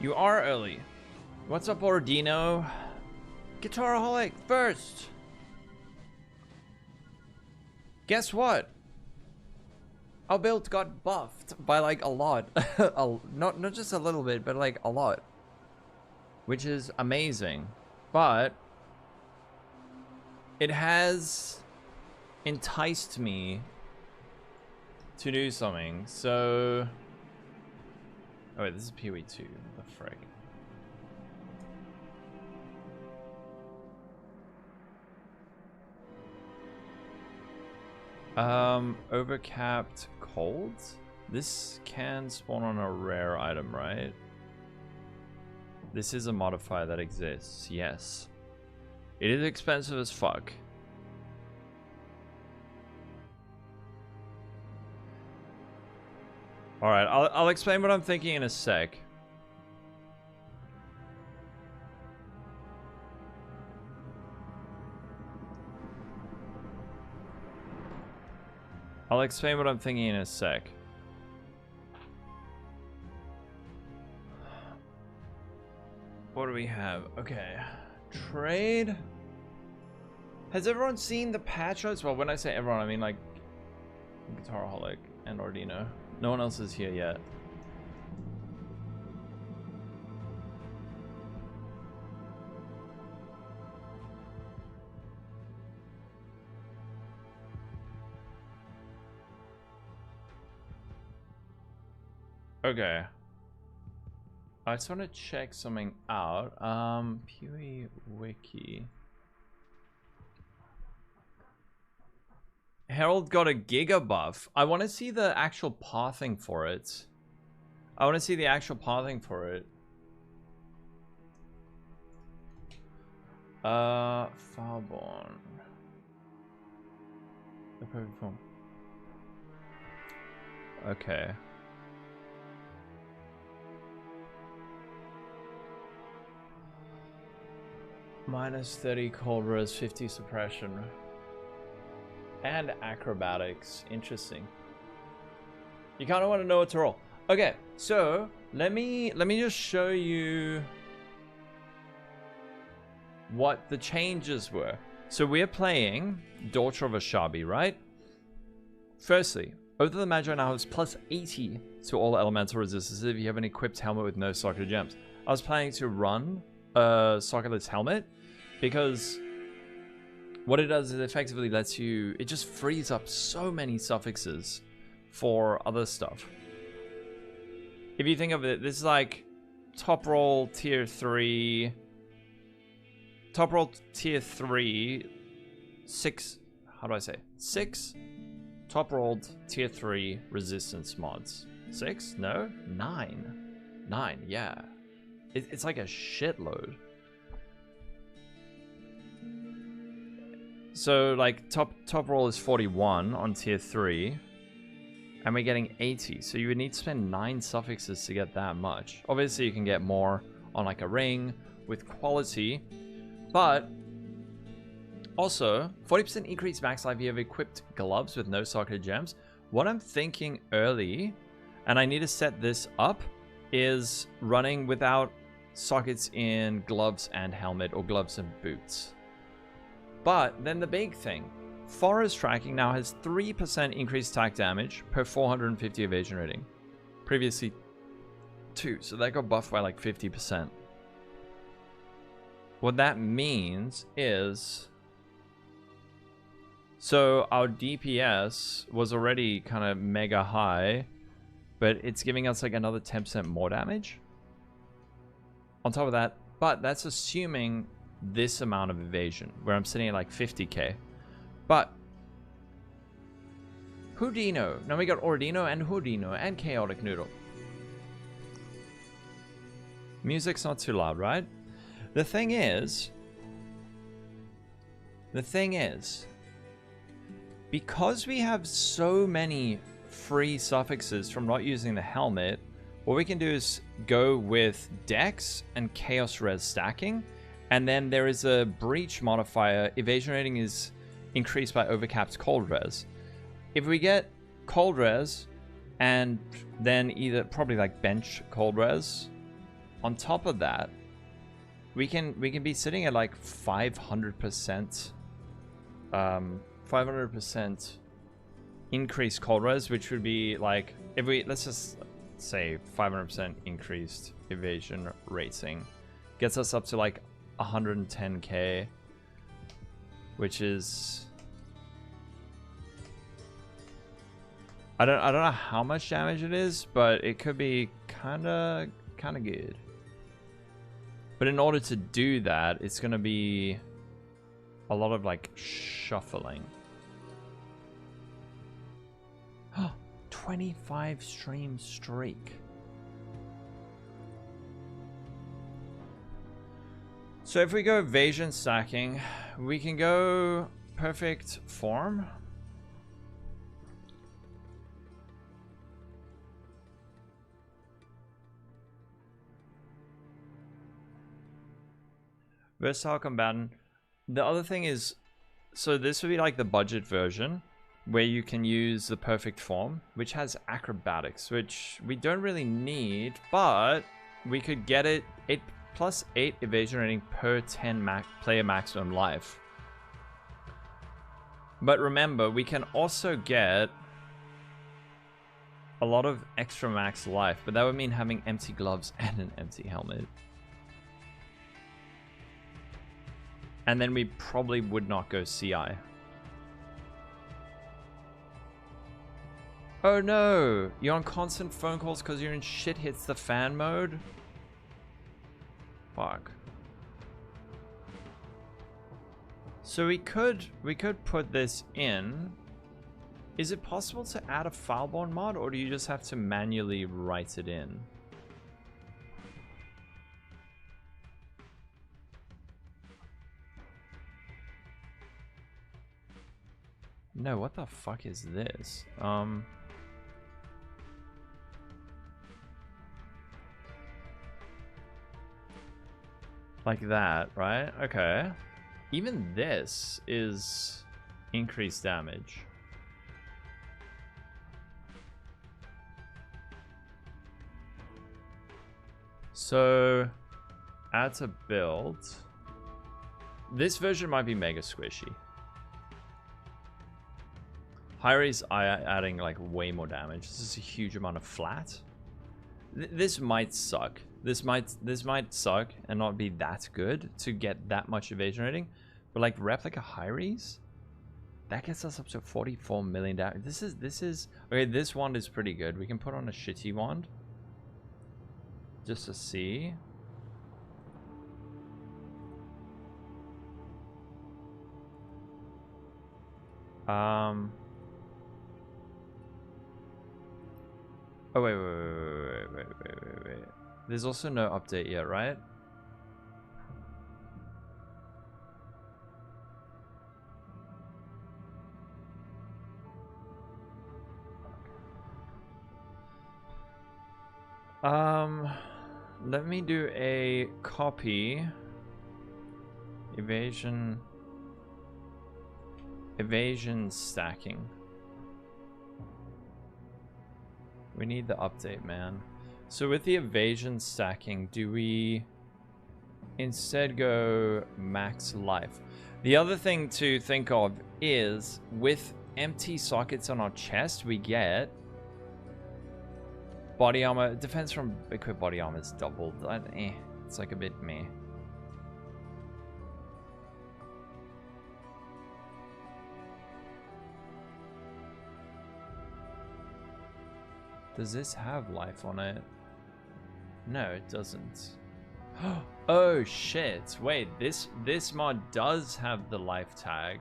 You are early. What's up, Ordino? Guitaraholic first. Guess what? Our build got buffed by like a lot. Not just a little bit, but like a lot. Which is amazing. But it has enticed me to do something. So oh wait, this is PoE 2. The frick. Overcapped cold? This can spawn on a rare item, right? This is a modifier that exists, yes. It is expensive as fuck. Alright, I'll explain what I'm thinking in a sec. I'll explain what I'm thinking in a sec. What do we have? Okay. Trade. Has everyone seen the patch notes? Well, when I say everyone, I mean like Guitaraholic and Ordino. No one else is here yet. Okay. I just want to check something out. PoE Wiki. Herald got a Giga buff. I want to see the actual pathing for it. I want to see the actual pathing for it. Farborn. The perfect form. Okay. Minus 30 cold res, 50 suppression. And acrobatics. Interesting. You kind of want to know what to roll. Okay, so let me just show you what the changes were. So we're playing Daughter of Ashabi, right? Firstly, Oath of the Magi now has plus 80 to all elemental resistances if you have an equipped helmet with no socketed gems. I was planning to run a socketless helmet because what it does is it effectively lets you, it just frees up so many suffixes for other stuff. If you think of it, this is like top roll tier 3, 6, how do I say? 6 top rolled tier 3 resistance mods. 6? No? 9. 9, yeah. It's like a shitload. So like top roll is 41 on tier 3. And we're getting 80. So you would need to spend 9 suffixes to get that much. Obviously you can get more on like a ring with quality. But also 40% increased max life if you have equipped gloves with no socketed gems. What I'm thinking early, and I need to set this up, is running without sockets in gloves and helmet or gloves and boots. But then the big thing, forest tracking now has 3% increased attack damage per 450 evasion rating. Previously 2, so that got buffed by like 50%. What that means is, so our DPS was already kind of mega high, but it's giving us like another 10% more damage on top of that. But that's assuming this amount of evasion, where I'm sitting at like 50k. But Houdino, now we got Ordino and Houdino and Chaotic Noodle. Music's not too loud, right? The thing is, because we have so many free suffixes from not using the helmet, what we can do is go with Dex and Chaos Res stacking, and then there is a breach modifier. Evasion rating is increased by overcapped cold res. If we get cold res and then either probably like bench cold res, on top of that, we can be sitting at like 500%, 500% increased cold res, which would be like, if we, let's just say 500% increased evasion rating gets us up to like 110k, which is, I don't know how much damage it is, but it could be kind of good. But in order to do that, it's going to be a lot of like shuffling. 25 stream streak. So if we go evasion stacking, we can go perfect form. Versatile combatant. The other thing is, so this would be like the budget version, where you can use the perfect form, which has acrobatics, which we don't really need, but we could get it 8+8 evasion rating per 10 player maximum life. But remember, we can also get a lot of extra max life, but that would mean having empty gloves and an empty helmet. And then we probably would not go CI. Oh no! You're on constant phone calls because you're in shit hits the fan mode? Fuck. So we could put this in. Is it possible to add a fileborne mod, or do you just have to manually write it in? No, what the fuck is this? Like that, right? Okay. Even this is increased damage. So, add to build. This version might be mega squishy. Hyri's adding like way more damage. This is a huge amount of flat. This might suck. This might suck and not be that good to get that much evasion rating. But like replica Hyri's, that gets us up to 44 million damage. This is okay. This wand is pretty good. We can put on a shitty wand just to see. Oh wait. There's also no update yet, right? Let me do a copy. Evasion stacking. We need the update, man. So with the evasion stacking, do we instead go max life? The other thing to think of is with empty sockets on our chest, we get body armor. Defense from equipped body armor is doubled. It's like a bit meh. Does this have life on it? No, it doesn't. Oh shit! Wait, this mod does have the life tag.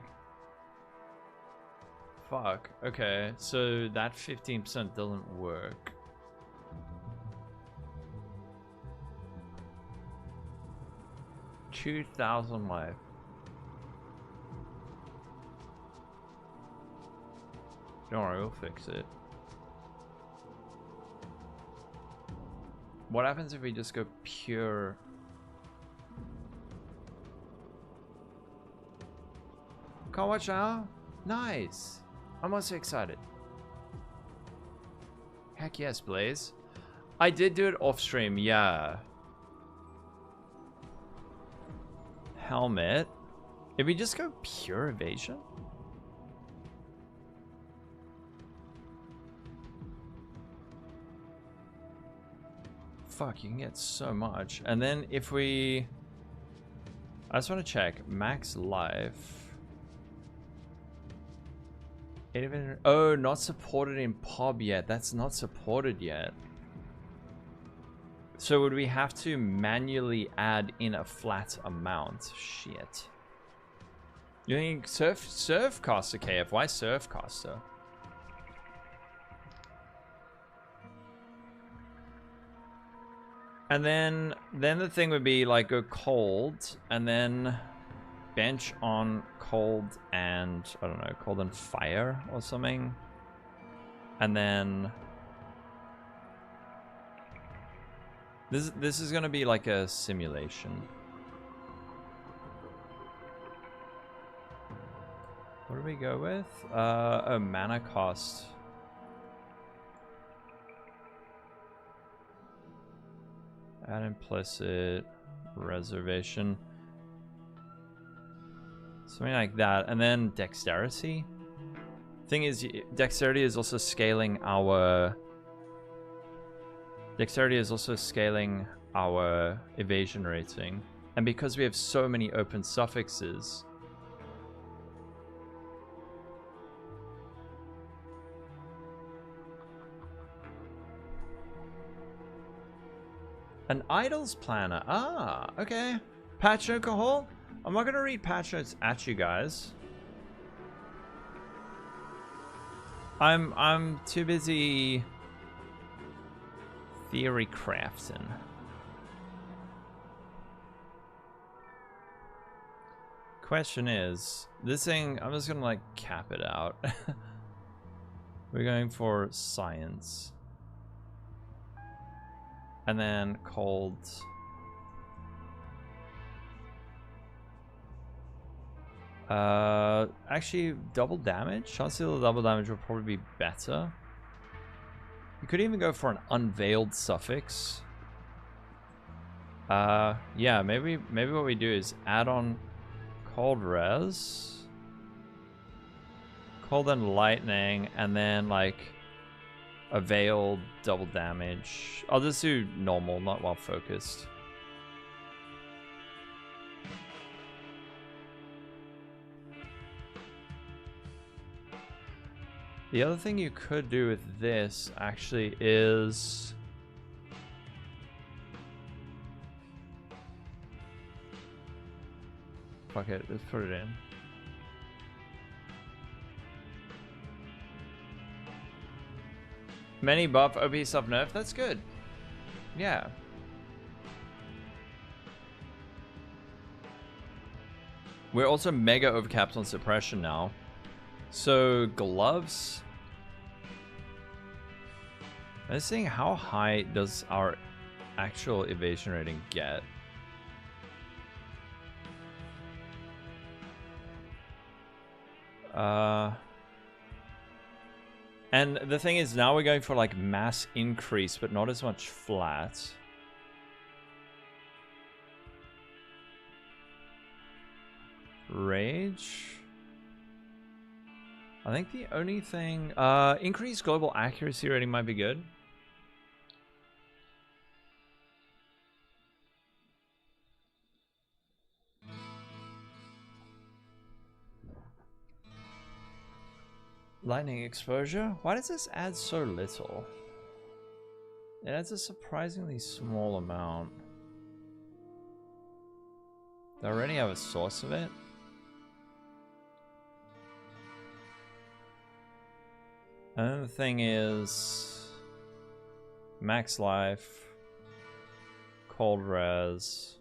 Fuck. Okay, so that 15% doesn't work. $2,000 life. Don't worry, we'll fix it. What happens if we just go pure? Can't watch now? Nice. I'm also excited. Heck yes, Blaze. I did do it off stream, yeah. helmet. If we just go pure evasion? Fuck, you can get so much. And then if we... I just want to check. Max life. Oh, not supported in PoB yet. That's not supported yet. So would we have to manually add in a flat amount? Shit. You think Surfcaster KF? Why Surfcaster? And then the thing would be like go cold and then bench on cold and I don't know, cold and fire or something. And then this is gonna be like a simulation. What do we go with? Oh, mana cost. Add implicit reservation. Something like that. And then dexterity. Thing is, dexterity is also scaling our... Dexterity is also scaling our evasion rating. And because we have so many open suffixes... An Idles Planner. Ah, okay. Patch Lolcohol? I'm not going to read patch notes at you guys. I'm too busy theory crafting. Question is, this thing, I'm just going to like cap it out. We're going for science. And then cold. Actually, double damage. Chance to deal double damage would probably be better. You could even go for an unveiled suffix. Yeah, maybe what we do is add on cold res, cold and lightning, and then like a veiled double damage. I'll just do normal, not well focused. The other thing you could do with this actually is fuck it, let's put it in. Many buff, OP sub nerf, that's good. Yeah. We're also mega overcapped on suppression now. So gloves. I'm seeing how high does our actual evasion rating get? And the thing is, now we're going for like mass increase, but not as much flat. Rage. I think the only thing, increased global accuracy rating might be good. Lightning exposure? Why does this add so little? It adds a surprisingly small amount. Do I already have a source of it? And then the thing is max life, cold res,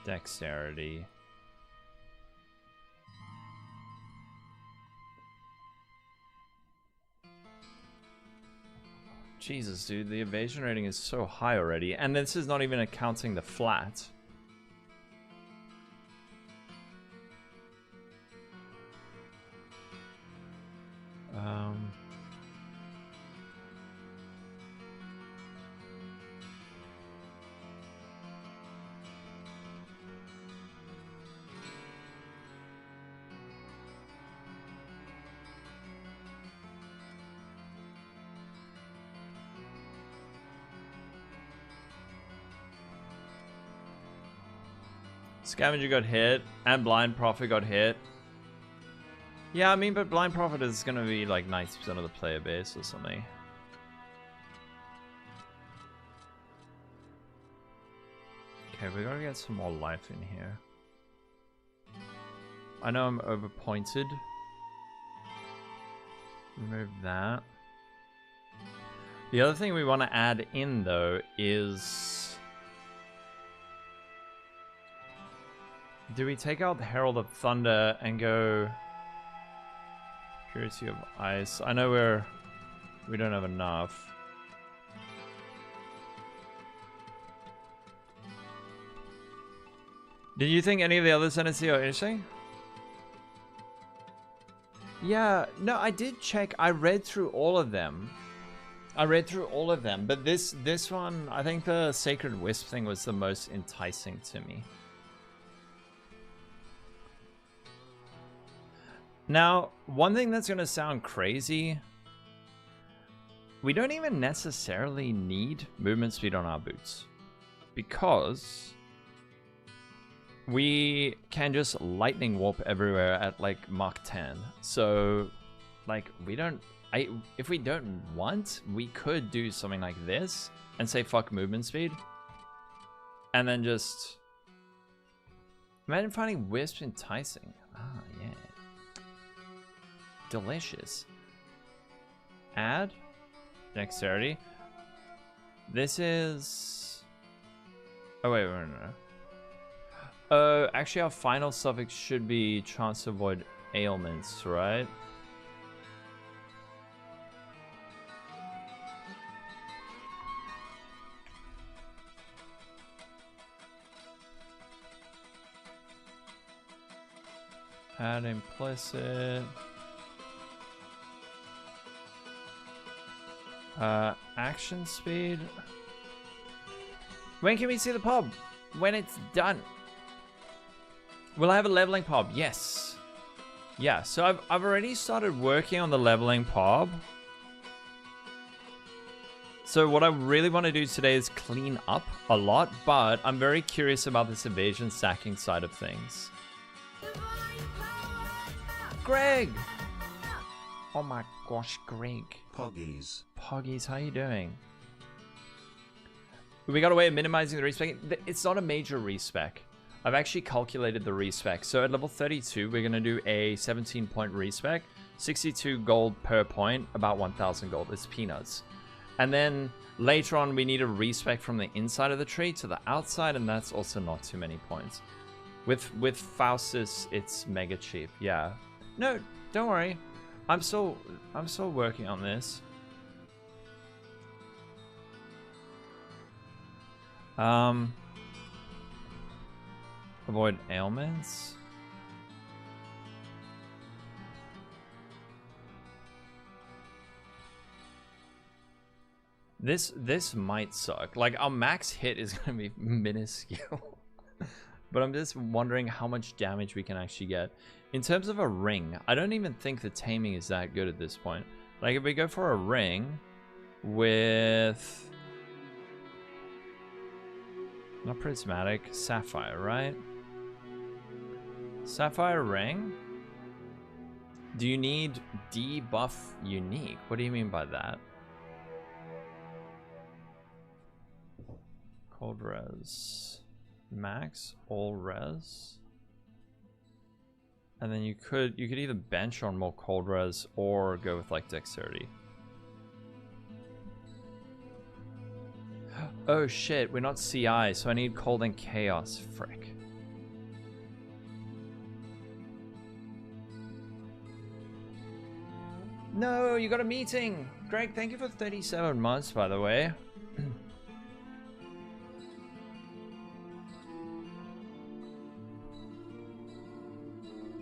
dexterity. Jesus, dude, the evasion rating is so high already, and this is not even accounting the flat. Scavenger got hit, and Blind Prophet got hit. Yeah, I mean, but Blind Prophet is gonna be like 90% of the player base or something. Okay, we gotta get some more life in here. I know I'm overpointed. Remove that. The other thing we want to add in, though, is... do we take out the Herald of Thunder and go... Purity of Ice? I know we don't have enough. Did you think any of the other Sentency are interesting? Yeah, no, I did check. I read through all of them. But this one, I think the Sacred Wisp thing was the most enticing to me. Now, one thing that's going to sound crazy, we don't even necessarily need movement speed on our boots, because we can just lightning warp everywhere at like Mach 10. So like if we don't want, we could do something like this and say fuck movement speed, and then just imagine finding Wisp enticing. Ah, yeah. Delicious. Add dexterity. This is... oh wait, no. Actually our final suffix should be chance to avoid ailments, right? Add implicit. Action speed. When can we see the PoB? When it's done. Will I have a leveling PoB? Yes. Yeah, so I've already started working on the leveling PoB. So what I really want to do today is clean up a lot, but I'm very curious about this evasion stacking side of things. Greg! Oh my gosh, Greg. Poggies. Poggies, how you doing? We got away with minimizing the respec. It's not a major respec. I've actually calculated the respec. So at level 32, we're going to do a 17-point respec. 62 gold per point, about 1,000 gold. It's peanuts. And then later on, we need a respec from the inside of the tree to the outside, and that's also not too many points. With Faustus, it's mega cheap. Yeah. No, don't worry. I'm still working on this. Avoid ailments. This might suck. Like our max hit is gonna be minuscule. But I'm just wondering how much damage we can actually get. In terms of a ring, I don't even think the taming is that good at this point. Like if we go for a ring with... not prismatic, sapphire, right? Sapphire ring? Do you need debuff unique? What do you mean by that? Cold res. Max, all res. And then you could either bench on more cold res or go with like dexterity. Oh shit, we're not CI, so I need cold and chaos. Frick. No, you got a meeting. Greg, thank you for 37 months, by the way.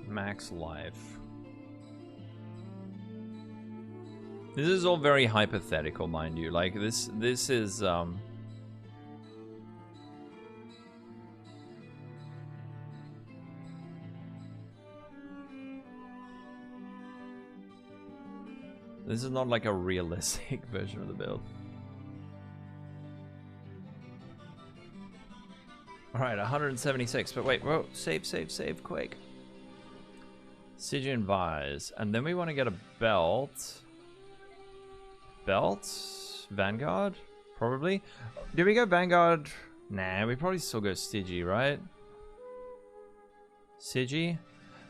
Max life. This is all very hypothetical, mind you. Like this is this is not like a realistic version of the build. Alright, 176. But wait, whoa, save, quick. Stygian Vise. And then we want to get a belt. Belt? Vanguard? Probably. Did we go Vanguard? Nah, we probably still go Stygi, right? Stygi?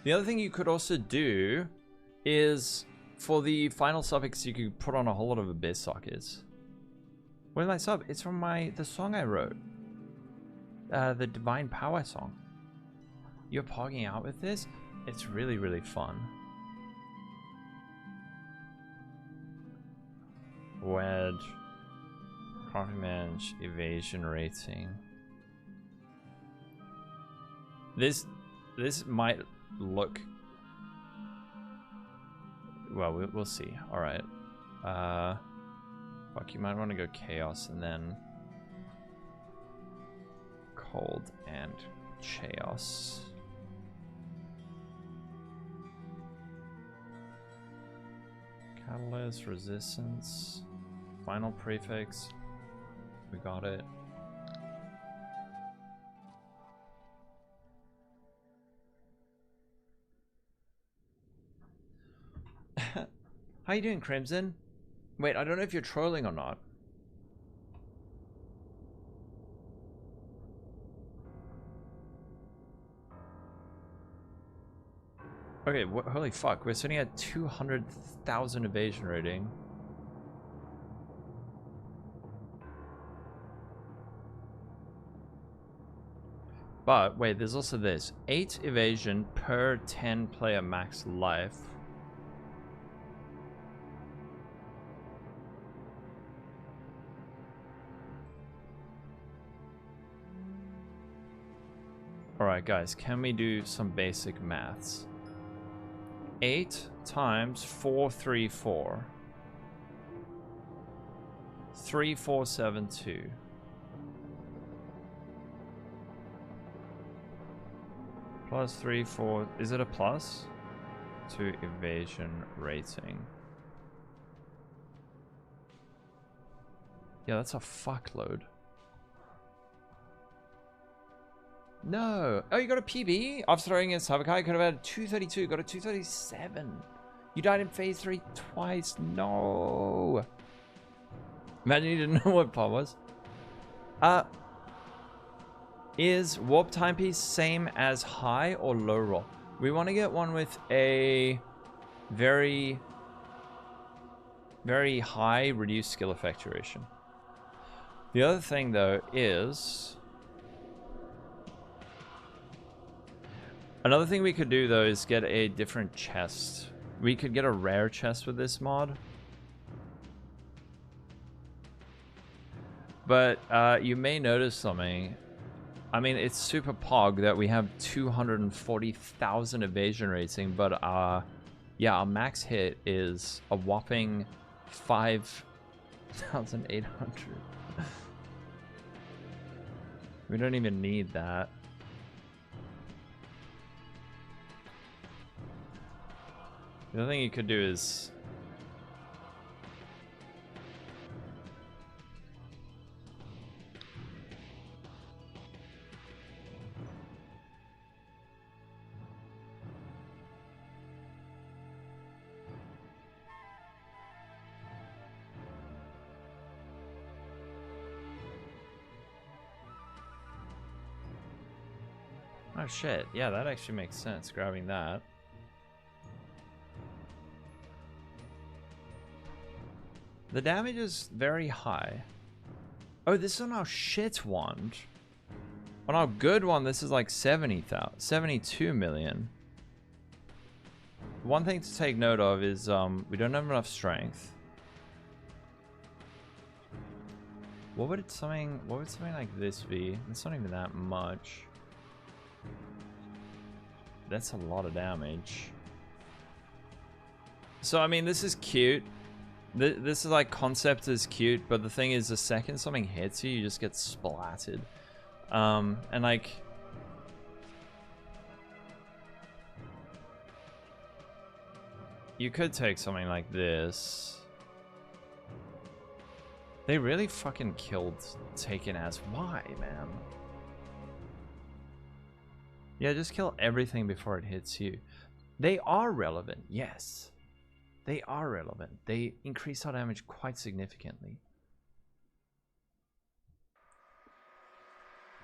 The other thing you could also do is, for the final suffix, you could put on a whole lot of Abyss sockets. Where's my sub? It's from the song I wrote. The Divine Power song. You're pogging out with this? It's really, really fun. Wedge. Profit manage, evasion rating. This might look... Well, we'll see. Alright. Fuck, you might want to go Chaos and then... Cold and Chaos. Catalyst, Resistance, Final Prefix. We got it. How you doing, Crimson? Wait, I don't know if you're trolling or not. Okay, holy fuck, we're sitting at 200,000 evasion rating. But, wait, there's also this. 8 evasion per 10 player max life. Alright guys, can we do some basic maths? 8 times 434. 3472. Plus 3, 4. Is it a plus? To evasion rating. Yeah, that's a fuckload. No. Oh, you got a PB? After throwing in Sabakai, could have had 232. Got a 237. You died in phase 3 twice. No. Imagine you didn't know what PoE was. Is warp timepiece same as high or low roll? We want to get one with a very, very high reduced skill effect duration. The other thing though is, another thing we could do though is get a different chest. We could get a rare chest with this mod. But you may notice something. I mean, it's super pog that we have 240,000 evasion rating, but yeah, our max hit is a whopping 5,800. We don't even need that. The other thing you could do is... Oh shit, yeah, that actually makes sense, grabbing that. The damage is very high. Oh, this is on our shit one. On our good one, this is like 72 million. One thing to take note of is we don't have enough strength. What would something like this be? It's not even that much. That's a lot of damage. So I mean, this is cute. This is like, concept is cute, but the thing is, the second something hits you, you just get splatted. And like, you could take something like this. They really fucking killed Taken as. Why, man? Yeah, just kill everything before it hits you. They are relevant, yes. They are relevant. They increase our damage quite significantly.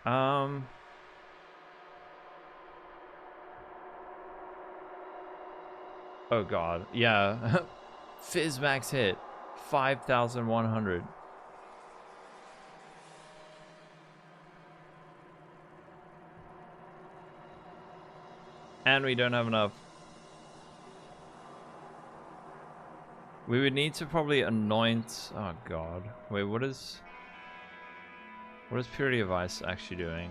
Oh god, yeah. Fizz max hit 5,100. And we don't have enough. We would need to probably anoint. Oh god. Wait, what is Purity of Ice actually doing?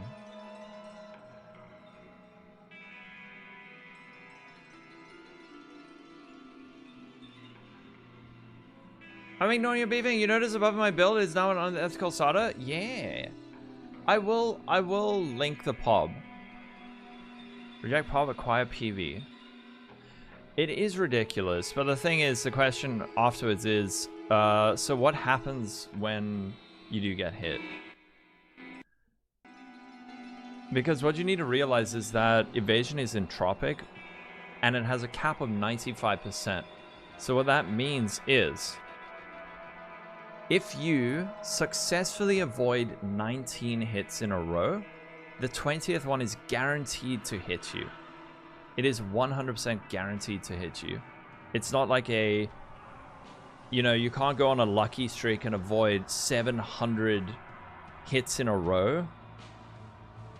I'm ignoring your beefing. You notice above my build is now an unethical SATA? Yeah. I will link the PoB. Reject PoB, acquire PV. It is ridiculous, but the thing is, the question afterwards is, so what happens when you do get hit? Because what you need to realize is that Evasion is entropic, and it has a cap of 95%. So what that means is, if you successfully avoid 19 hits in a row, the 20th one is guaranteed to hit you. It is 100% guaranteed to hit you. It's not like a, you know, you can't go on a lucky streak and avoid 700 hits in a row.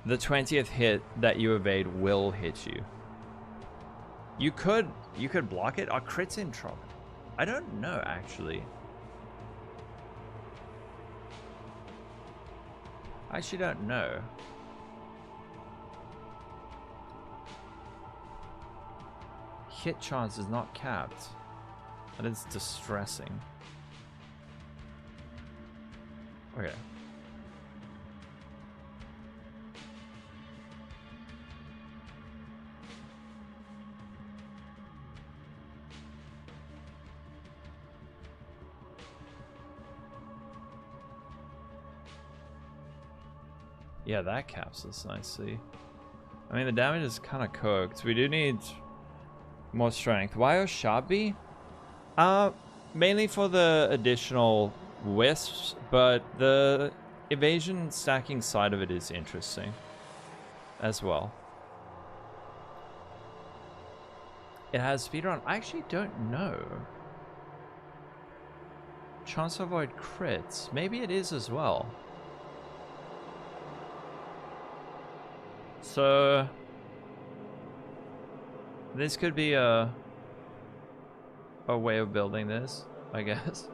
The 20th hit that you evade will hit you. You could block it. Are crits in trouble? I don't know, actually. I actually don't know. Hit chance is not capped. That is distressing. Okay. Yeah, that caps us nicely. I mean, the damage is kind of cooked. We do need more strength. Why Oshabi? Mainly for the additional wisps, but the evasion stacking side of it is interesting as well. It has speedrun. I actually don't know. Chance to avoid crits. Maybe it is as well. So this could be a way of building this, I guess.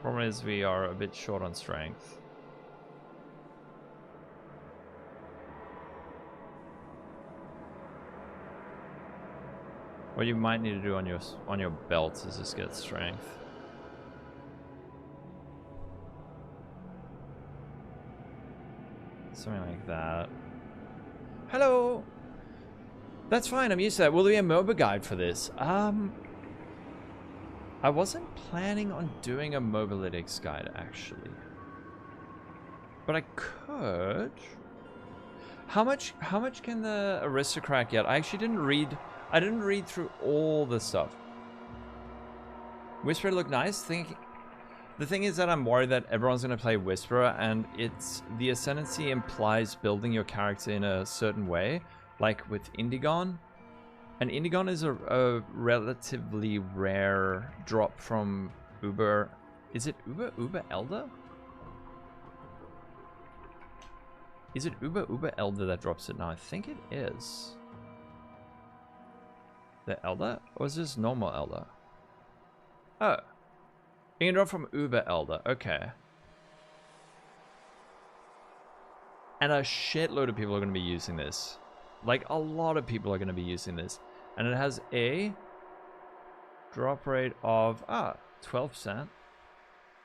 Problem is we are a bit short on strength. What you might need to do on your belts is just get strength. Something like that. Hello! That's fine, I'm used to that. Will there be a MOBA guide for this? I wasn't planning on doing a Mobalytics guide, actually. But I could. How much can the aristocrat get? I actually didn't read through all the stuff. Whisperer look nice? The thing is that I'm worried that everyone's going to play Whisperer, and the Ascendancy implies building your character in a certain way, like with Indigon. And Indigon is a relatively rare drop from Uber. Is it Uber Elder? Is it Uber Elder that drops it now? I think it is. The Elder? Or is this normal Elder? Oh. You can drop from Uber Elder. Okay. And a shitload of people are going to be using this. Like, a lot of people are going to be using this. And it has a drop rate of 12%.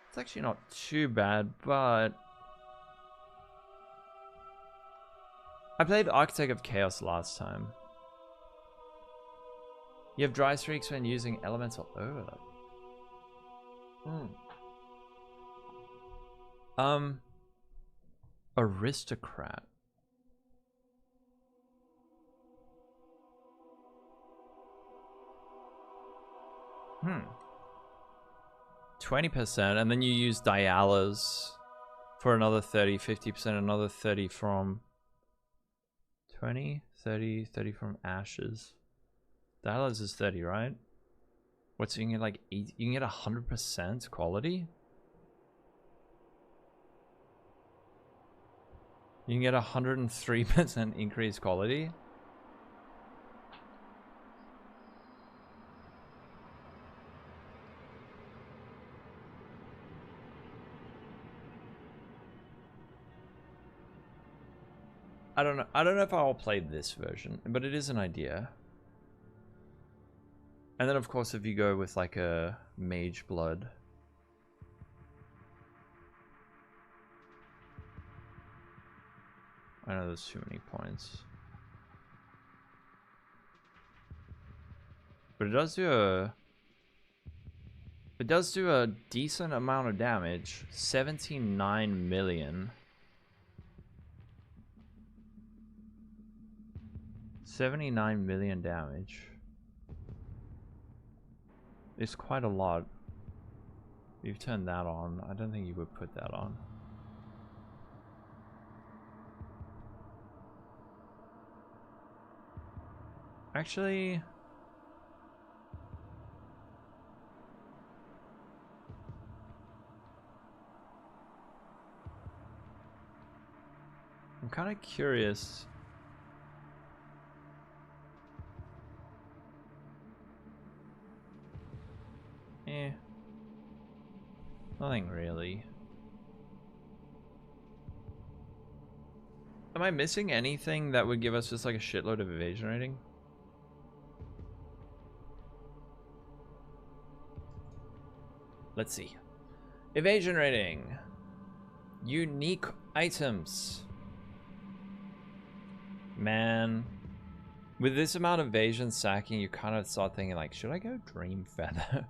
It's actually not too bad, but I played Architect of Chaos last time. You have dry streaks when using elemental overlap. Aristocrat. 20%, and then you use Dialas for another 30, 50%, another 30 from 20, 30, 30 from Ashes. Dialas is 30, right? What, so you can get like 8, you can get 100% quality? You can get 103% increased quality? I don't know if I'll play this version, but it is an idea. And then of course if you go with like a mage blood. I know there's too many points. But it does do a decent amount of damage. 79 million. 79 million damage. It's quite a lot. You've turned that on. I don't think you would put that on. Actually, I'm kind of curious. Nothing really. Am I missing anything that would give us just like a shitload of evasion rating? Let's see. Evasion rating. Unique items. Man. With this amount of evasion sacking, you kind of start thinking like, should I go Dream Feather?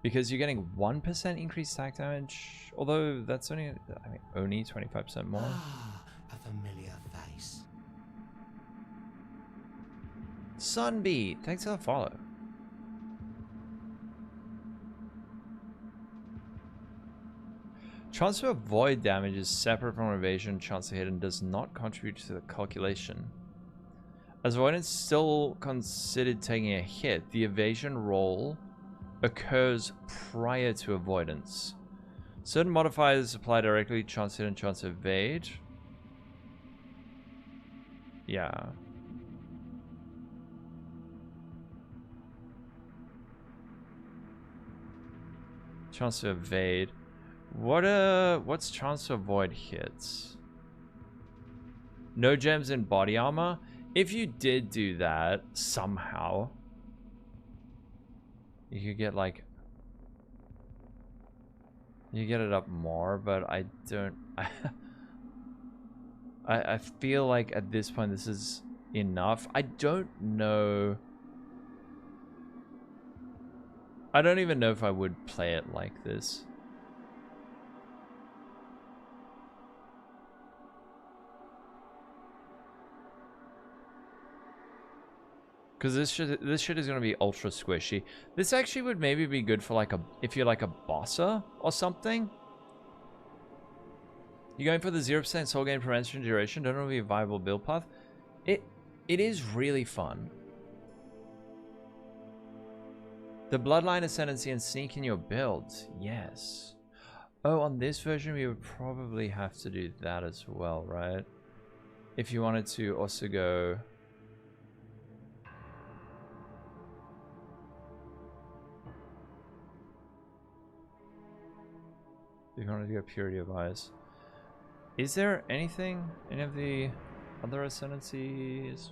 Because you're getting 1% increased sack damage. Although that's only, I mean, only 25% more. Ah, a familiar face. Sunbeat, thanks for the follow. Chance to avoid damage is separate from evasion. Chance to hit and does not contribute to the calculation. As avoidance still considered taking a hit, the evasion roll occurs prior to avoidance. Certain modifiers apply directly, chance to hit and chance to evade. Yeah. Chance to evade. What's chance to avoid hits? No gems in body armor? If you did do that somehow, you could get like, you get it up more, but I don't, I feel like at this point this is enough. I don't know. I don't even know if I would play it like this. Because this shit is gonna be ultra squishy. This actually would maybe be good for like if you're like a bosser or something. You're going for the 0% soul gain prevention duration. Don't know if it'll be a viable build path. It is really fun. The bloodline ascendancy and sneak in your builds. Yes. Oh, on this version we would probably have to do that as well, right? If you wanted to also go. If you wanted to go purity of eyes. Is there anything, any of the other ascendancies?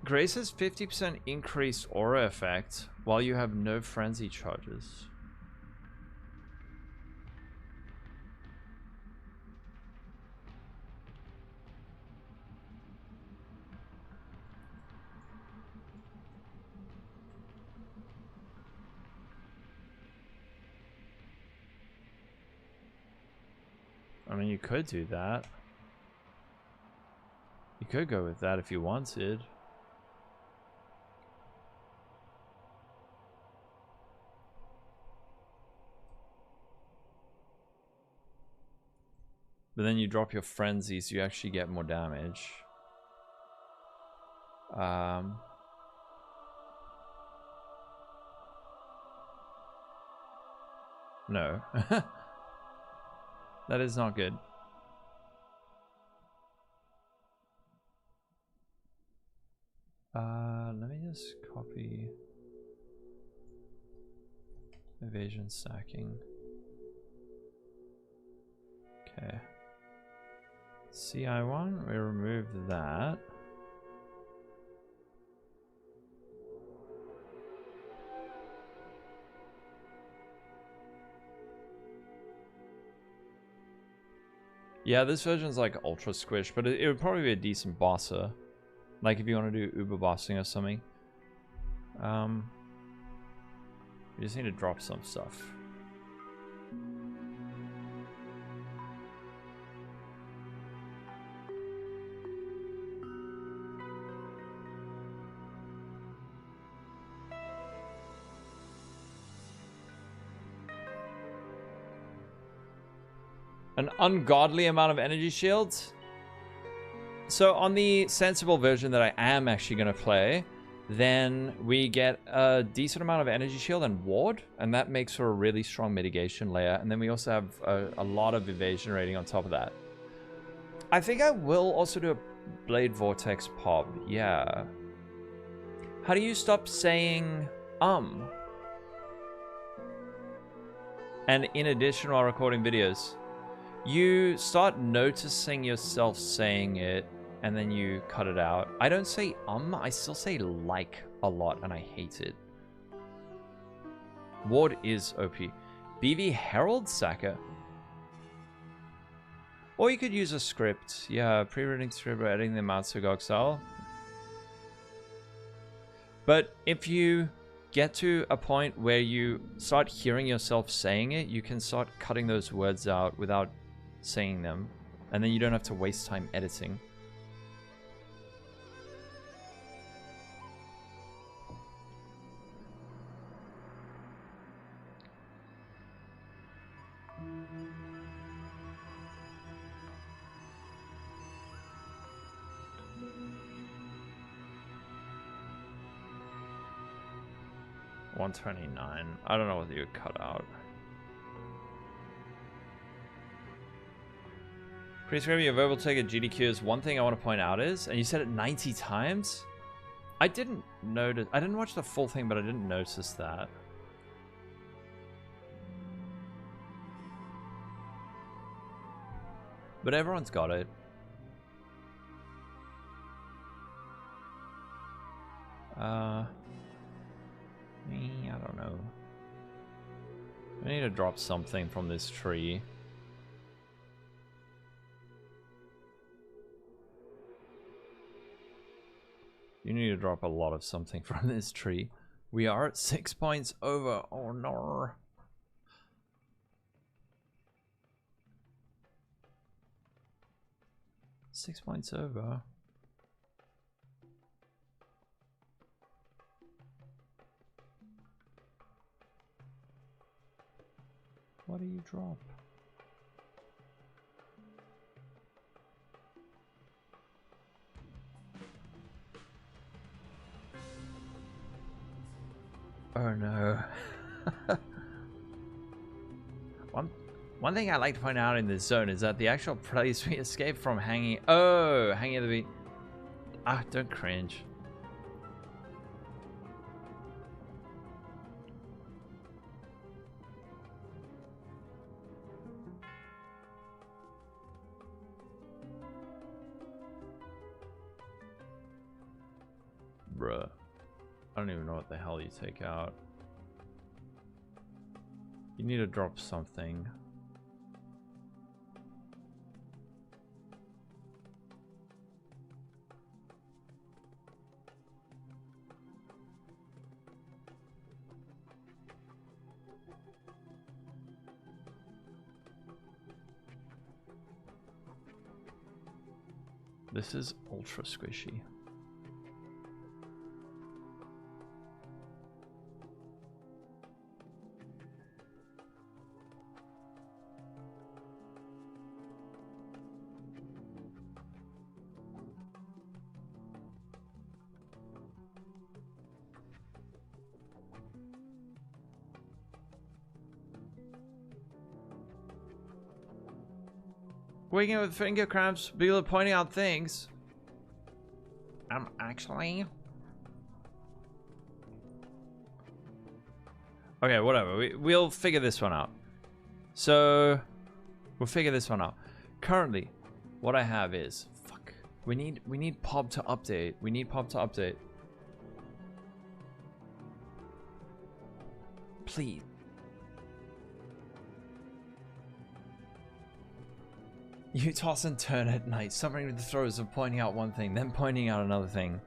Grace has 50% increased aura effect while you have no frenzy charges. I mean, you could do that. You could go with that if you wanted. But then you drop your frenzy, so you actually get more damage. No. That is not good. Let me just copy evasion stacking. Okay. CI1, we remove that. Yeah, this version's like ultra squish, but it would probably be a decent bosser. Like if you want to do uber bossing or something. You just need to drop some stuff. An ungodly amount of energy shields. So on the sensible version that I am actually going to play, then we get a decent amount of energy shield and ward, and that makes for a really strong mitigation layer. And then we also have a lot of evasion rating on top of that. I think I will also do a Blade Vortex PoB. Yeah. How do you stop saying And in addition, while recording videos, you start noticing yourself saying it, and then you cut it out. I don't say I still say like a lot, and I hate it. Ward is OP. BV Herald Sacker. Or you could use a script. Yeah, pre-reading script or editing them out so Goxel. But if you get to a point where you start hearing yourself saying it, you can start cutting those words out without saying them, and then you don't have to waste time editing. $129. I don't know what you would cut out. Priest Raby, your verbal take at GDQ is one thing I want to point out is, and you said it 90 times? I didn't notice. I didn't watch the full thing, but I didn't notice that. But everyone's got it. Me, I don't know. I need to drop something from this tree. You need to drop a lot of something from this tree. We are at 6 points over. Oh no. Six points over. What do you drop? Oh no. One thing I like to point out in this zone is that the actual place we escaped from hanging at the beat. Ah, don't cringe. Bruh. I don't even know what the hell you take out. You need to drop something. This is ultra squishy. Waking up with finger cramps, people are pointing out things. Actually. Okay, whatever. We'll figure this one out. So, we'll figure this one out. Currently, what I have is fuck. We need PoB to update. We need PoB to update. Please. You toss and turn at night, suffering with the throes of pointing out one thing, then pointing out another thing.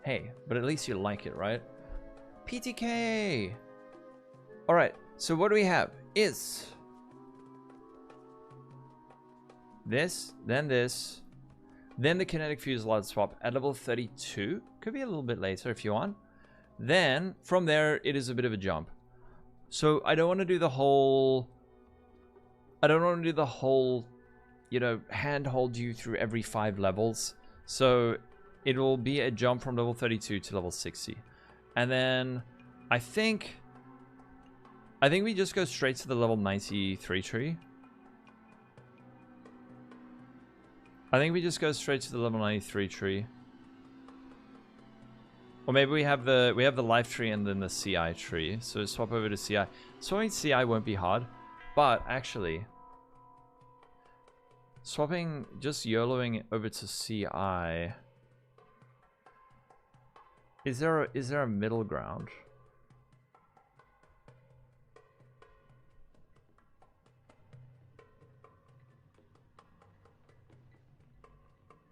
Hey, but at least you like it, right? PTK! Alright, so what do we have? Is this, then the Kinetic Fusillade swap at level 32. Could be a little bit later if you want. Then, from there, it is a bit of a jump. So, I don't want to do the whole... you know, handhold you through every 5 levels. So it will be a jump from level 32 to level 60. And then I think we just go straight to the level 93 tree. I think we just go straight to the level 93 tree. Or maybe we have the life tree and then the CI tree. So swap over to CI. Swapping CI won't be hard, but actually swapping, just YOLOing over to CI. Is there a middle ground?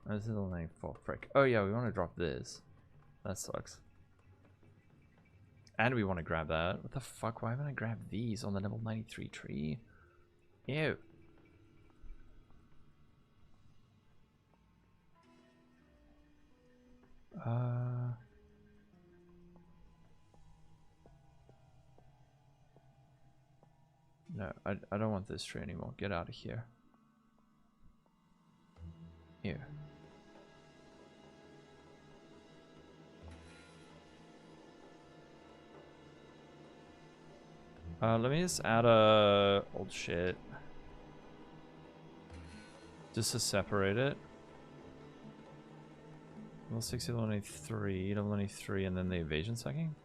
This is only 4. Frick. Oh yeah, we want to drop this. That sucks. And we want to grab that. What the fuck? Why haven't I grabbed these on the level 93 tree? Ew. No, I don't want this tree anymore. Get out of here. Here. Let me just add a old shit. Just to separate it. Level 60, level 93, level 93, and then the evasion sucking.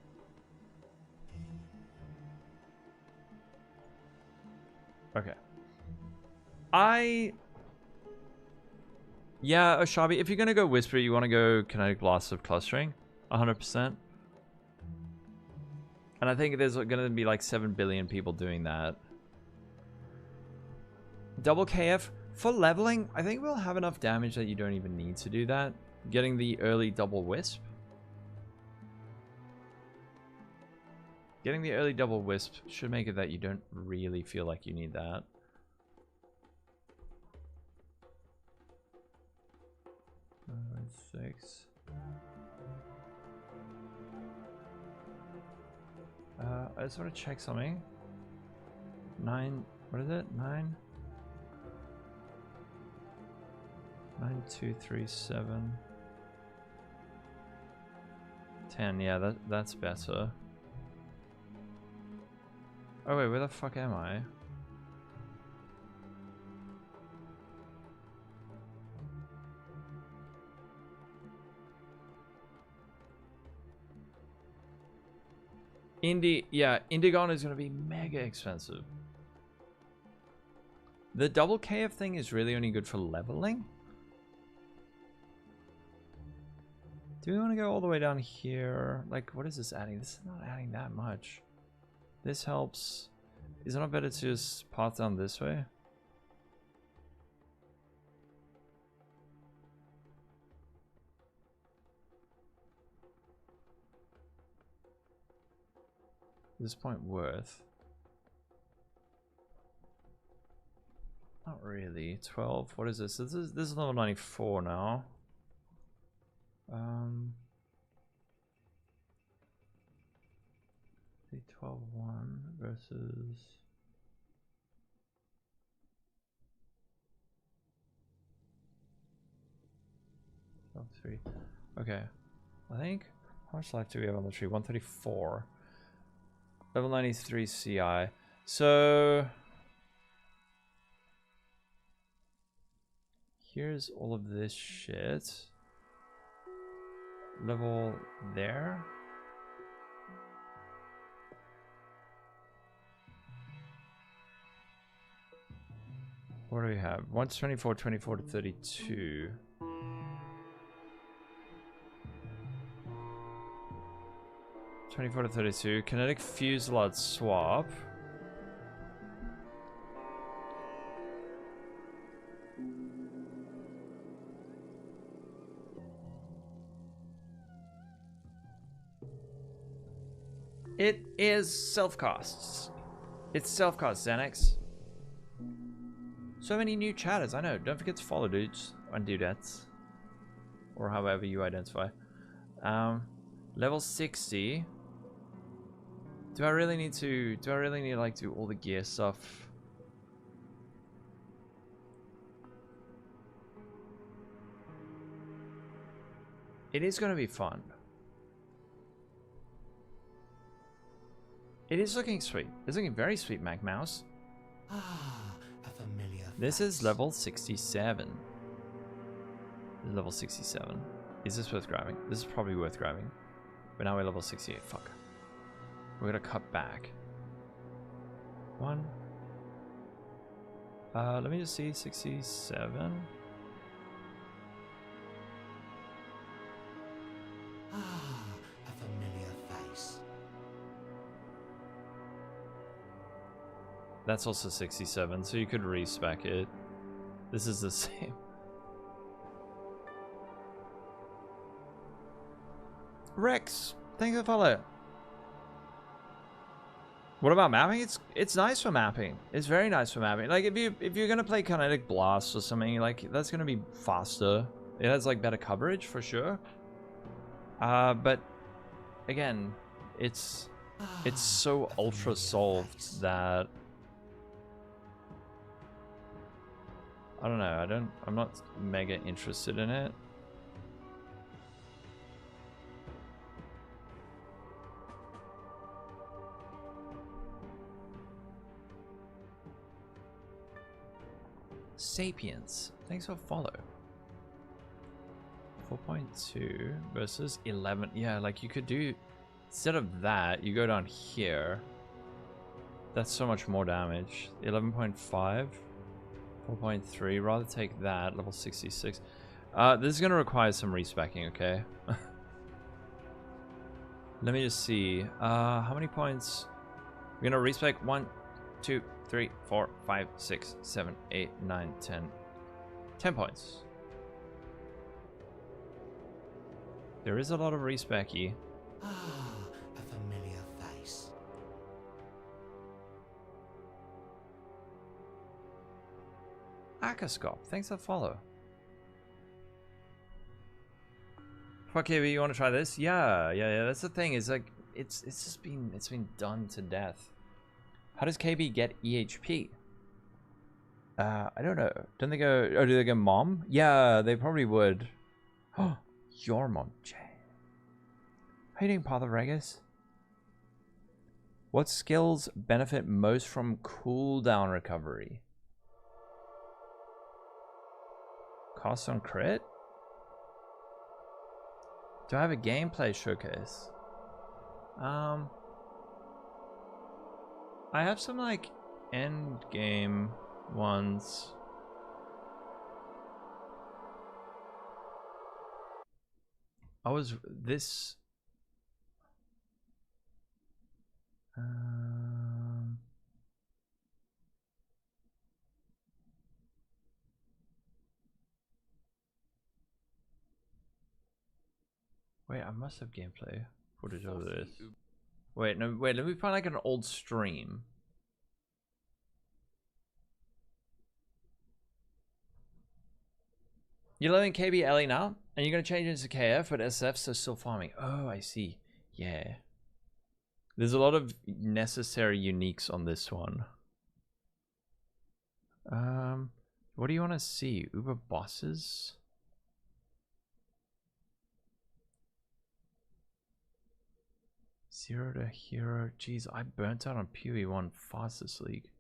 Okay. Yeah, Oshabi, if you're gonna go Whisper, you want to go Kinetic Blast of Clustering. 100%. And I think there's gonna be like 7 billion people doing that. Double KF. For leveling, I think we'll have enough damage that you don't even need to do that. Getting the early double wisp. Getting the early double wisp should make it that you don't really feel like you need that. Six. I just want to check something. 9. What is it? 9. 9, 2, 3, 7. 10. Yeah, that's better. Oh wait, where the fuck am I? Indigon is going to be mega expensive. The double KF thing is really only good for leveling. Do we want to go all the way down here? Like, what is this adding? This is not adding that much. This helps. Is it not better to just path down this way? Is this point worth? Not really. 12. What is this? This is level 94 now. 12-1 versus 12-3. Okay. I think how much life do we have on the tree? 134. Level 93 CI. So here's all of this shit. Level there. What do we have? 124, 24 to 32. (24 to 32). Kinetic Fusillade swap. It is self-costs. It's self-costs, Xanax. So many new chatters, I know. Don't forget to follow dudes and dudettes. Or however you identify. Level 60. Do I really need to like do all the gear stuff? It is gonna be fun. It is looking sweet. It's looking very sweet, Mac Mouse. Ah, a familiar This is face. level 67. This is level 67. Is this worth grabbing? This is probably worth grabbing. But now we're level 68. Fuck. We're gonna cut back. One. Let me just see. 67. Ah, a familiar face. That's also 67, so you could respec it. This is the same. Rex, thank you for the follow. What about mapping? It's nice for mapping. It's very nice for mapping. Like if you're gonna play Kinetic Blast or something, like that's gonna be faster. It has like better coverage for sure. But again, it's so ultra solved that I don't know. I'm not mega interested in it. Sapiens, thanks for follow. 4.2 versus 11. Yeah, like you could do, instead of that, you go down here. That's so much more damage. 11.5, 4.3. Rather take that. Level 66. This is gonna require some respecking. Okay. Let me just see. How many points? We're gonna respec 1, 2, 3, 4, 5, 6, 7, 8, 9, 10. 10 points. There is a lot of respec-y. Ah, a familiar face. Akascop, thanks for the follow. Fuck yeah, you want to try this? Yeah. That's the thing. Is like it's been done to death. How does KB get EHP? I don't know. Don't they go? Oh, do they go mom? Yeah, they probably would. Oh, your mom, Jay. How you doing, Path of Regis? What skills benefit most from cooldown recovery? Cost on crit? Do I have a gameplay showcase? I have some like end game ones. I was this. Wait, I must have gameplay footage of this. Wait, no, wait, let me find like an old stream. You're letting KB LE now, and you're gonna change it into KF, but SF, so still farming. Oh, I see. Yeah. There's a lot of necessary uniques on this one. What do you want to see? Uber bosses? Zero to hero. Jeez, I burnt out on PoE 1 fastest league.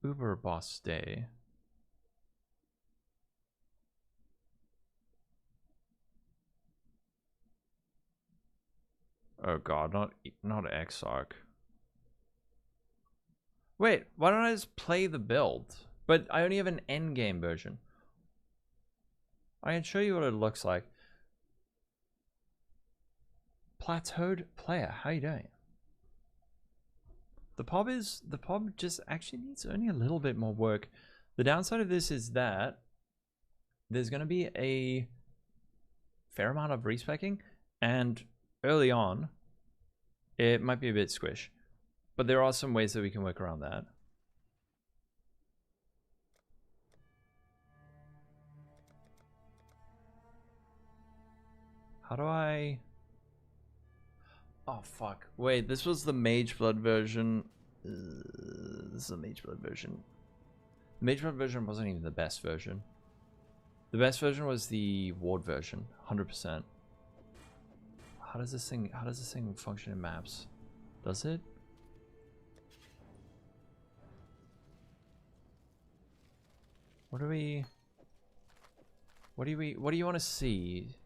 Uber boss day. Oh god, not Exarch. Wait, why don't I just play the build? But I only have an endgame version. I can show you what it looks like. Plateaued player, how you doing? The PoB just actually needs only a little bit more work. The downside of this is that there's going to be a fair amount of respecking, and early on it might be a bit squish, but there are some ways that we can work around that. How do I... Oh fuck, wait, this was the Mage Blood version. This is the Mage Blood version. The Mage Blood version wasn't even the best version. The best version was the Ward version, 100%. How does this thing function in maps? Does it? What do you want to see?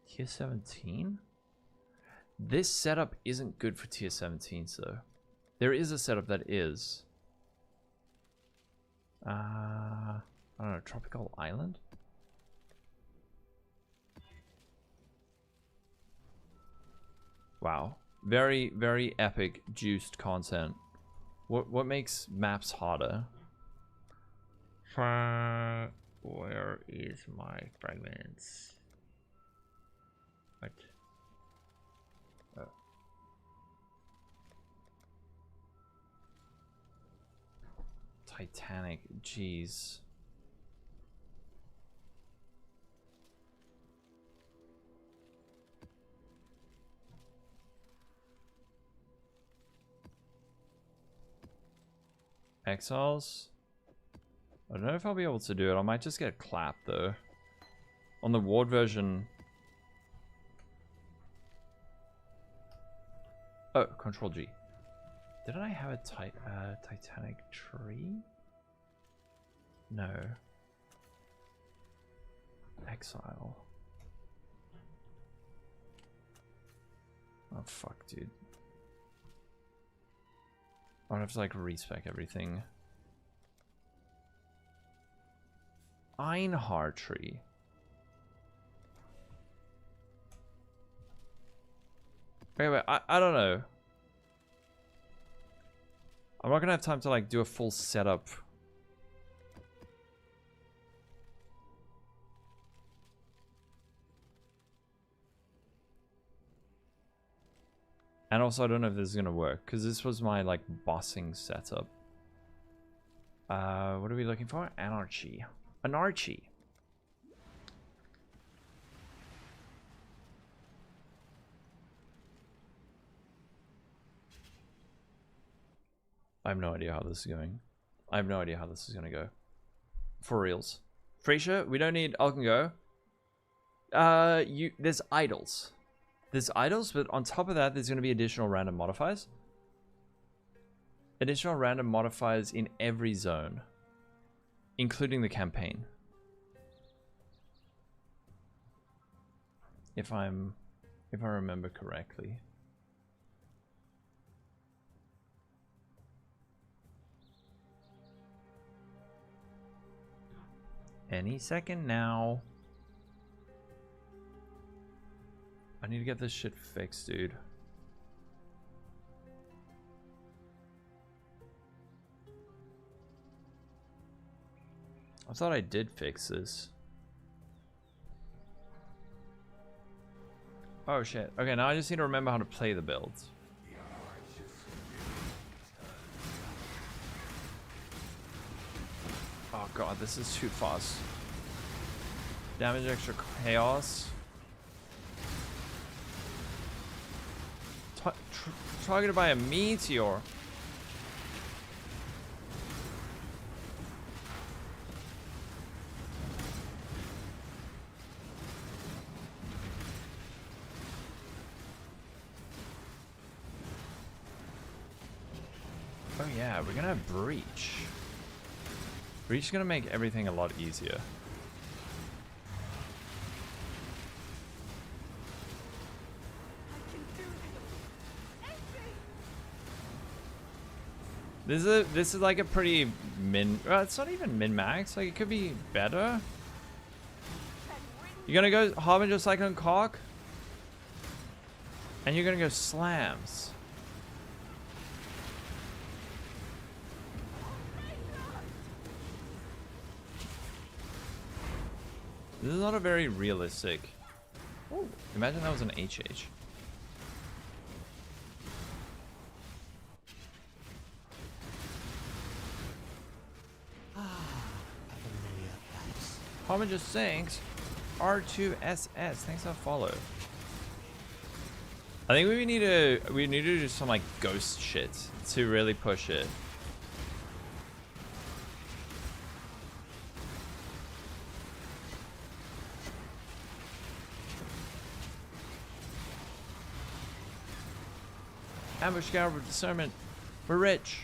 Tier 17? This setup isn't good for tier 17, so there is a setup that is. I don't know, Tropical Island? Wow. Very, very epic, juiced content. What makes maps harder? Where is my fragments? What? Oh. Titanic, jeez. Exiles? I don't know if I'll be able to do it. I might just get clapped though. On the Ward version. Oh, Control G. Didn't I have a Titanic tree? No. Exile. Oh fuck, dude. I'll have to like respec everything. Einhar tree. Wait, I don't know. I'm not gonna have time to like do a full setup. And also I don't know if this is gonna work, because this was my like bossing setup. What are we looking for? Anarchy. Anarchy. I have no idea how this is going. I have no idea how this is gonna go. For reals. Phrecia, we don't need Alkengo. There's idols. There's idols, but on top of that, there's gonna be additional random modifiers. Additional random modifiers in every zone, including the campaign. If I remember correctly. Any second now. I need to get this shit fixed, dude. I thought I did fix this. Oh shit. Okay, now I just need to remember how to play the builds. Oh god, this is too fast. Damage extra chaos. Targeted by a meteor. Oh yeah, we're gonna have Breach. Breach is gonna make everything a lot easier. This is like a pretty min. It's not even min max. Like it could be better. You're gonna go Harbinger Cyclone Cock, and you're gonna go Slams. This is not a very realistic. Ooh, imagine that was an HH. Harbinger Sinks R2SS. Thanks for follow. I think we need to do some like ghost shit to really push it. Ambush Scour with Discernment. We're rich.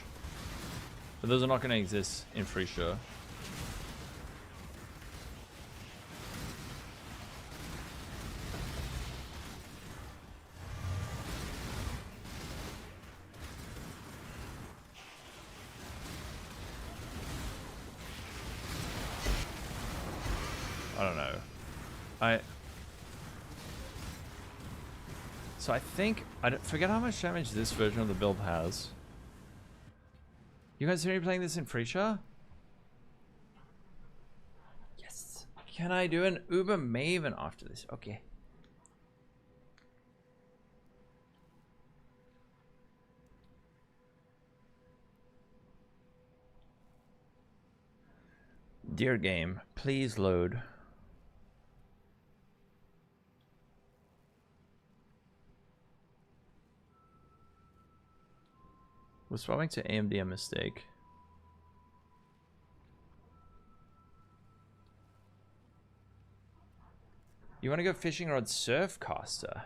But those are not going to exist in Phrecia. I don't know. So I think, forget how much damage this version of the build has. You guys are playing this in Phrecia? Yes. Can I do an Uber Maven after this? Okay. Dear game, please load. Was swapping to AMD a mistake? You want to go fishing rod Surfcaster?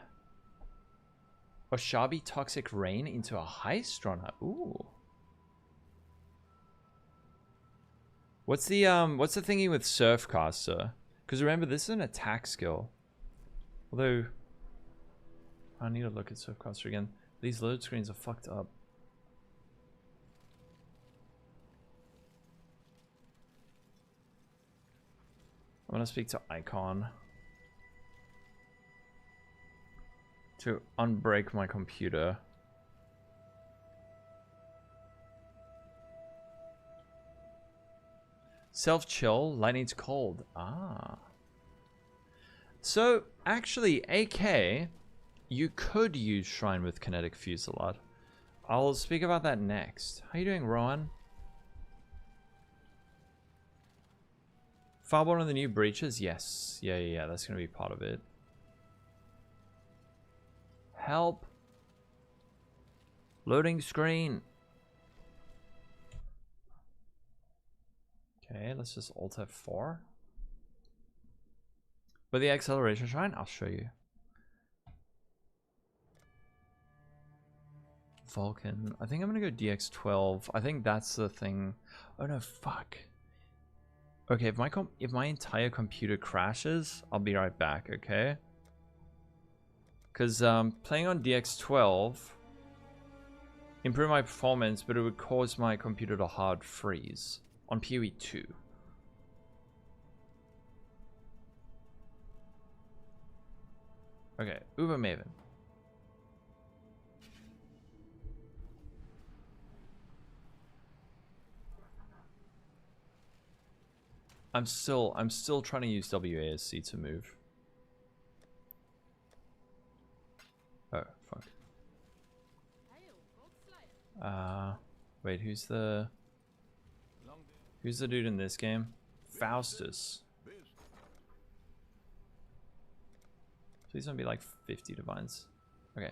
Oshabi Toxic Rain into a heist runner. Ooh. What's the thingy with Surfcaster? Because remember, this is an attack skill. Although I need to look at Surfcaster again. These load screens are fucked up. I'm gonna speak to Icon to unbreak my computer. Self-chill, lightning's cold. Ah. So, actually, AK, you could use Shrine with Kinetic Fusillade. I'll speak about that next. How you doing, Rowan? Fireball on the new breaches? Yes. Yeah, that's going to be part of it. Help. Loading screen. Okay, let's just Alt F4. But the acceleration shrine, I'll show you. Vulcan. I think I'm going to go DX12. I think that's the thing. Oh no, fuck. Okay, if my entire computer crashes, I'll be right back, okay? Because playing on DX12 improve my performance, but it would cause my computer to hard freeze on PoE 2. Okay, Uber Maven. I'm still trying to use WASD to move. Oh, fuck. Wait, who's the Who's the dude in this game? Faustus. Please don't be like 50 divines. Okay.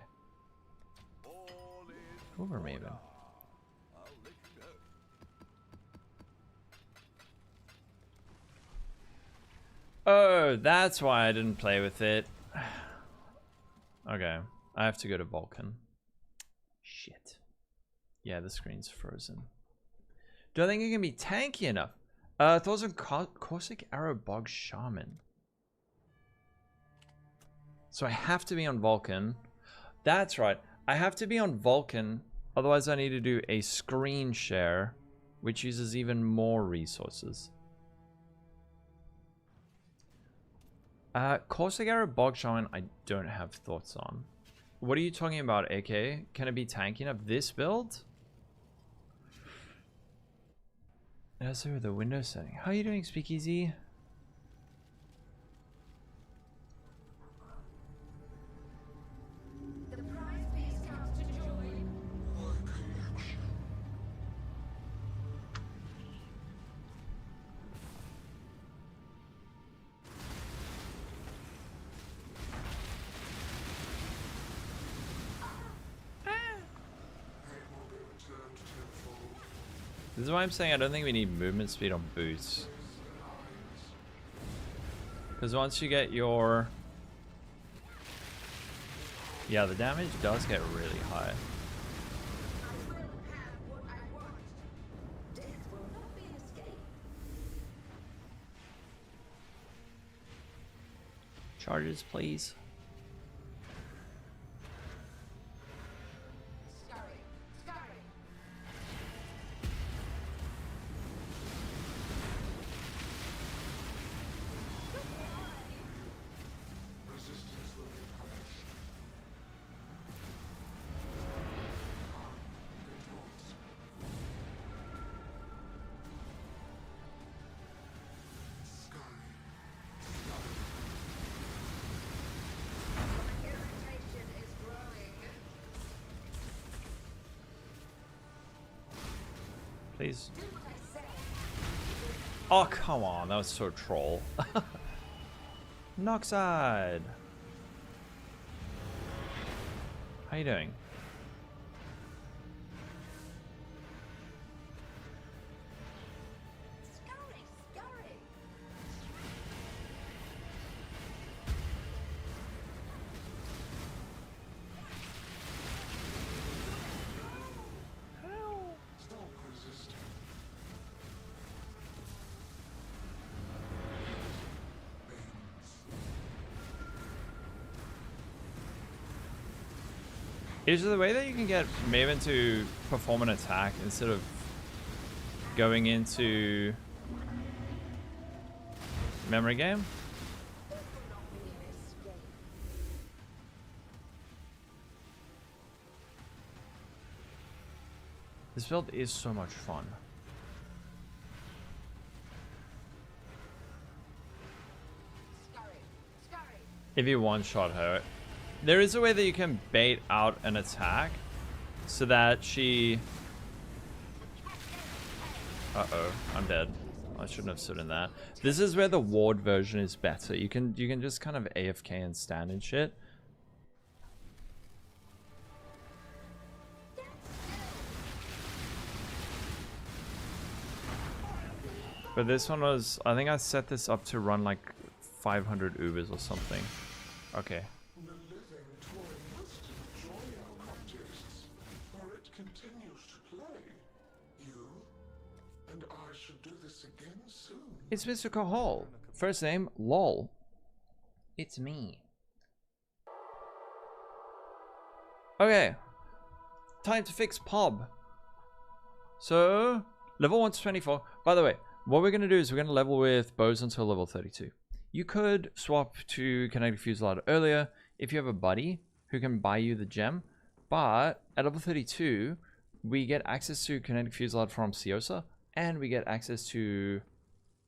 Over Maven. Oh, that's why I didn't play with it. Okay, I have to go to Vulcan. Shit. Yeah, the screen's frozen. Do I think it can be tanky enough? Thoughts on Corsic Arrow Bog Shaman. So I have to be on Vulcan. That's right. I have to be on Vulcan. Otherwise I need to do a screen share, which uses even more resources. Corsic Arrow Bog Shaman, I don't have thoughts on. What are you talking about, AK? Can it be tanky enough? This build? That's over the window setting. How are you doing, Speakeasy? This is why I'm saying I don't think we need movement speed on boots. Because once you get your... Yeah, the damage does get really high. Charges, please. Please. Oh, come on. That was so troll. Noxide. How you doing? Is there the way that you can get Maven to perform an attack instead of going into memory game? This build is so much fun. If you one-shot her. There is a way that you can bait out an attack so that she... Uh-oh, I'm dead. I shouldn't have stood in that. This is where the ward version is better. You can just kind of AFK and stand and shit. But this one was... I think I set this up to run like 500 Ubers or something. Okay. It's Mr. Lolcohol. First name, Lol. It's me. Okay. Time to fix PoB. So, level 1 to 24. By the way, what we're going to do is we're going to level with bows until level 32. You could swap to Kinetic Fusillade earlier if you have a buddy who can buy you the gem. But at level 32, we get access to Kinetic Fusillade from Ciosa. And we get access to...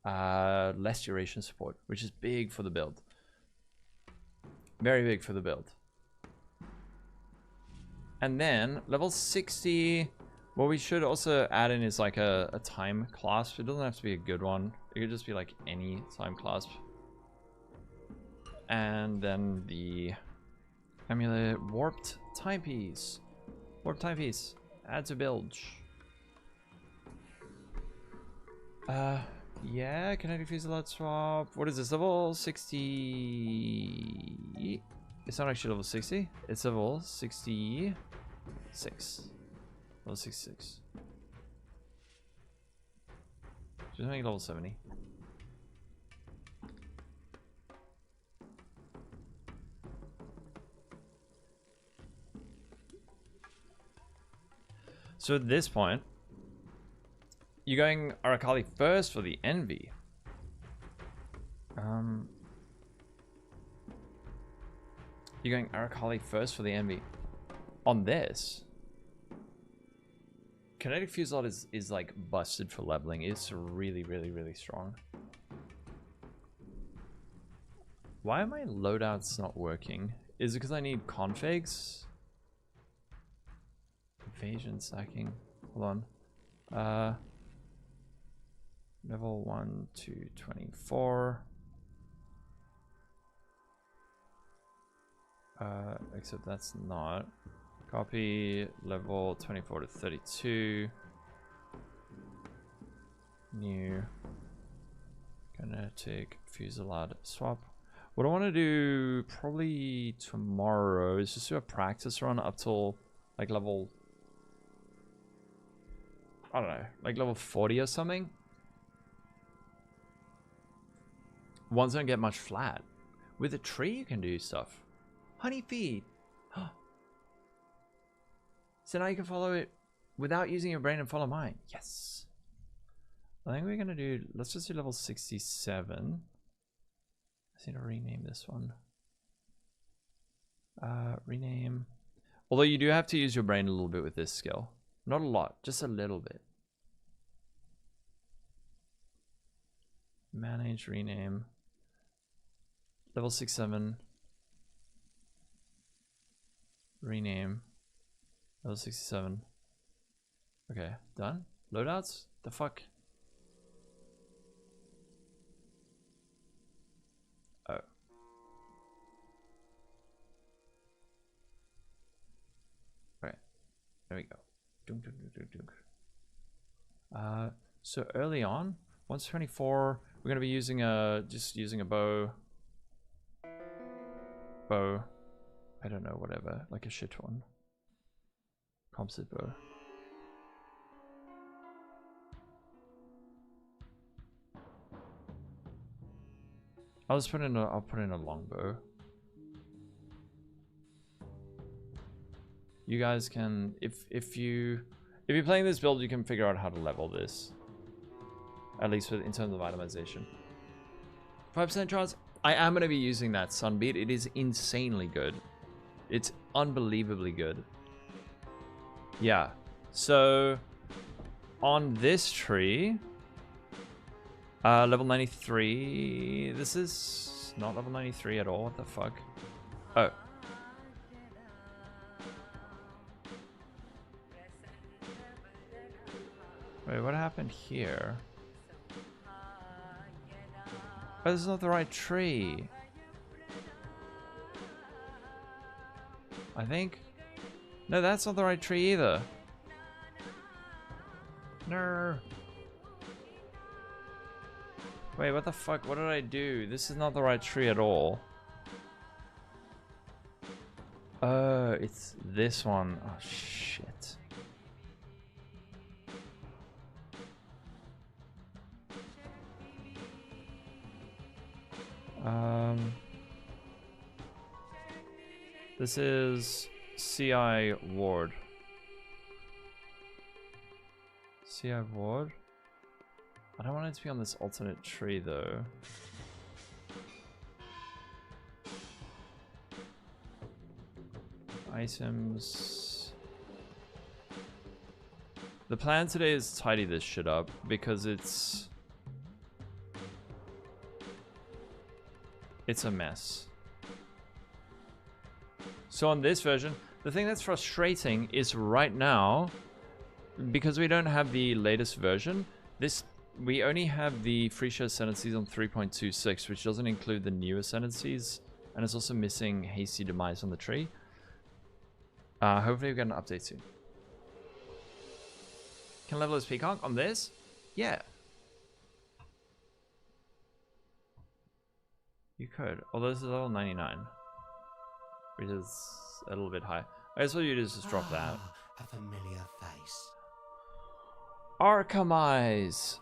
less duration support, which is big for the build. Very big for the build. And then level 60, What we should also add in is like a time clasp. It doesn't have to be a good one. It could just be like any time clasp. And then the amulet warped timepiece. Warped timepiece. Add to bilge. Yeah, Kinetic Fusillade swap. What is this? Level 60. It's not actually level 60. It's level 66. Level 66. Just make it level 70. So at this point, you're going Arakali first for the Envy. You're going Arakali first for the Envy. On this, Kinetic Fusillade is like busted for leveling. It's really, really, really strong. Why are my loadouts not working? Is it because I need configs? Evasion stacking. Hold on. Level 1 to 24. Except that's not. Copy level 24 to 32. New Kinetic Fusillade swap. What I want to do probably tomorrow is just do a practice run up till like level, I don't know, like level 40 or something. Ones don't get much flat. With a tree you can do stuff. Honey feed. So now you can follow it without using your brain and follow mine. Yes. I think we're gonna do, let's just do level 67. I need to rename this one. Rename. Although you do have to use your brain a little bit with this skill. Not a lot, just a little bit. Manage, rename. Level 67. Rename. Level 67. Okay, done. Loadouts? The fuck? Oh. Okay, there we go. Dunk, dunk, dunk, dunk, dunk. So early on, 124, we're gonna be using just using a bow. Bow. I don't know, whatever, like a shit one. Composite bow. I'll just put in I'll put in a longbow. You guys can, if you're playing this build, you can figure out how to level this. At least in terms of itemization. 5% chance. I am going to be using that Sunbeat. It is insanely good. It's unbelievably good. Yeah. So on this tree, level 93. This is not level 93 at all. What the fuck? Oh. Wait, what happened here? Oh, this is not the right tree. I think. No, that's not the right tree either. No. Wait, what the fuck? What did I do? This is not the right tree at all. Oh, it's this one. Oh, shit. This is CI Ward. CI Ward? I don't want it to be on this alternate tree though. Items. The plan today is to tidy this shit up because it's a mess. So on this version, the thing that's frustrating is right now, because we don't have the latest version, we only have the Phrecia Ascendancies on 3.26, which doesn't include the new Ascendancies, and it's also missing Hasty Demise on the tree. Hopefully we get an update soon. Can level as Peacock on this? Yeah. You could, although this is level 99, which is a little bit high. I guess what you do is just drop that. A familiar face. Arkhamize!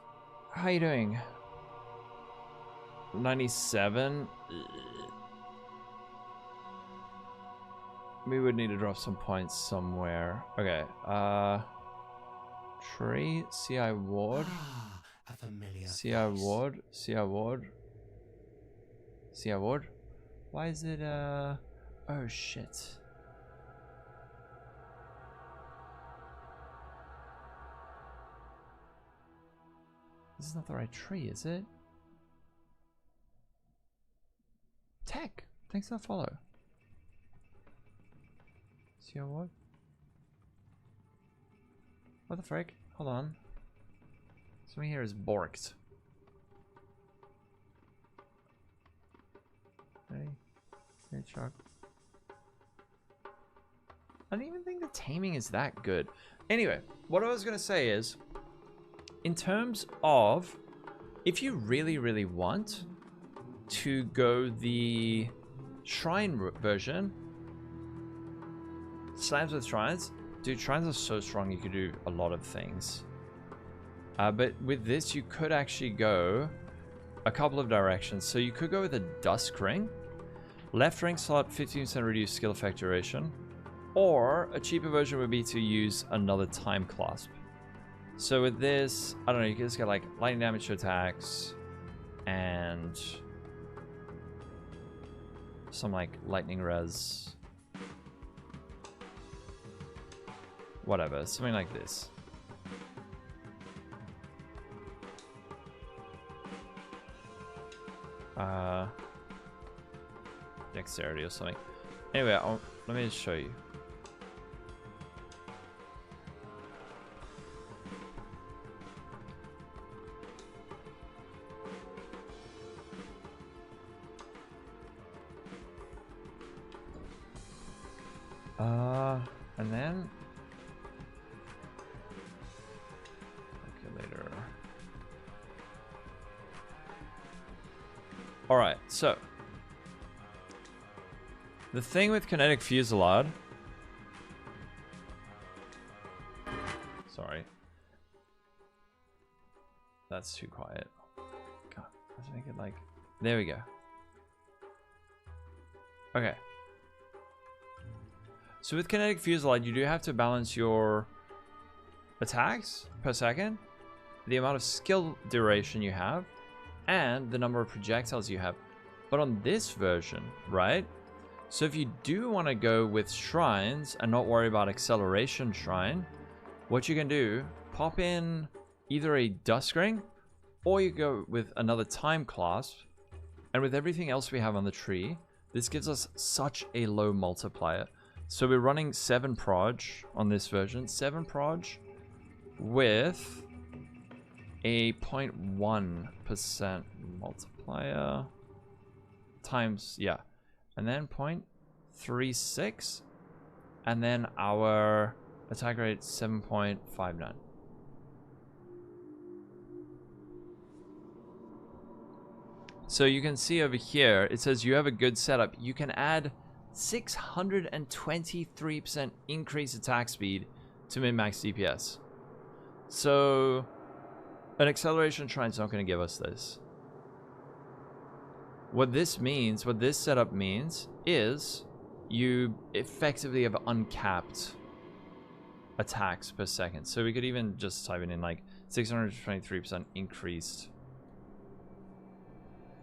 How you doing? 97? We would need to drop some points somewhere. Okay, Tree, CI Ward. A familiar CI Ward, CI Ward. CI Ward? Why is it, oh shit. This is not the right tree, is it? Tech! Thanks for the follow. See what? What the frick? Hold on. Something here is borked. Hey. Hey, Chuck. I don't even think the taming is that good. Anyway, what I was gonna say is, in terms of, if you really, really want to go the shrine version, slams with shrines, dude, shrines are so strong you could do a lot of things. But with this, you could actually go a couple of directions. So you could go with a Dusk Ring, left ring slot 15% reduced skill effect duration, or a cheaper version would be to use another Time Clasp. So with this, I don't know, you can just get like lightning damage to attacks and some like lightning res. Whatever, something like this. Dexterity or something. Anyway, let me just show you. And then calculator. All right, so the thing with Kinetic Fusillade. Sorry, that's too quiet. God, let's make it like. There we go. Okay. So with Kinetic Fusillade, you do have to balance your attacks per second, the amount of skill duration you have, and the number of projectiles you have. But on this version, right? So if you do want to go with shrines and not worry about acceleration shrine, what you can do, pop in either a Dusk Ring, or you go with another Time Clasp, and with everything else we have on the tree, this gives us such a low multiplier. So we're running 7 proj on this version, 7 proj with a 0.1% multiplier times, yeah, and then 0.36, and then our attack rate 7.59. So you can see over here, it says you have a good setup. You can add 623% increased attack speed to min-max DPS. So an acceleration shrine is not going to give us this. What this means, what this setup means, is you effectively have uncapped attacks per second. So we could even just type it in like 623% increased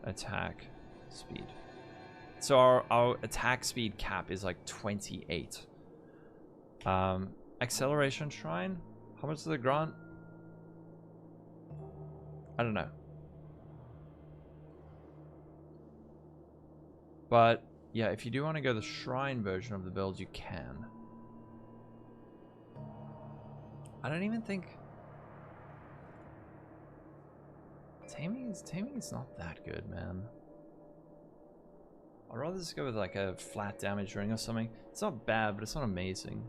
attack speed. So our attack speed cap is like 28. Acceleration shrine, how much does it grant? I don't know. But yeah, if you do want to go the shrine version of the build, you can. I don't even think taming is not that good, man. I'd rather just go with like a flat damage ring or something. It's not bad, but it's not amazing.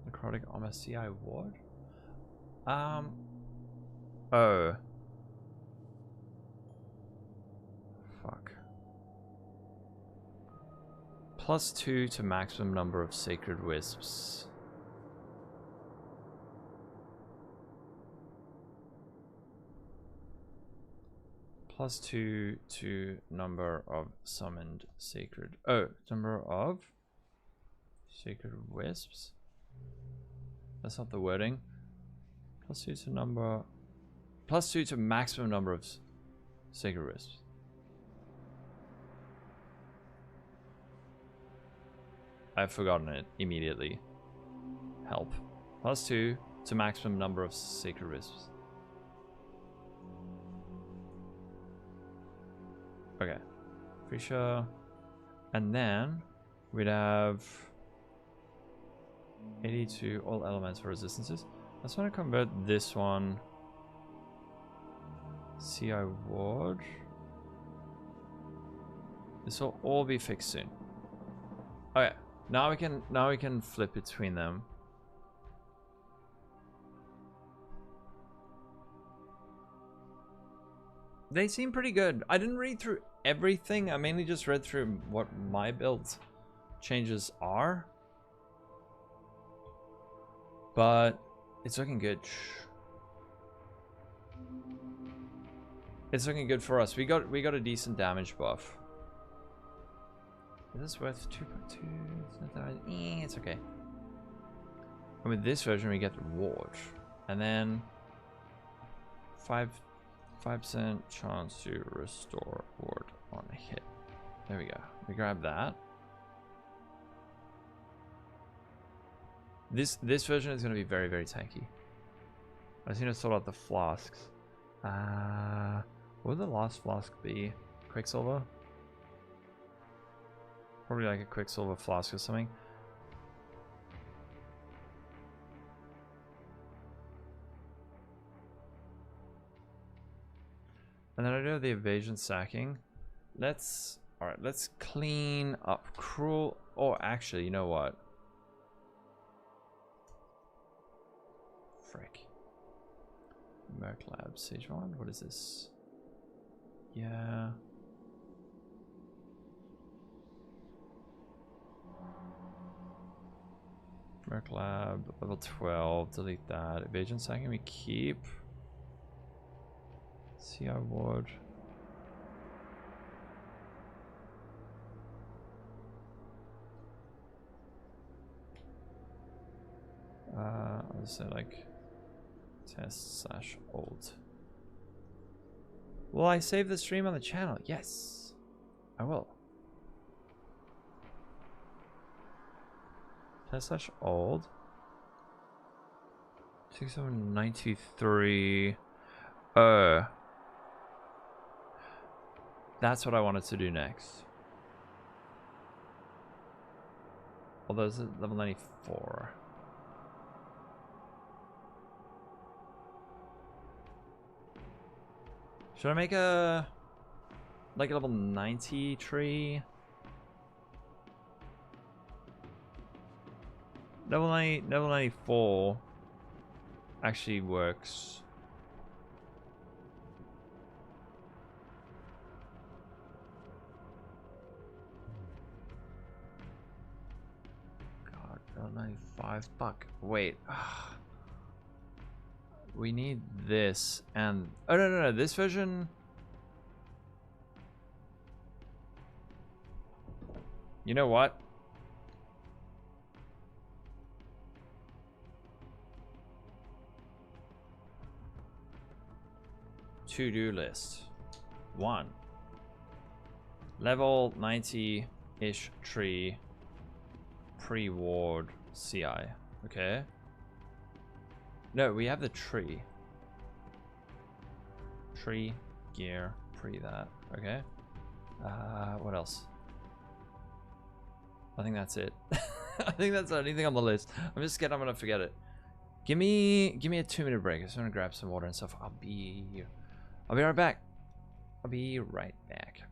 Necrotic armor CI ward? Oh. Fuck. +2 to maximum number of sacred wisps. +2 to number of summoned sacred. Oh, number of sacred wisps? That's not the wording. +2 to number. +2 to maximum number of sacred wisps. I've forgotten it immediately. Help. +2 to maximum number of sacred wisps. Okay. Phrecia. And then we'd have 82 all elemental resistances. I just want to convert this one. CI ward. This will all be fixed soon. Okay. Now we can flip between them. They seem pretty good. I didn't read through everything. I mainly just read through what my build changes are. But it's looking good. It's looking good for us. We got a decent damage buff. Is this worth 2.2? It's okay. And with this version, we get ward, and then 5% chance to restore ward on a hit. There we go. We grab that. This version is going to be very, very tanky. I just need to sort out the flasks. What would the last flask be? Quicksilver? Probably like a Quicksilver flask or something. And then I do the evasion sacking. Alright, let's clean up cruel. Or actually, you know what? Frick. Merc Lab Sage Wand, what is this? Yeah. Merc Lab, level 12, delete that. Evasion sacking we keep. CI ward. I'll just say like test/old. Will I save the stream on the channel? Yes, I will. Test/old. 6793. That's what I wanted to do next. Although it's level 94. Should I make a like a level 90 tree? Level 94 actually works. God, level 95. Fuck. Wait. We need this and oh no, this version. You know what? To-do list. 1. Level 90-ish tree pre-ward CI. Okay. No, we have the tree. Tree, gear, that. Okay. What else? I think that's it. I think that's the only thing on the list. I'm just scared I'm gonna forget it. Give me a 2-minute break. I just want to grab some water and stuff. I'll be right back. I'll be right back.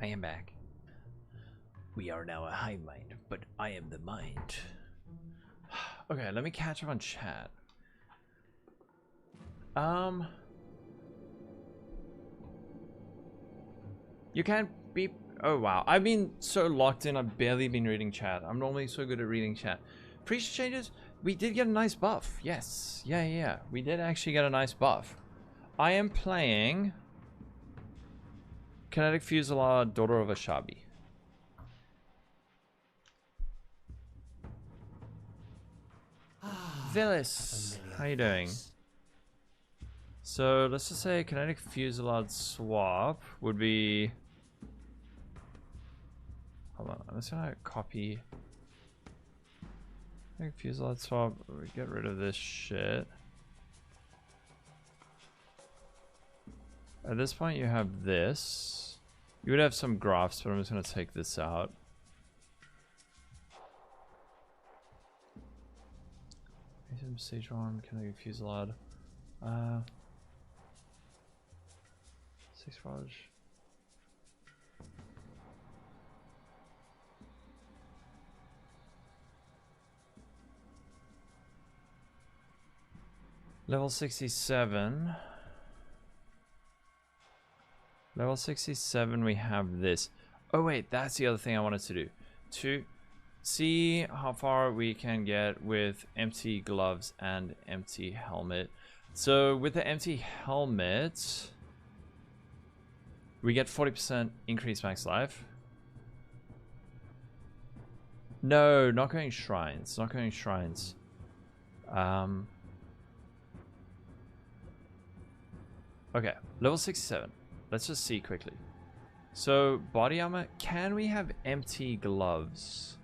I am back. We are now a hive mind, but I am the mind. Okay, let me catch up on chat. You can't be. Oh wow, I've been so locked in. I've barely been reading chat. I'm normally so good at reading chat. Phrecia changes. We did get a nice buff. Yes, yeah. We did actually get a nice buff. I am playing Kinetic Fusillade, Daughter of Ashabi. Phyllis, how you doing? So let's just say Kinetic Fusillade swap would be. Hold on, I'm just gonna copy. Kinetic Fusillade swap. Get rid of this shit. At this point, you have this. You would have some graphs, but I'm just gonna take this out. Stage 1, Kinetic Fusillade. 6 Fudge. Level 67. Level 67, we have this. Oh wait, that's the other thing I wanted to do. To see how far we can get with empty gloves and empty helmet. So with the empty helmet, we get 40% increased max life. No, not going shrines. Not going shrines. Okay, level 67. Let's just see quickly. So body armor, can we have empty gloves?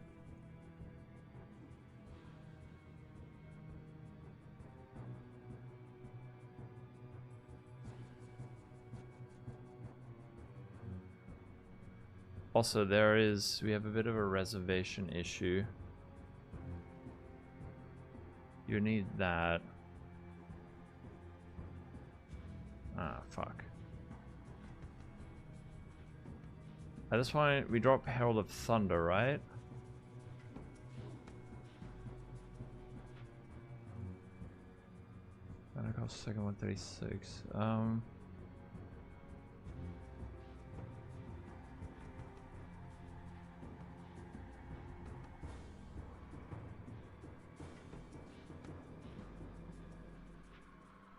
Also, we have a bit of a reservation issue. You need that. Ah, fuck. At this point, we drop Herald of Thunder, right? And it costs second 136.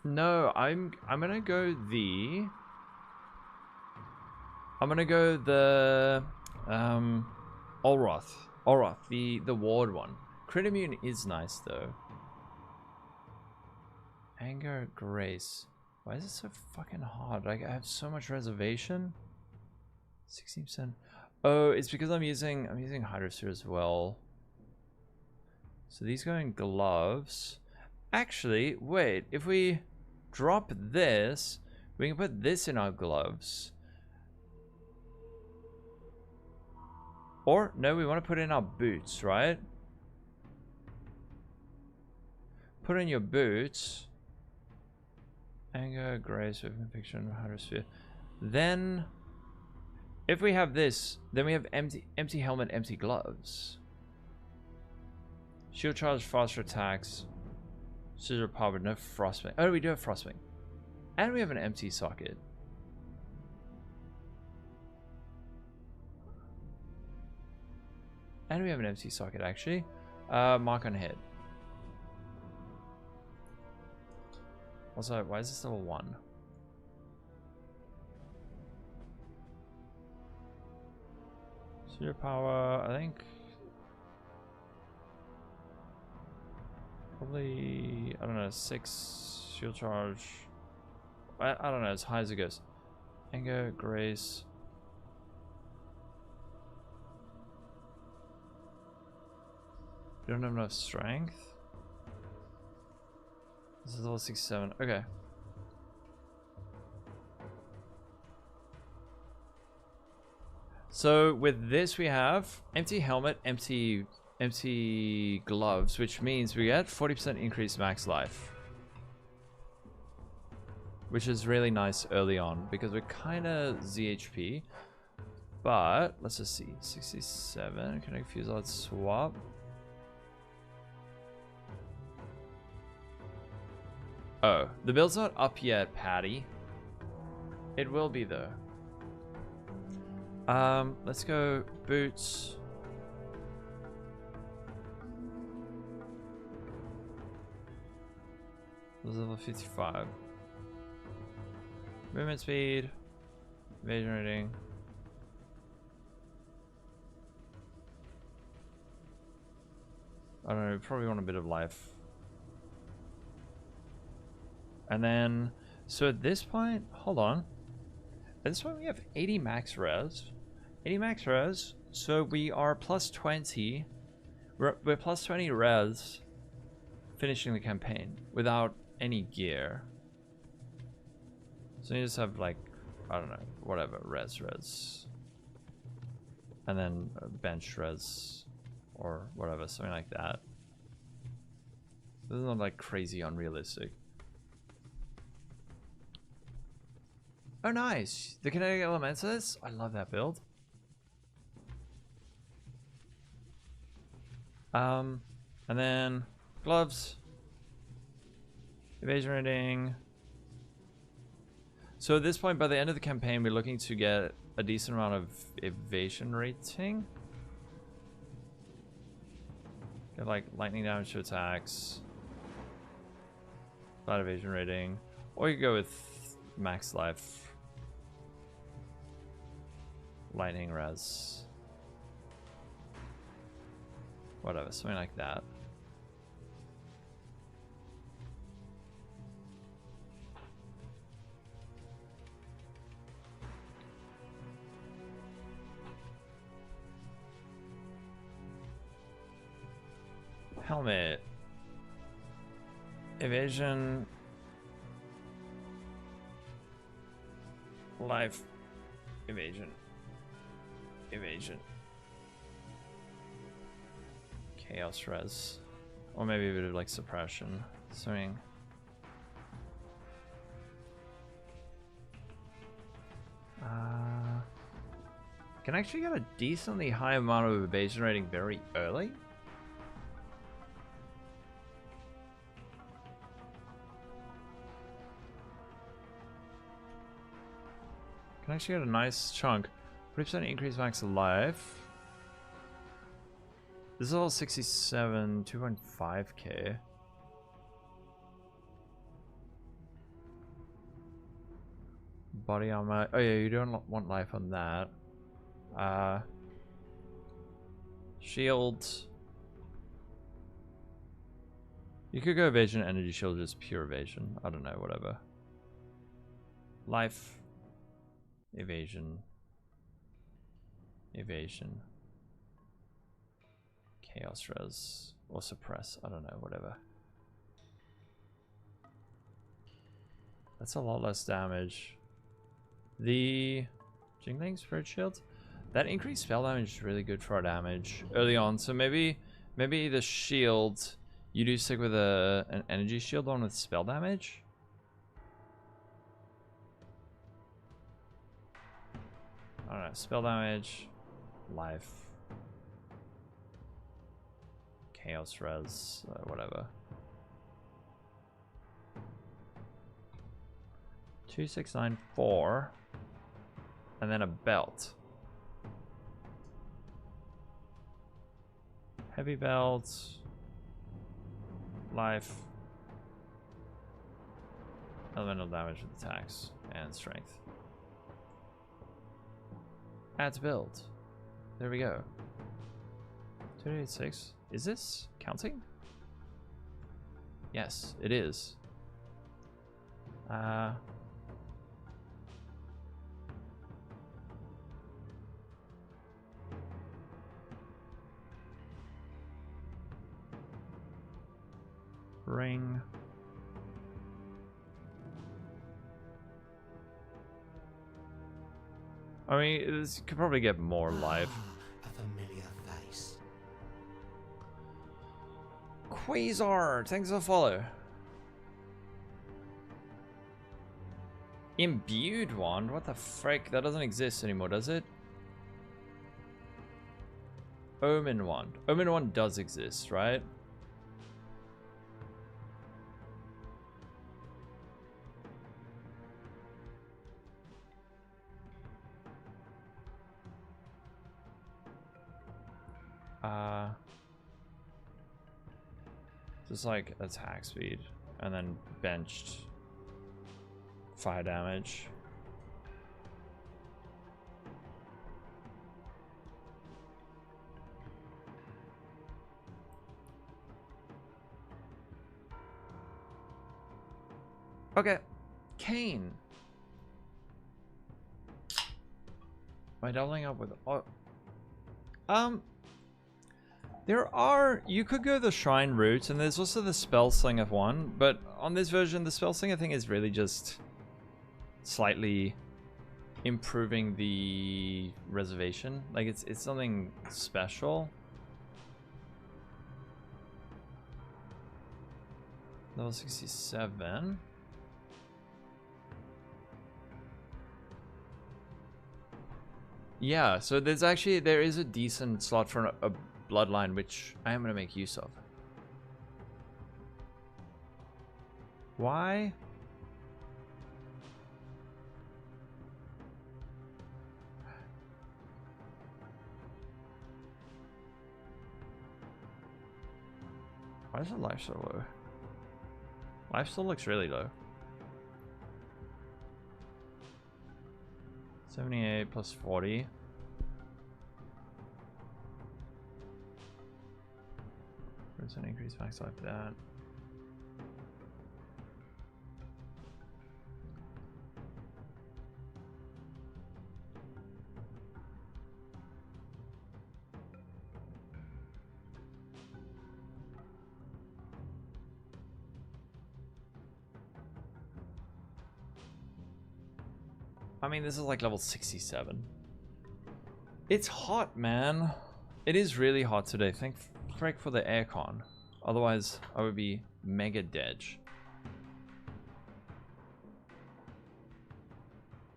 No, I'm gonna go the Olroth, the ward one. Crit immune is nice though. Anger, Grace. Why is it so fucking hard? Like I have so much reservation. 16%. Oh, it's because I'm using Hydrosphere as well. So these go in gloves. Actually, wait, if we drop this, we can put this in our gloves. Or, no, we want to put in our boots, right? Put in your boots. Anger, Grace, Fiction, Hydrosphere. Then, if we have this, then we have empty helmet, empty gloves. Shield charge, faster attacks. Scissor power, no frostwing. Oh, we do have frostwing. And we have an empty socket. And we have an empty socket, actually. Mark on head. Also, why is this level 1? Scissor power, I think... Probably, I don't know, 6 shield charge. I don't know, as high as it goes. Anger, Grace. You don't have enough strength? This is level 67. Okay. So with this we have empty helmet, empty gloves, which means we get 40% increased max life, which is really nice early on because we're kind of ZHP. But let's just see, 67. Kinetic Fusillade swap. Oh, the build's not up yet, Patty. It will be though. Let's go boots. Level 55. Movement speed. Evasion rating. I don't know, probably want a bit of life. And then, so at this point, hold on. At this point we have 80 max res. 80 max res, so we are plus 20. We're plus 20 res finishing the campaign without any gear. So you just have like, I don't know, whatever, res. And then bench res or whatever, something like that. This is not like crazy unrealistic. Oh nice! The kinetic elementals? I love that build. And then gloves. Evasion rating. So at this point, by the end of the campaign, we're looking to get a decent amount of evasion rating. Get like lightning damage to attacks. Flat evasion rating. Or you go with max life. Lightning res. Whatever, something like that. Helmet. Evasion. Life. Evasion. Evasion. Chaos res. Or maybe a bit of like suppression. Something. Can actually get a decently high amount of evasion rating very early. Can actually get a nice chunk. 40% increase max life. This is all 67, 2.5k. Body armor. Oh yeah, you don't want life on that. Shield. You could go evasion, energy shield, just pure evasion. I don't know, whatever. Life. Evasion. Evasion. Chaos res. Or suppress. I don't know, whatever. That's a lot less damage. The Jingling Spirit Shield? That increased spell damage is really good for our damage early on. So maybe the shield, you do stick with an energy shield on with spell damage. I don't know, spell damage, life, chaos res, whatever. 2694, and then a belt. Heavy belt, life, elemental damage with attacks, and strength. Add to build. There we go. 286. Is this counting? Yes, it is. Ring. I mean, this could probably get more live. A familiar face. Quasar, thanks for the follow. Imbued wand? What the frick? That doesn't exist anymore, does it? Omen wand. Omen wand does exist, right? Just like attack speed and then benched fire damage. Okay. Kane. By doubling up with... you could go the Shrine route, and there's also the Spell Slinger one, but on this version, the Spell Slinger thing is really just slightly improving the reservation. Like, it's something special. Level 67. Yeah, so there is a decent slot for a bloodline, which I am going to make use of. Why? Why is the life so low? Life still looks really low. 78 plus 40. Percent increase max life that. I mean, this is like level 67. It's hot, man. It is really hot today. Thank frick for the aircon. Otherwise, I would be mega dead.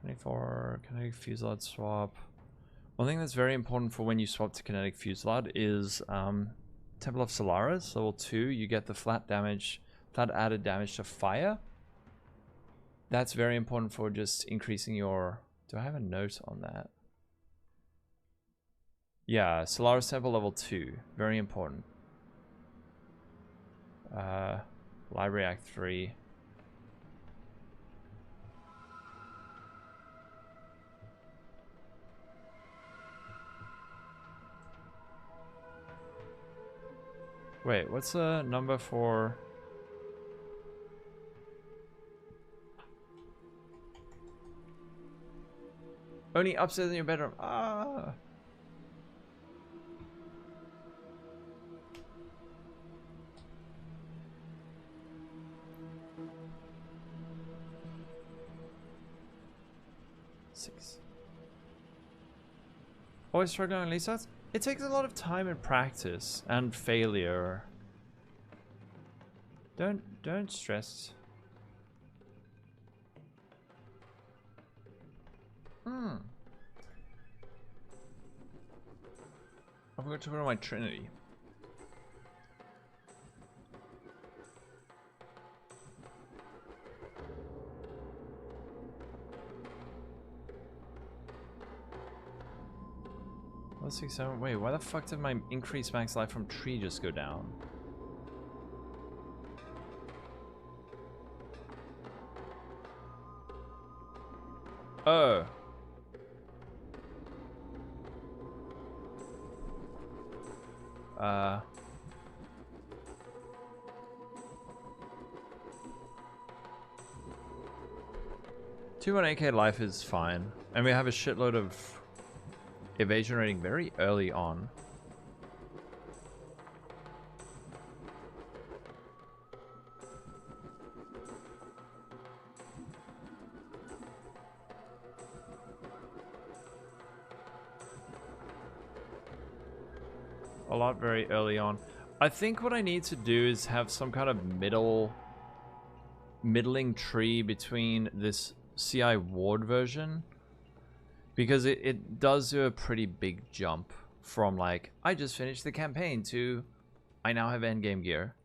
24 Kinetic Fusillade swap. One thing that's very important for when you swap to Kinetic Fusillade is Temple of Solaris, level 2. You get the flat added damage to fire. That's very important for just increasing your... Do I have a note on that? Yeah, Solaris Temple level 2. Very important. Library Act 3. Wait, what's the number for... Only upstairs in your bedroom. Ah. Six. Always struggling on Lisa? It takes a lot of time and practice and failure. Don't stress. I forgot to put on my Trinity. Let's 6, 7. Wait, why the fuck did my increased max life from tree just go down? Oh. 218k life is fine. And we have a shitload of evasion rating very early on. A lot very early on. I think what I need to do is have some kind of middling tree between this CI Ward version, because it does do a pretty big jump from like, I just finished the campaign to I now have endgame gear.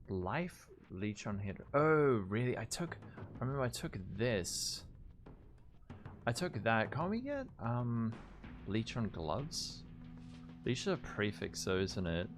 Life leech on hit. Oh, really? I remember I took this. I took that. Can't we get leech on gloves? Leech is a prefix though, isn't it?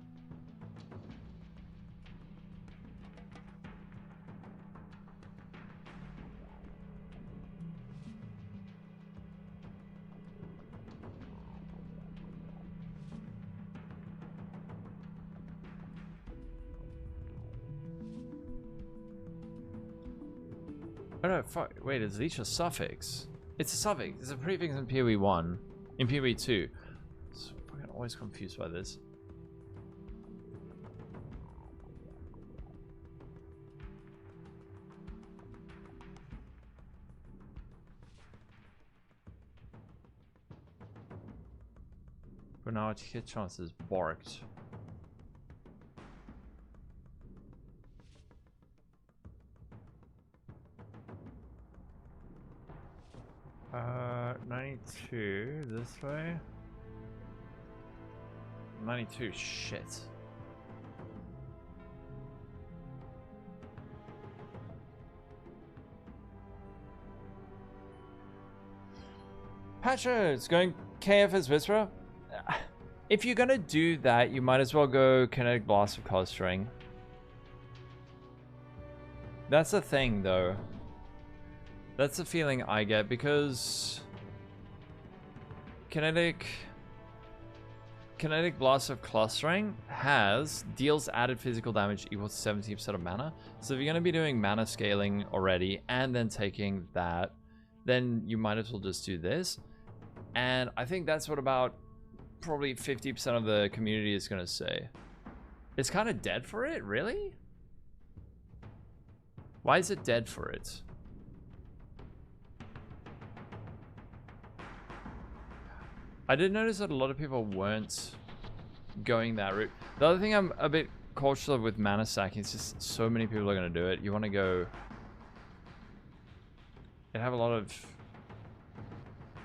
Oh no, fuck. Wait, is Leech a suffix? It's a suffix. It's a prefix in PoE 1. In PoE 2. So I'm fucking always confused by this. But now its hit chance is barked. Uh, 92 this way. 92, shit. Patcher, it's going KF as Whisperer. If you're gonna do that, you might as well go Kinetic Blast of Clustering. That's the thing, though. That's the feeling I get, because Kinetic Blast of Clustering deals added physical damage equal to 70% of mana. So if you're gonna be doing mana scaling already and then taking that, then you might as well just do this. And I think that's what about probably 50% of the community is gonna say. It's kind of dead for it, really? Why is it dead for it? I did notice that a lot of people weren't going that route. The other thing I'm a bit cautious of with mana stacking is just so many people are gonna do it. You want to go and have a lot of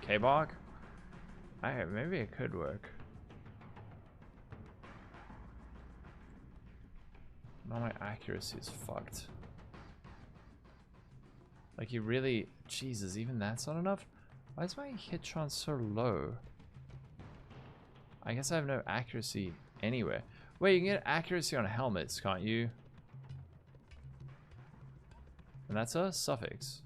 K-Bark. Maybe it could work. Now my accuracy is fucked. Like, you really... Jesus, even that's not enough? Why is my hit chance so low? I guess I have no accuracy anywhere. Wait, you can get accuracy on helmets, can't you? And that's a suffix.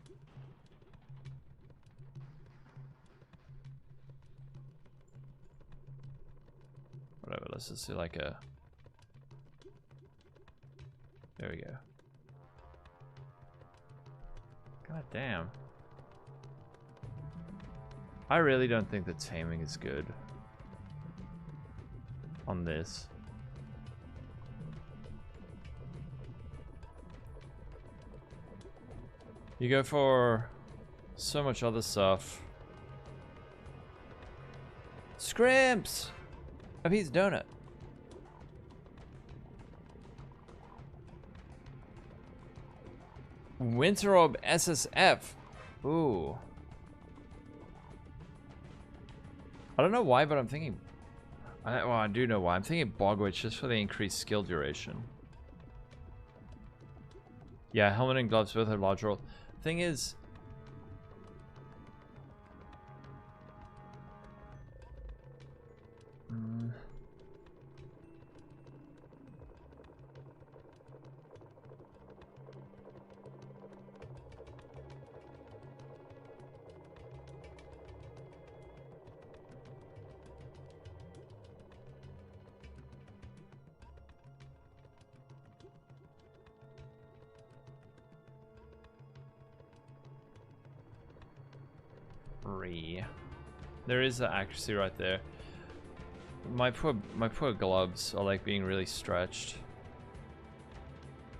Whatever, let's just do like a... There we go. God damn. I really don't think the taming is good on this. You go for so much other stuff. Scrimps! A piece of donut. Winter Orb SSF. Ooh. I don't know why, but I'm thinking... well, I do know why. I'm thinking Bogwitch just for the increased skill duration. Yeah, helmet and gloves both have large roll. Thing is... There is the accuracy right there. My poor gloves are like being really stretched.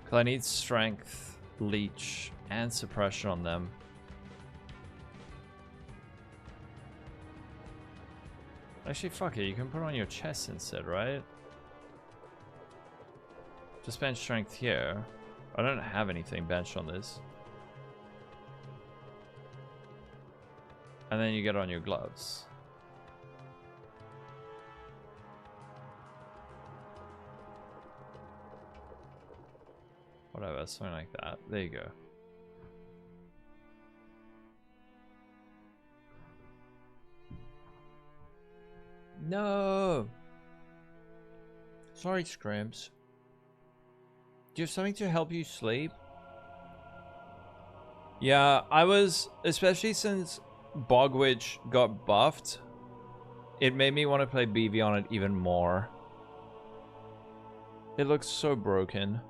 Cause I need strength, leech, and suppression on them. Actually, fuck it, you can put it on your chest instead, right? Just bench strength here. I don't have anything benched on this. And then you get on your gloves. Whatever, something like that. There you go. No! Sorry, Scrimps. Do you have something to help you sleep? Yeah, I was, especially since Bogwitch got buffed, it made me want to play BV on it even more. It looks so broken.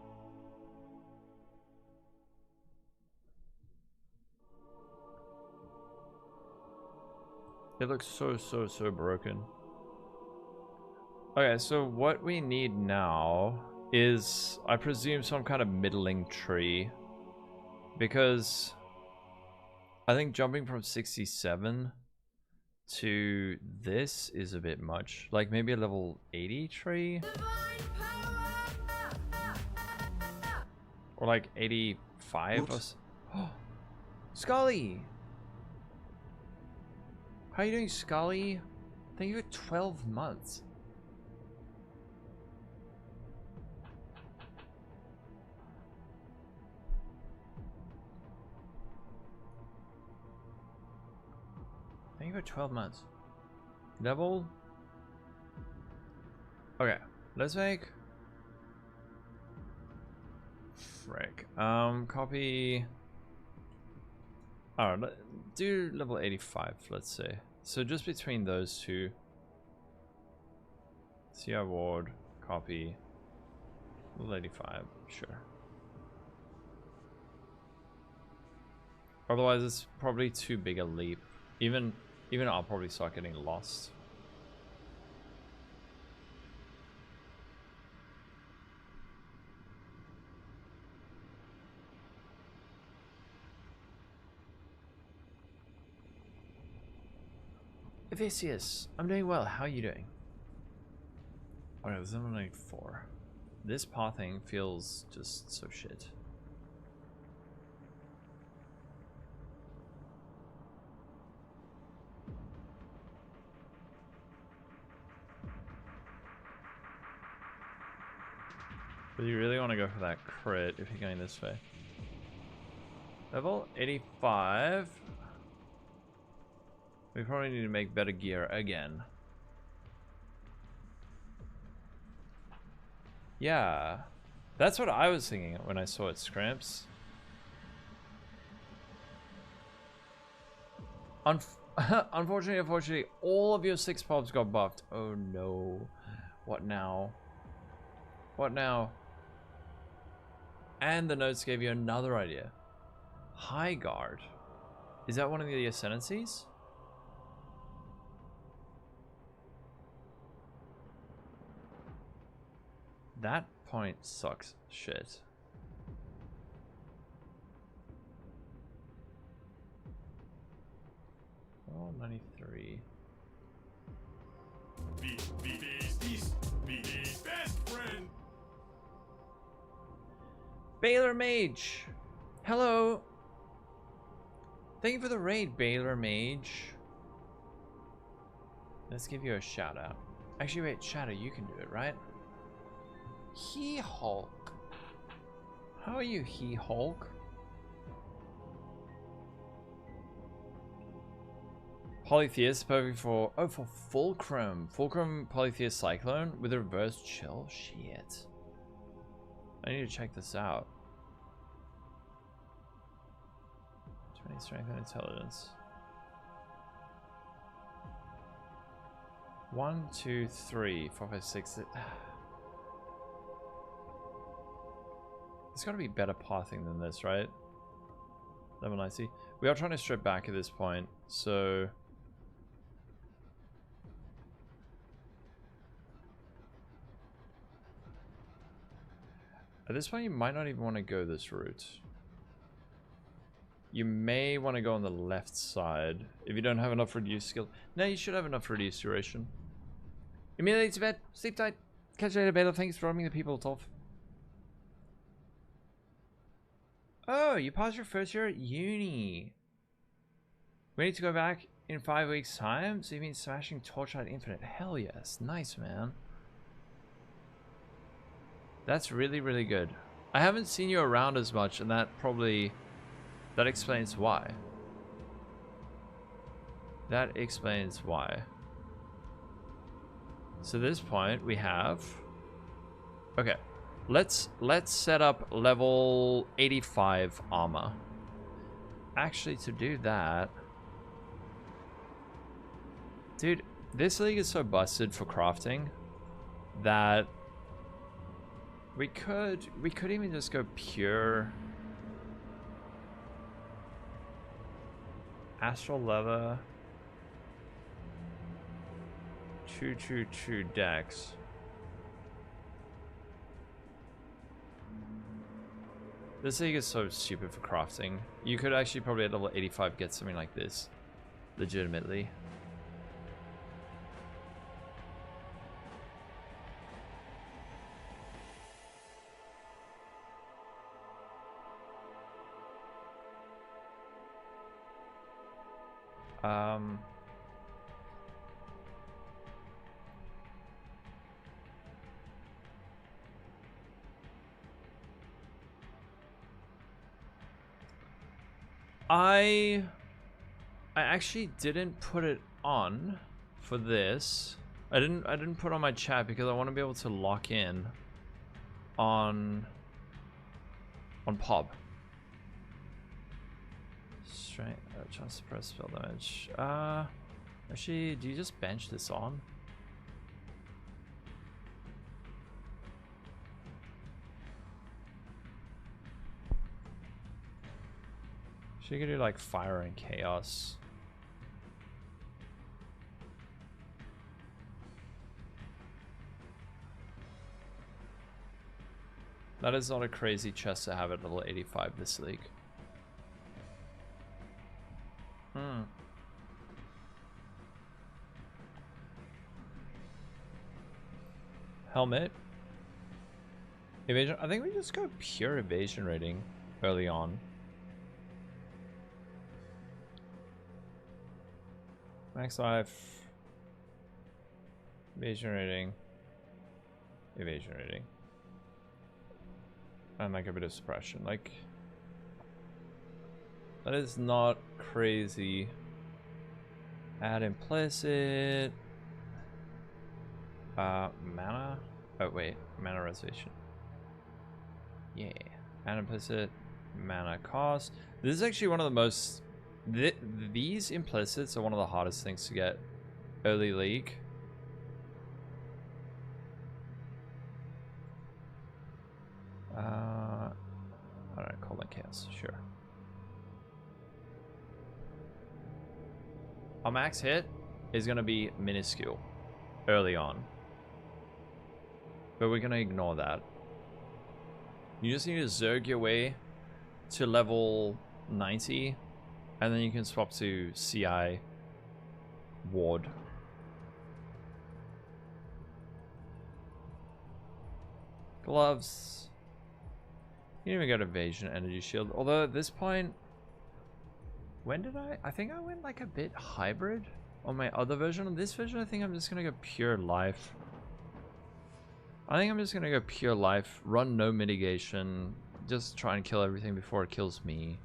It looks so broken. Okay, so what we need now is, I presume, some kind of middling tree. Because I think jumping from 67 to this is a bit much. Like maybe a level 80 tree? Or like 85 or so. Oh, Scully! How are you doing, Scully? Thank you for 12 months. Thank you for 12 months. Level? Okay, let's make... Frick. Copy... Alright, do level 85, let's say. So just between those two. CI ward, copy, level 85, sure. Otherwise it's probably too big a leap. Even I'll probably start getting lost. Evasius, I'm doing well. How are you doing? Okay, there's only 4. This pathing feels just so shit. But you really want to go for that crit if you're going this way. Level 85. We probably need to make better gear again. Yeah. That's what I was thinking when I saw it, Scramps. Unfortunately, all of your 6 PoBs got buffed. Oh no. What now? What now? And the notes gave you another idea. High Guard. Is that one of the ascendancies? That point sucks shit. Oh, 93. BD's best friend. Baylor Mage! Hello! Thank you for the raid, Baylor Mage. Let's give you a shout out. Actually, wait, Shadow, you can do it, right? He Hulk. How are you, He Hulk? Polytheist, perfect for... Oh, for Fulcrum. Fulcrum Polytheist Cyclone with a reverse chill? Shit. I need to check this out. 20 strength and intelligence. 1, 2, 3, 4, 5, 6. There's got to be better pathing than this, right? Level 90. We are trying to strip back at this point, so... At this point, you might not even want to go this route. You may want to go on the left side if you don't have enough reduced skill. No, you should have enough reduced duration. Immediately to bed. Sleep tight. Catch you later, Baylor. Thanks for roaming the people, Tolf. Oh, you passed your first year at uni. We need to go back in 5 weeks' time? So you've been smashing Torchlight Infinite. Hell yes. Nice, man. That's really, really good. I haven't seen you around as much, and that explains why. That explains why. So at this point, we have... Okay. Let's set up level 85 armor. Actually, to do that... Dude, this league is so busted for crafting that we could even just go pure astral leather. 222 dex. This thing is so stupid for crafting. You could actually probably at level 85 get something like this. Legitimately. I actually didn't put it on for this. I didn't put on my chat because I want to be able to lock in on PoB. Straight chance to press spell damage. Actually, do you just bench this on? She could do like fire and chaos. That is not a crazy chest to have at level 85 this league. Helmet. Evasion. I think we just go pure evasion rating early on. Max life. Evasion rating. Evasion rating. And like a bit of suppression. Like, that is not crazy. Add implicit. Mana. Oh wait, mana reservation. Yeah, mana implicit, mana cost. This is actually one of the most. These implicits are one of the hardest things to get early league. Alright, call that chaos, sure. Our max hit is gonna be minuscule early on. But we're gonna ignore that. You just need to Zerg your way to level 90, and then you can swap to CI Ward. Gloves. You didn't even go to Evasion, Energy Shield. Although at this point, when did I think I went like a bit hybrid on my other version. On this version, I think I'm just gonna go pure life. I think I'm just gonna go pure life, run no mitigation, just try and kill everything before it kills me.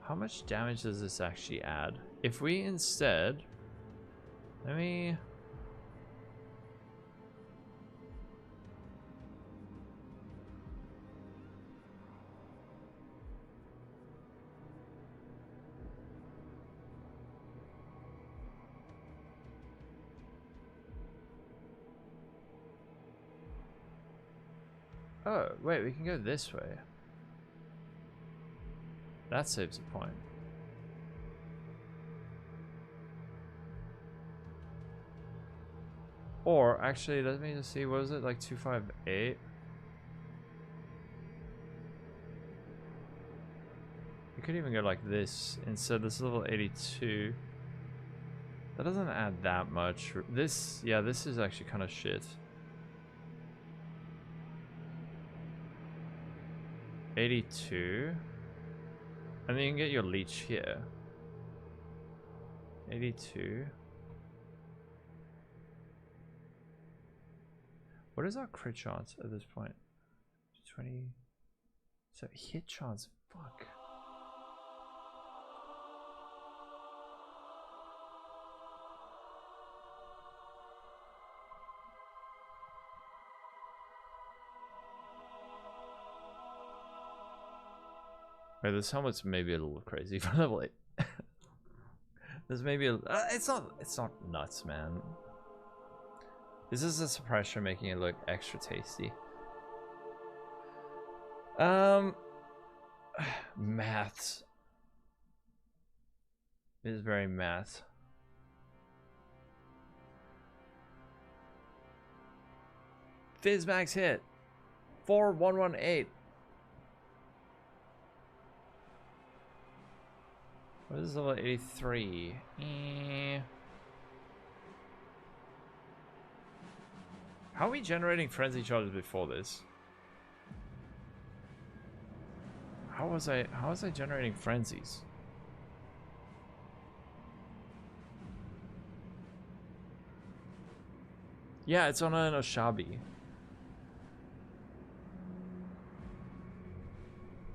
How much damage does this actually add? If we instead, let me... Oh, wait, we can go this way. That saves a point. Or, actually, let me just see, what was it, like 258? You could even go like this. Instead, this is level 82. That doesn't add that much. This, yeah, this is actually kind of shit. 82. And then you can get your leech here. 82. What is our crit chance at this point? 20. So hit chance. Fuck. Wait, this helmet's maybe a little crazy for level 8. There's maybe a, it's not nuts, man. This is a suppressor making it look extra tasty. Maths. It is very math. Fizz max hit. 4118. What is level 83? How are we generating frenzy charges before this? How was I generating frenzies? Yeah, it's on an Oshabi.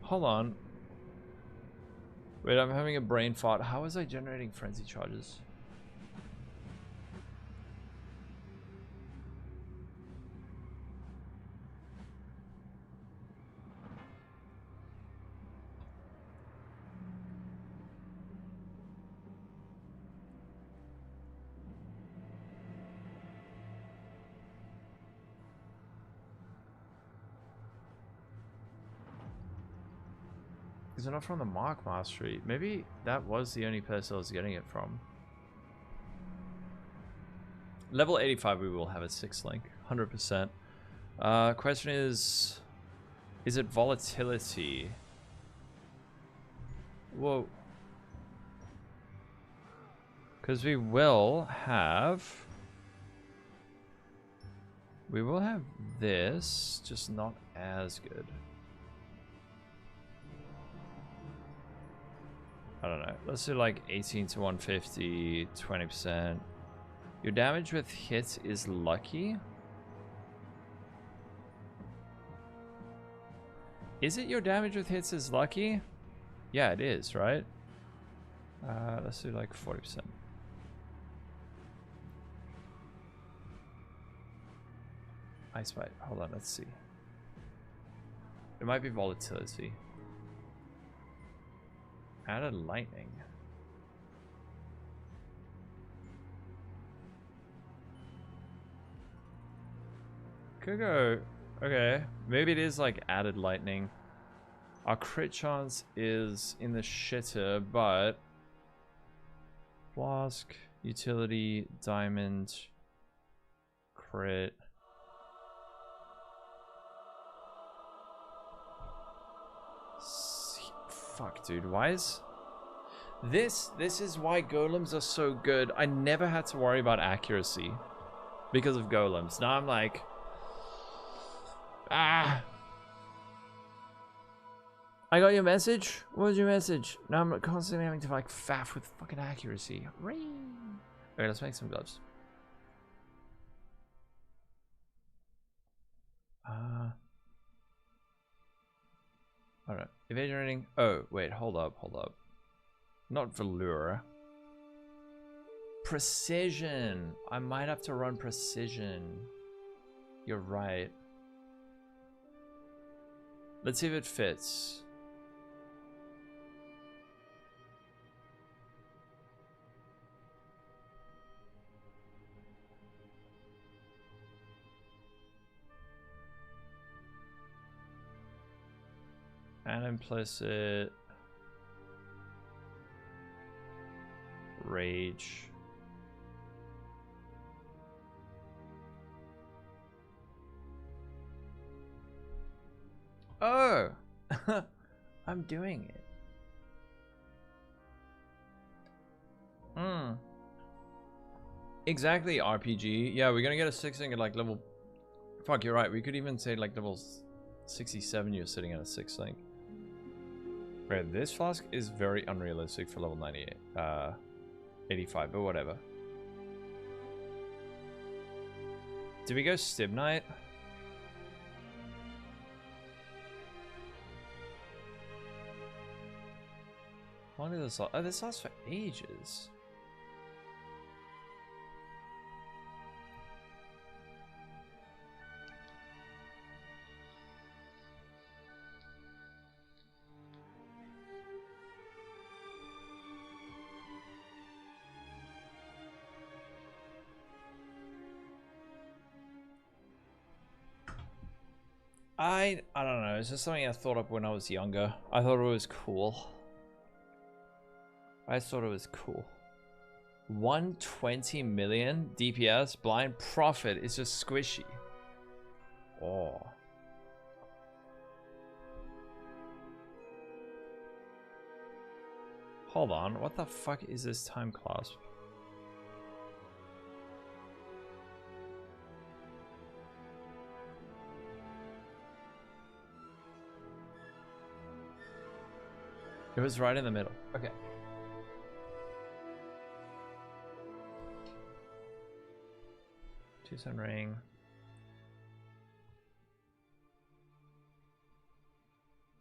Hold on. Wait, I'm having a brain fart. How was I generating frenzy charges? Is it not from the Mark Mastery? Maybe that was the only person I was getting it from. Level 85 we will have a 6 link. 100%. Question is it volatility? Whoa. Because we will have this, just not as good. I don't know. Let's do like 18 to 150, 20%. Your damage with hits is lucky. Is it your damage with hits is lucky? Yeah, it is, right? Let's do like 40%. Ice Bite. Hold on, let's see. It might be volatility. Added lightning. Could go. Okay. Maybe it is like added lightning. Our crit chance is in the shitter, but flask, utility, diamond, crit. Fuck, dude. Why is this is why golems are so good. I never had to worry about accuracy because of golems. Now I'm like, I got your message. What was your message? Now I'm constantly having to like faff with fucking accuracy. Ring. Okay, let's make some gloves. Alright, evasion rating. Oh, wait, hold up. Not velour. Precision. I might have to run precision. You're right. Let's see if it fits. And implicit rage. Oh, I'm doing it. Exactly, RPG. Yeah, we're gonna get a 6 link at like level. Fuck, you're right. We could even say like level 67. You're sitting at a 6 link. Right, this flask is very unrealistic for level 98, 85, but whatever. Did we go Stibnite? How long did this last? Oh, this lasts for ages. I don't know. It's just something I thought up when I was younger. I thought it was cool. I thought it was cool. 120 million DPS. Blind Prophet is just squishy. Oh. Hold on. What the fuck is this time clasp? It was right in the middle. Okay. Two-sun ring.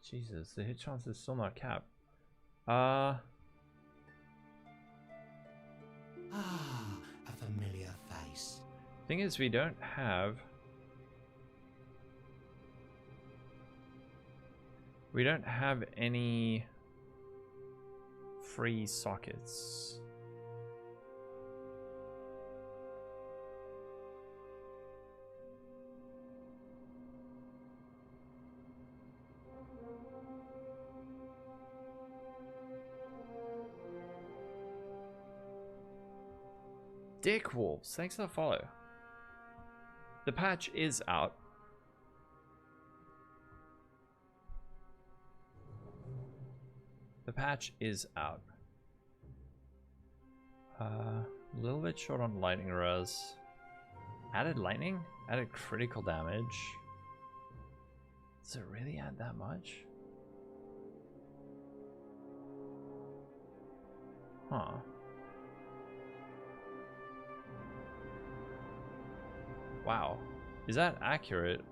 Jesus, the hit chance is still not capped. Ah, a familiar face. Thing is, we don't have any free sockets. Dick Wolves, thanks for the follow. The patch is out. The patch is out. A little bit short on lightning res. Added lightning? Added critical damage. Does it really add that much? Huh. Wow. Is that accurate?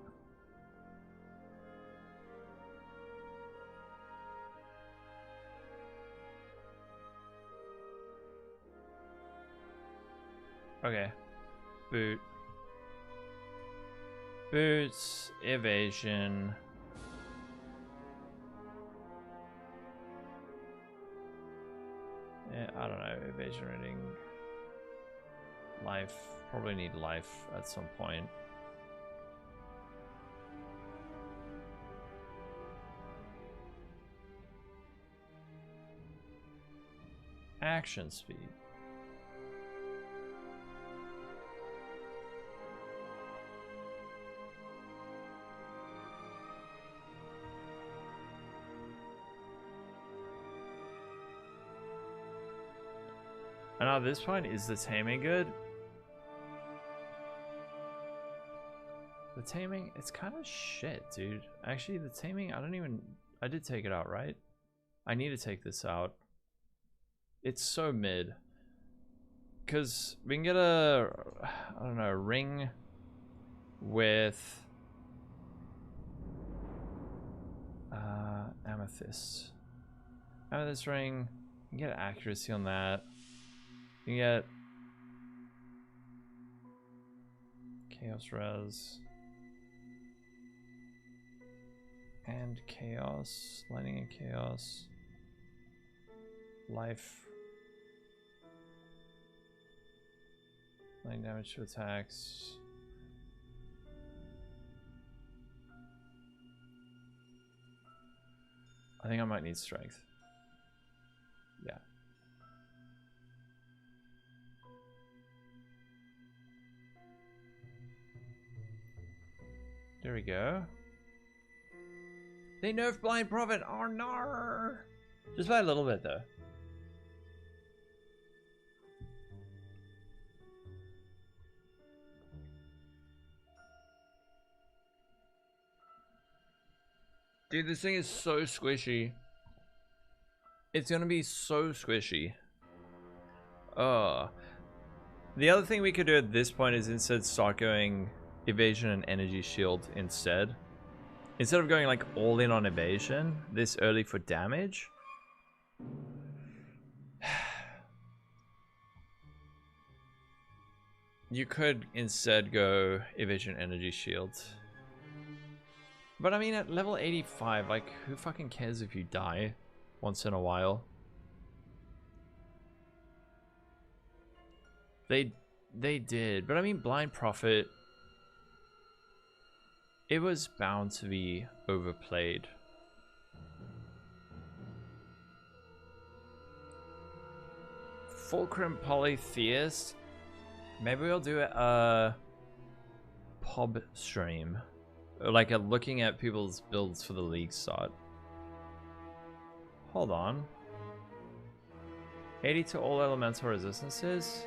Okay. Boot. Boots. Evasion. Yeah, I don't know. Evasion rating. Life. Probably need life at some point. Action speed. And at this point, is the taming good? The taming, it's kind of shit, dude. Actually, the taming, I did take it out, right? I need to take this out. It's so mid. Because we can get a, I don't know, ring with amethyst. Amethyst ring, you can get accuracy on that. You can get chaos res. And chaos, lightning and chaos, life, lightning damage to attacks. I think I might need strength. Yeah. There we go. They nerfed Blind Prophet. Oh no! Just by a little bit though. Dude, this thing is so squishy. It's gonna be so squishy. The other thing we could do at this point is instead start going evasion and energy shield instead. Instead of going like all in on evasion this early for damage. You could instead go evasion energy shield. But I mean at level 85, like who fucking cares if you die once in a while? They did, but I mean Blind Prophet. It was bound to be overplayed. Fulcrum Polytheist. Maybe we'll do a PoB stream. Like a looking at people's builds for the league start. Hold on. 80 to all elemental resistances.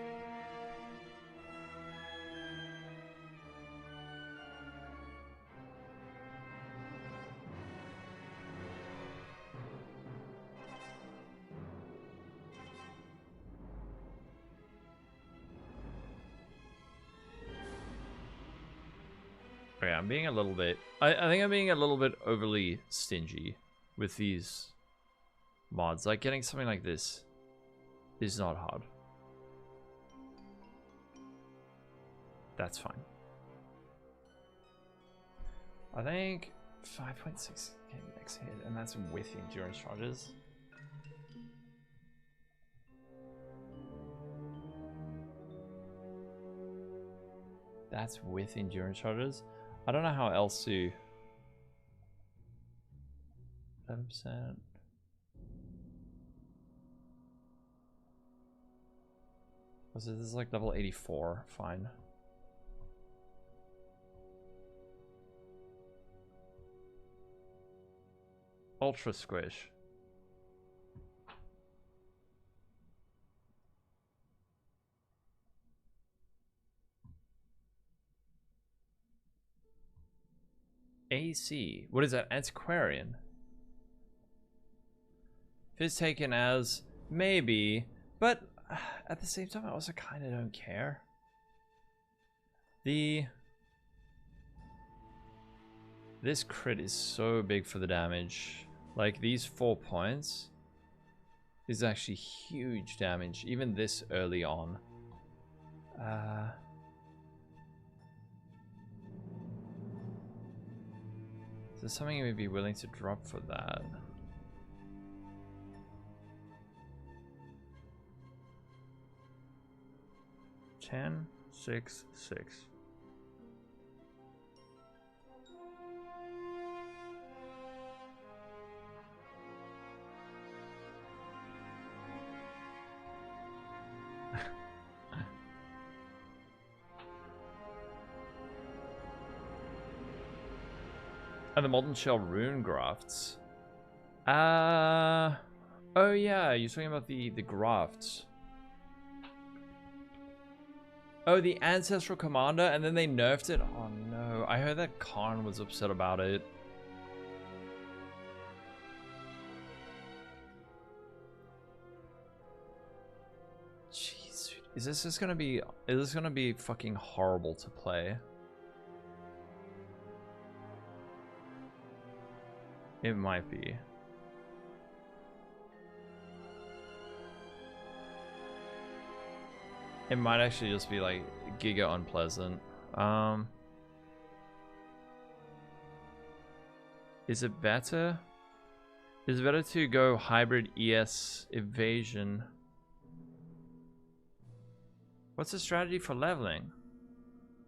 Okay, I'm being a little bit... I think I'm being a little bit overly stingy with these mods. Like, getting something like this is not hard. That's fine. I think 5.6 next hit, and that's with endurance charges. That's with endurance charges. I don't know how else to... 11%. Was it? This is like level 84. Fine. Ultra squish. AC. What is that? Antiquarian. If it's taken as maybe, but at the same time, I also kind of don't care. This crit is so big for the damage. Like, these 4 points is actually huge damage, even this early on. Is there something you would be willing to drop for that? $10, $6, $6. And the Molten Shell Rune Grafts. Oh yeah, you're talking about the grafts. Oh, the Ancestral Commander, and then they nerfed it? Oh no, I heard that Karn was upset about it. Jeez, is this gonna be fucking horrible to play? It might be. It might actually just be like giga unpleasant. Is it better? Is it better to go hybrid ES Evasion? What's the strategy for leveling?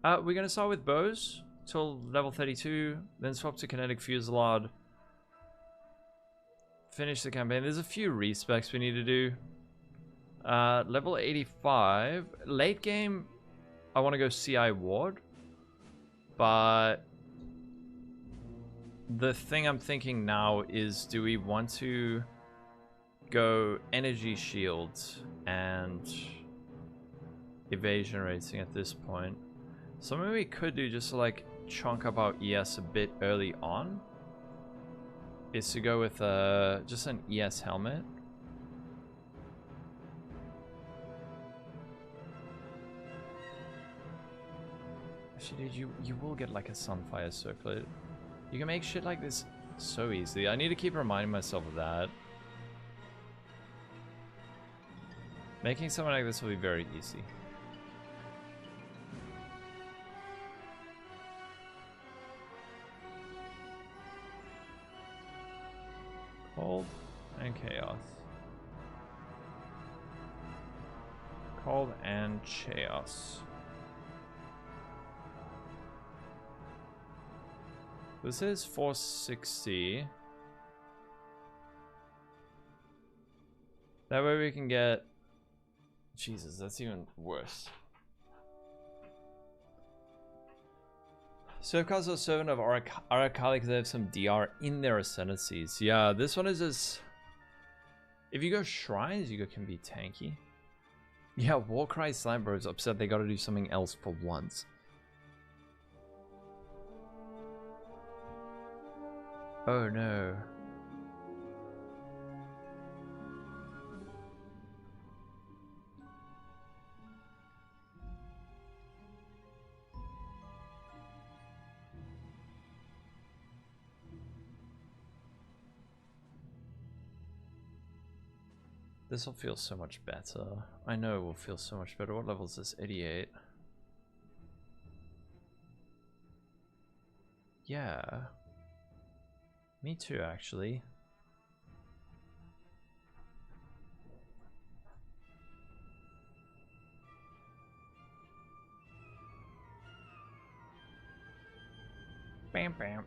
We're gonna start with bows till level 32, then swap to Kinetic Fusillade. Finish the campaign. There's a few respecs we need to do. Level 85. Late game, I want to go CI Ward. But the thing I'm thinking now is, do we want to go Energy Shields and Evasion Rating at this point? Something we could do just to like chunk up our ES a bit early on is to go with just an ES helmet. Actually, dude, you will get like a Sunfire Circlet. You can make shit like this so easily. I need to keep reminding myself of that. Making something like this will be very easy. Cold and Chaos. Cold and Chaos. This is 460. That way we can get... Jesus, that's even worse. Servcast or servant of Arakali because they have some DR in their ascendancies. Yeah, this one is just... If you go shrines, you can be tanky. Yeah, Warcry Slambro is upset they gotta do something else for once. Oh no. This will feel so much better. I know it will feel so much better. What level is this? 88. Yeah. Me too, actually. Bam bam.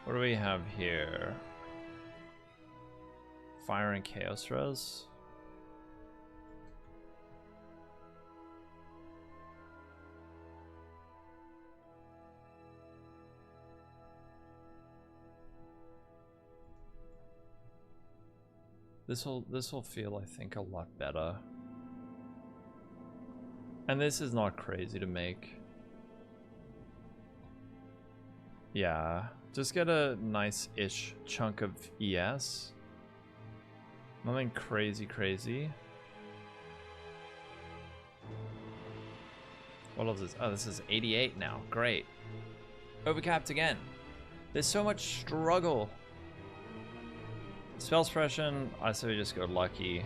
What do we have here? Fire and Chaos Res. This will feel, I think, a lot better. And this is not crazy to make. Yeah, just get a nice-ish chunk of ES. Nothing crazy. What else is... Oh, this is 88 now. Great. Overcapped again. There's so much struggle. Spell suppression, I say we just go lucky.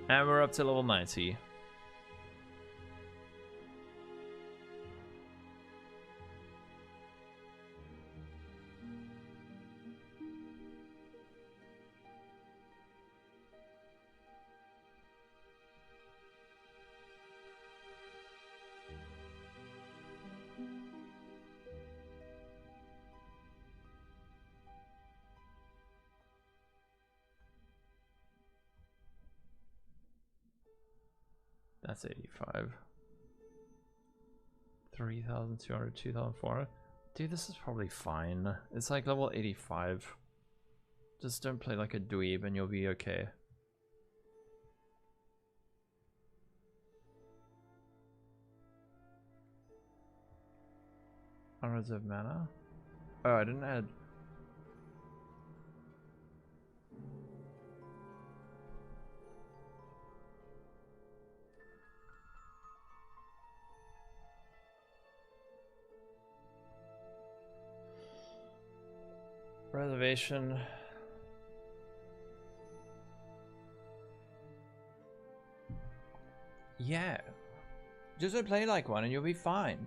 And we're up to level 90. That's 85. 3,200, 2,400. Dude, this is probably fine. It's like level 85. Just don't play like a dweeb and you'll be okay. Unreserved mana? Oh, I didn't add... Reservation. Yeah. Just play like one and you'll be fine.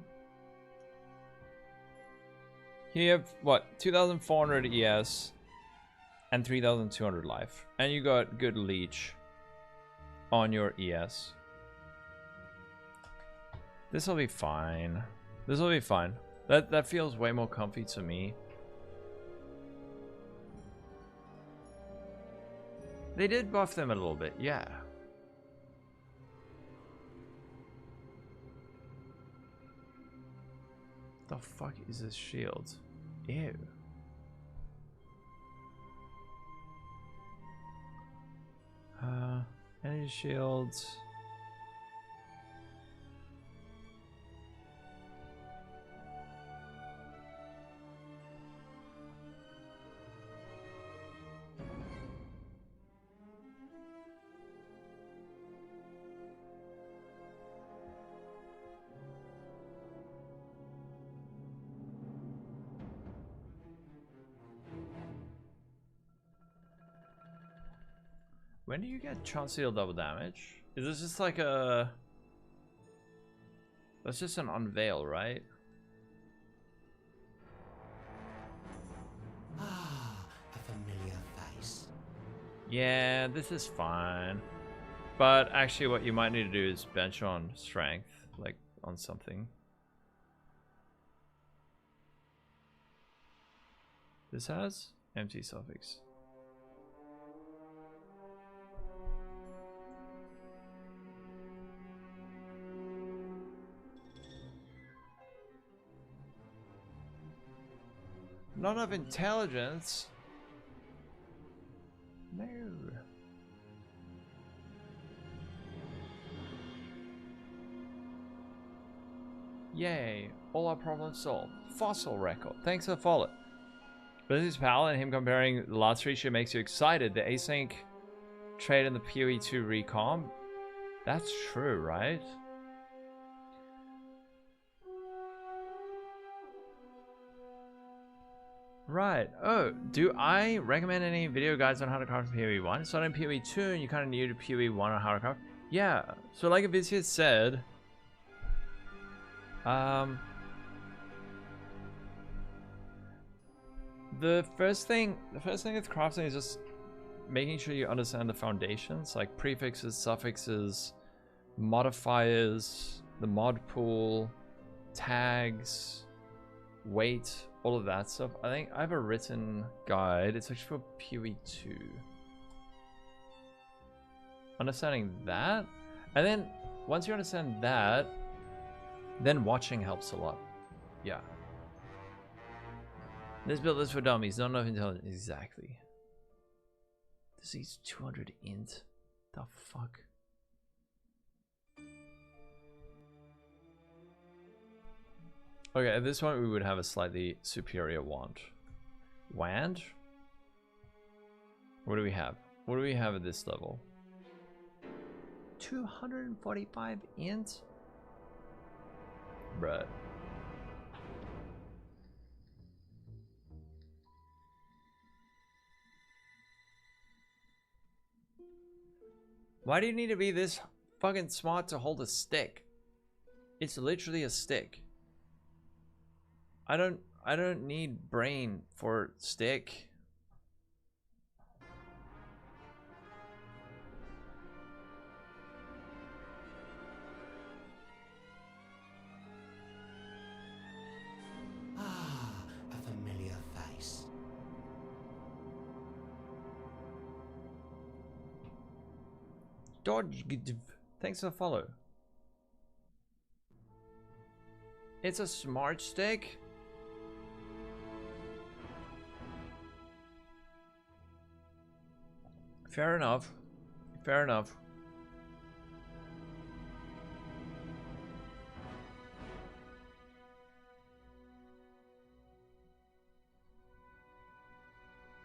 You have, what, 2,400 ES and 3,200 life. And you got good leech on your ES. This will be fine. This will be fine. That feels way more comfy to me. They did buff them a little bit, yeah. The fuck is this shield? Ew. Energy shields. When do you get chance to deal double damage? Is this just like a... That's just an unveil, right? Ah, a familiar face. Yeah, this is fine. But actually what you might need to do is bench on strength, like on something. This has empty suffix. Not enough intelligence. No. Yay, all our problems solved. Fossil record. Thanks for the follow. But this is Pal, and him comparing the last Phrecia makes you excited. The async trade in the PoE 2 recom. That's true, right? Right. Oh, do I recommend any video guides on how to craft PoE 1? It's not in PoE 2 and you're kind of new to PoE 1 on how to craft. Yeah. So like Evasion said, the first thing with crafting is just making sure you understand the foundations, like prefixes, suffixes, modifiers, the mod pool, tags, weight, all of that stuff. I think I have a written guide. It's actually for PoE 2. Understanding that, and then once you understand that, then watching helps a lot. Yeah. This build is for dummies. Not enough intelligence. Exactly. This is 200 int. The fuck? Okay, at this point we would have a slightly superior wand. Wand? What do we have? What do we have at this level? 245 int? Bruh. Why do you need to be this fucking smart to hold a stick? It's literally a stick. I don't need brain for stick. Ah, a familiar face. Dodge. Thanks for the follow. It's a smart stick. Fair enough. Fair enough.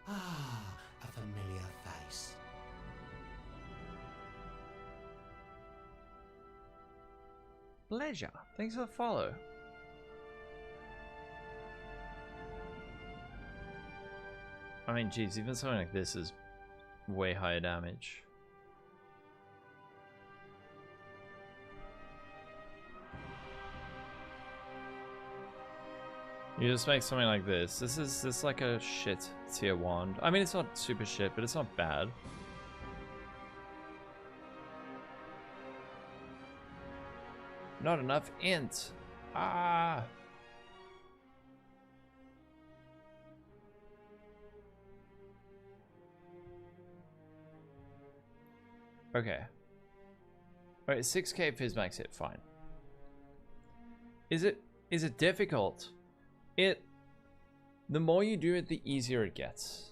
Ah, a familiar face. Pleasure. Thanks for the follow. I mean, geez, even something like this is way higher damage. You just make something like this. This is like a shit tier wand. I mean, it's not super shit, but it's not bad. Not enough int. Ah. Okay. Alright, 6k fizz max hit, fine. Is it difficult? The more you do it, the easier it gets.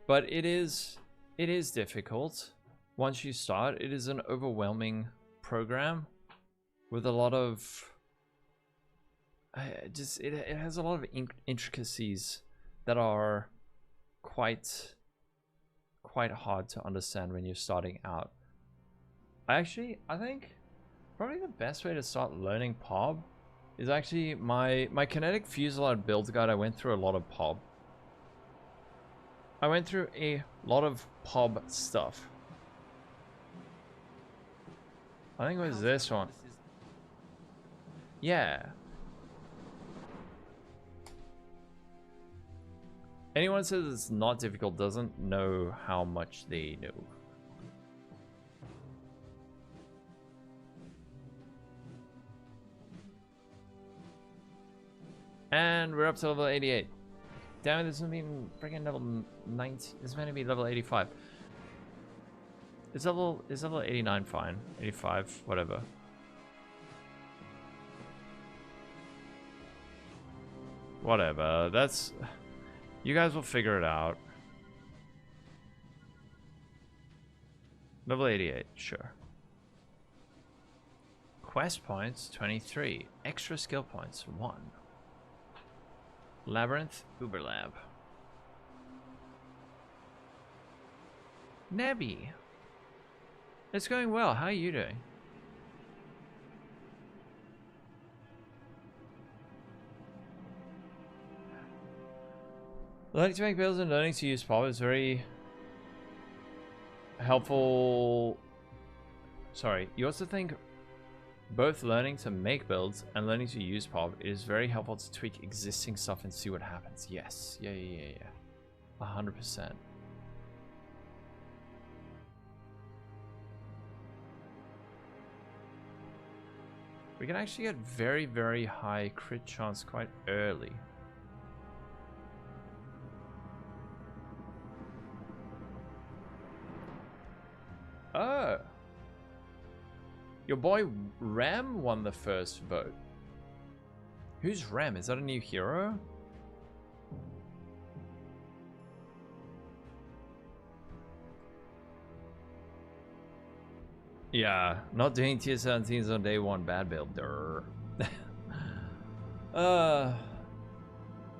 But it is difficult once you start, it is an overwhelming program with a lot of it has a lot of intricacies that are quite hard to understand when you're starting out. I think probably the best way to start learning PoB is actually my Kinetic Fusillade build guide. I went through a lot of PoB. I went through a lot of PoB stuff. I think it was this one. Yeah. Anyone says it's not difficult doesn't know how much they know. And we're up to level 88. Damn it, this isn't even freaking level 90. This is meant to be level 85. Is level 89 fine? 85, whatever. Whatever. That's... You guys will figure it out. Level 88, sure. Quest points, 23. Extra skill points, 1. Labyrinth, Uberlab. Nebby. It's going well. How are you doing? Learning to make builds and learning to use PoB is very helpful. Sorry, you also think both learning to make builds and learning to use PoB is very helpful to tweak existing stuff and see what happens. Yes. Yeah. 100%. We can actually get very, very high crit chance quite early. Oh. Your boy Ram won the first vote. Who's Ram? Is that a new hero? Yeah, not doing tier 17s on day 1, bad build.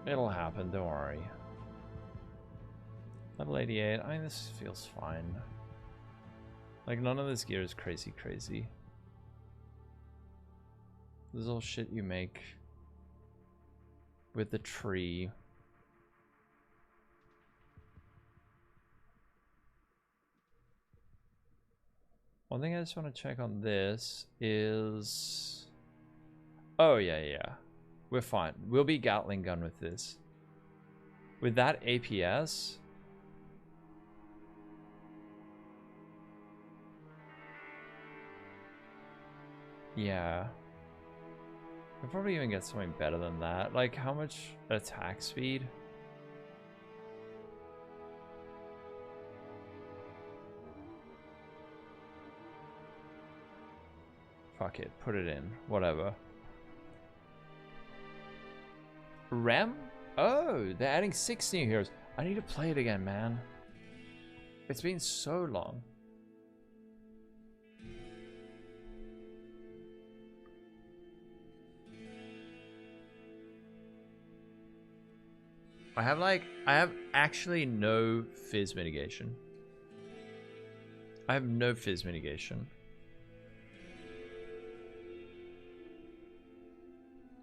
It'll happen, don't worry. Level 88, I mean this feels fine. Like none of this gear is crazy. This is all shit you make with the tree. One thing I just want to check on this is... Oh, yeah. We're fine. We'll be Gatling gun with this. With that APS... Yeah. We'll probably even get something better than that. Like, how much attack speed? Fuck it, put it in. Whatever. Rem? Oh, they're adding 6 new heroes. I need to play it again, man. It's been so long. I have actually no fizz mitigation. I have no fizz mitigation.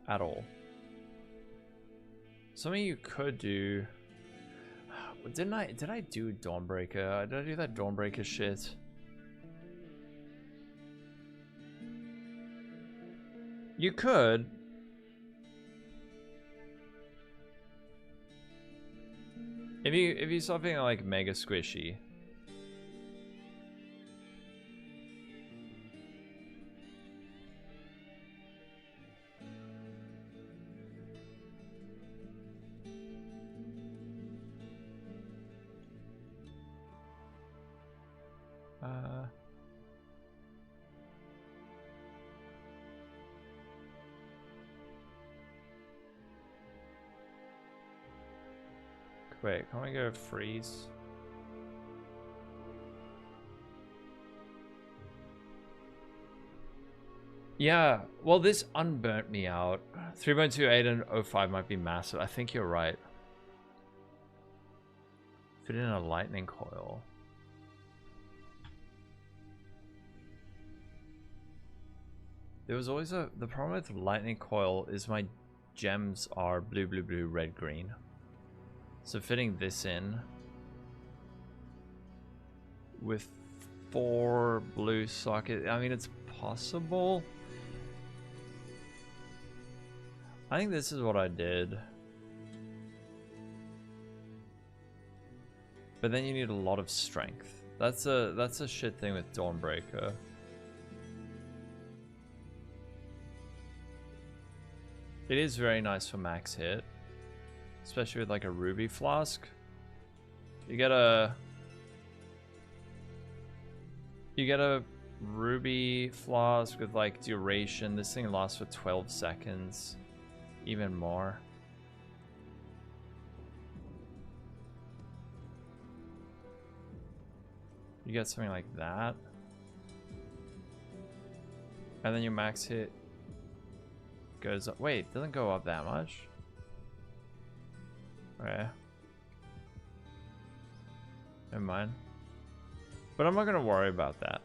At all. Something you could do. Did I do Dawnbreaker? Did I do that Dawnbreaker shit? You could. If you something like mega squishy. Wait, can we go freeze? Yeah, well, this unburnt me out. 3.28 and 05 might be massive. I think you're right. Fit in a lightning coil. There was always the problem with lightning coil is my gems are blue, blue, blue, red, green. So fitting this in with 4 blue sockets, I mean, it's possible. I think this is what I did. But then you need a lot of strength. That's a shit thing with Dawnbreaker. It is very nice for max hit, especially with like a ruby flask. You get a ruby flask with like duration. This thing lasts for 12 seconds, even more. You get something like that, and then your max hit goes up. Wait, doesn't go up that much. Okay. Never mind. But I'm not gonna worry about that.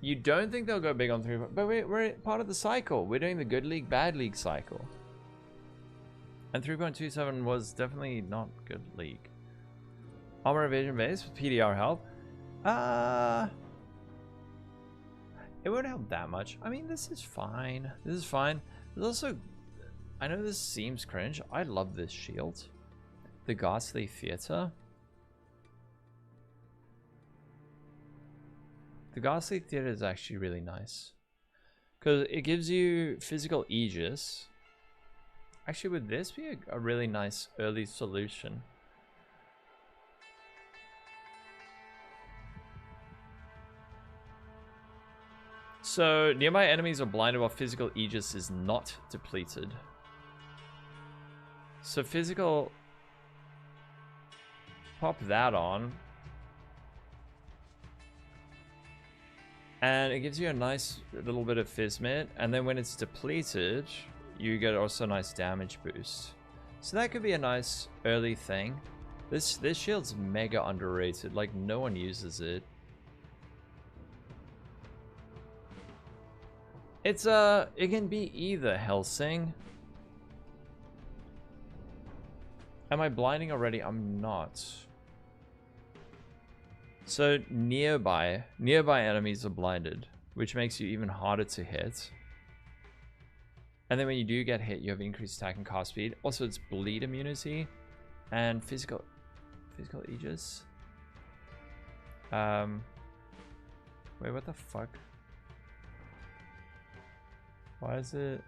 You don't think they'll go big on 3, but we're part of the cycle. We're doing the good league, bad league cycle. And 3.27 was definitely not good league. Armor evasion base with PDR help. It won't help that much. I mean, this is fine. This is fine. There's also, I know this seems cringe. I love this shield. The Ghastly Theater. The Ghastly Theater is actually really nice. Because it gives you physical Aegis. Actually, would this be a really nice early solution? So, nearby enemies are blinded while physical Aegis is not depleted. So physical... Pop that on. And it gives you a nice little bit of Physmit. And then when it's depleted, you get also a nice damage boost. So that could be a nice early thing. This shield's mega underrated. Like, no one uses it. It can be either, Helsing. Am I blinding already? I'm not. So nearby enemies are blinded, which makes you even harder to hit. And then when you do get hit, you have increased attack and cast speed. Also, it's bleed immunity and physical Aegis. Wait, what the fuck? Why is it?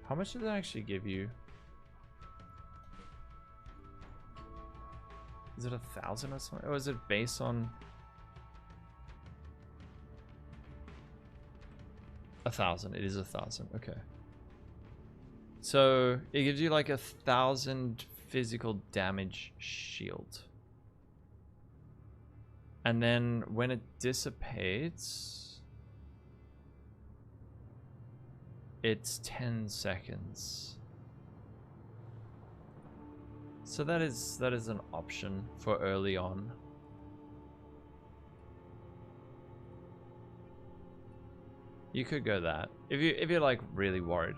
How much does it actually give you? Is it 1,000 or something? Or is it based on 1,000? It is 1,000. Okay. So it gives you like 1,000 physical damage shield. And then when it dissipates, it's 10 seconds. So that is an option for early on. You could go that if you're like really worried,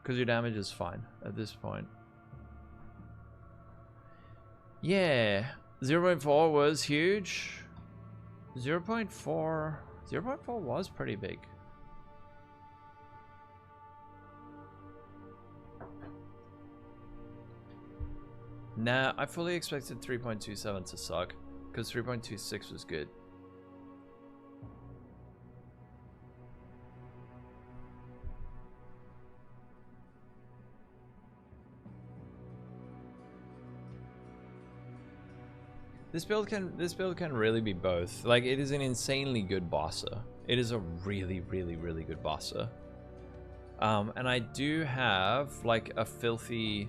because your damage is fine at this point. Yeah. 0.4 was huge. 0.4 was pretty big. Nah, I fully expected 3.27 to suck, because 3.26 was good. This build can really be both. Like, it is an insanely good bosser. It is a really, really, really good bosser. And I do have like a filthy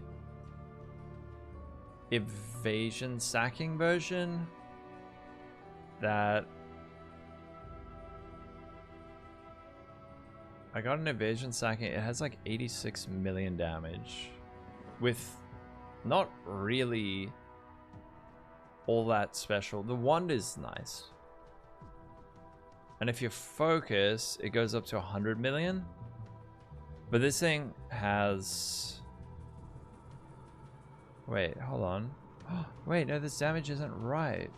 evasion sacking version that I got an evasion sacking. It has like 86 million damage with not really all that special. The wand is nice. And if you focus, it goes up to 100 million. But this thing has... Wait, hold on. Wait, no, this damage isn't right.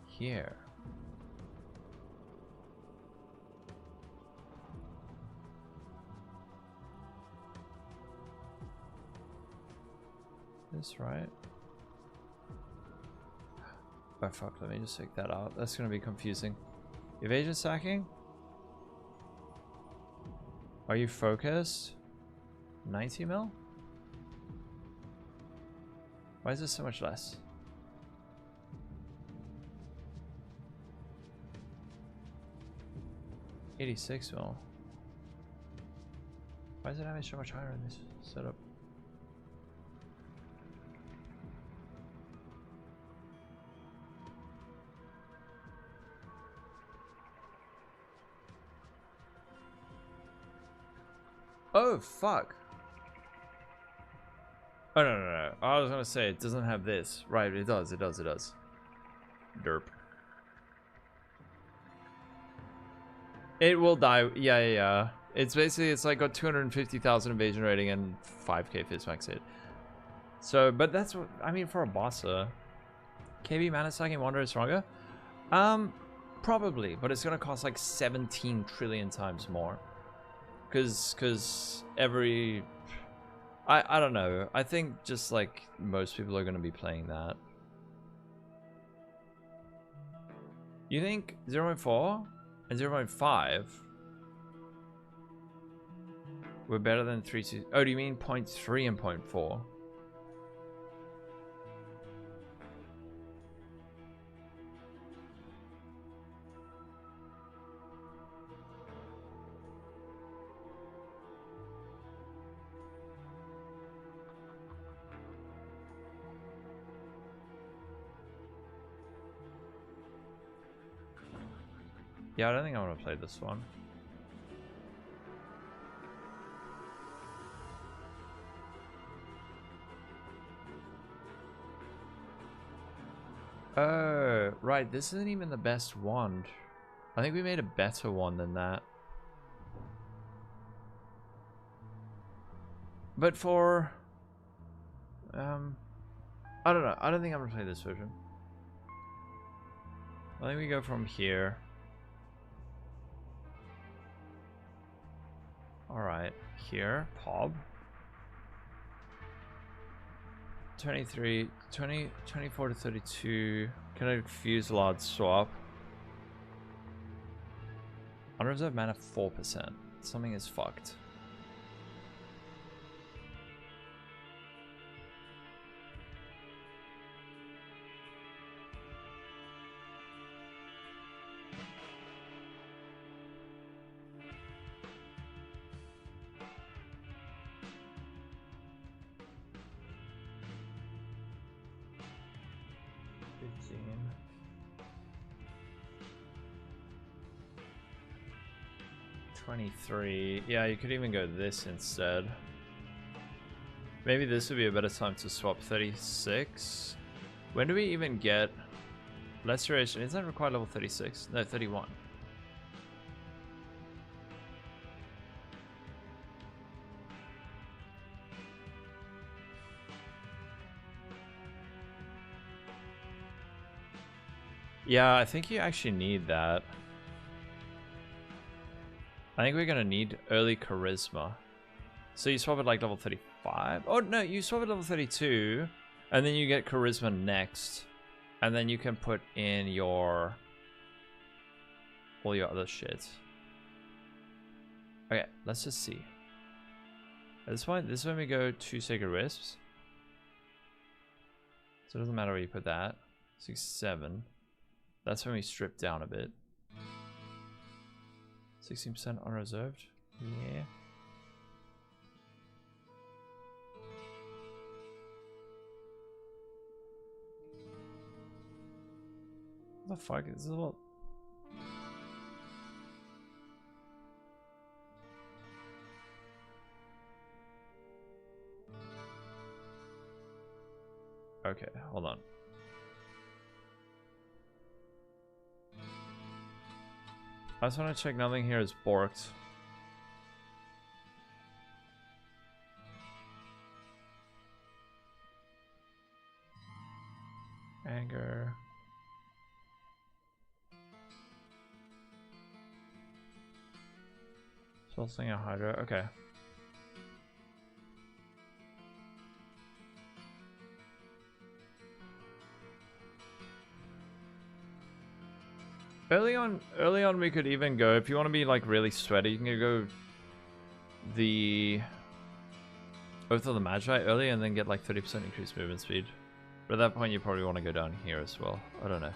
Here. This right? Oh fuck, let me just take that out. That's gonna be confusing. Evasion sacking? Are you focused? 90 mil? Why is this so much less? $86 mil. Why is it damage so much higher in this setup? Oh, fuck. Oh, no. I was gonna say, it doesn't have this. Right, it does. Derp. It will die. Yeah. It's basically, it's like got 250,000 evasion rating and 5k Fizzmax hit. So, but that's what, I mean, for a bosser. KB mana stacking Wanderer is stronger? Probably, but it's gonna cost like 17 trillion times more. Cause every, I don't know. I think just like most people are gonna be playing that. You think 0.4 and 0.5 were better than 3.2? Oh, do you mean 0.3 and 0.4? Yeah, I don't think I want to play this one. Oh, right. This isn't even the best wand. I think we made a better one than that. But for... I don't know. I don't think I'm going to play this version. I think we go from here. Alright, here, PoB. 23, 20, 24 to 32. Can I Fusillade swap? Unreserved mana 4%. Something is fucked. $23. Yeah, you could even go this instead. Maybe this would be a better time to swap 36. When do we even get Laceration? Is that required level 36? No, 31. Yeah, I think you actually need that. I think we're gonna need early charisma. So you swap it like level 35? Oh no, you swap it level 32, and then you get charisma next. And then you can put in your... all your other shit. Okay, let's just see. At this point, this is when we go 2 Sacred Wisps. So it doesn't matter where you put that. 67. That's when we strip down a bit. 16% unreserved. Yeah. What the fuck is this? What? Okay, hold on. I just want to check nothing here is borked. Anger. Soul Slinger Hydra, okay. Early on we could even go, if you want to be like really sweaty, you can go the Oath of the Magi early and then get like 30% increased movement speed. But at that point you probably want to go down here as well. I don't know.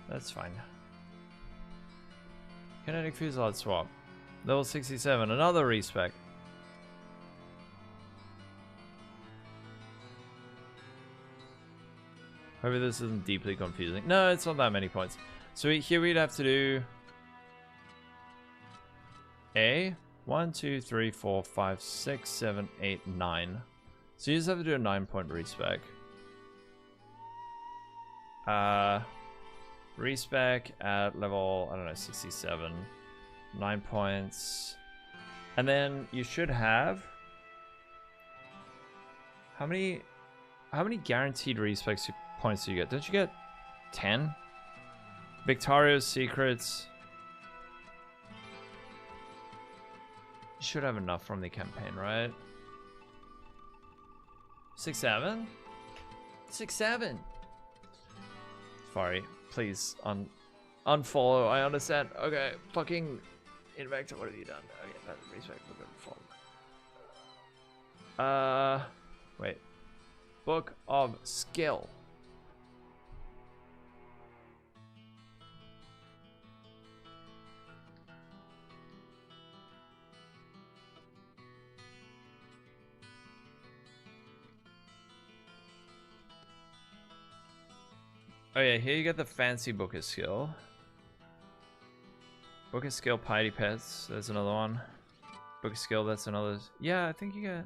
That's fine. Kinetic Fusillade swap. Level 67, another respec. Hopefully this isn't deeply confusing. No, it's not that many points. So here we'd have to do A, 1, 2, 3, 4, 5, 6, 7, 8, 9. So you just have to do a 9-point respec. Respec at level, I don't know, 67. 9 points. And then you should have how many guaranteed respecs points do you get? Don't you get 10? Victario's secrets. You should have enough from the campaign, right? 6, 7? 6, 7. Sorry, please unfollow. I understand. Okay, fucking Invector, what have you done? Okay, that's respect. We're going to follow. Wait. Book of Skill. Oh yeah, here you get the fancy Book of Skill. Book of Skill, Piety Pets, there's another one. Book of Skill, that's another. Yeah, I think you get.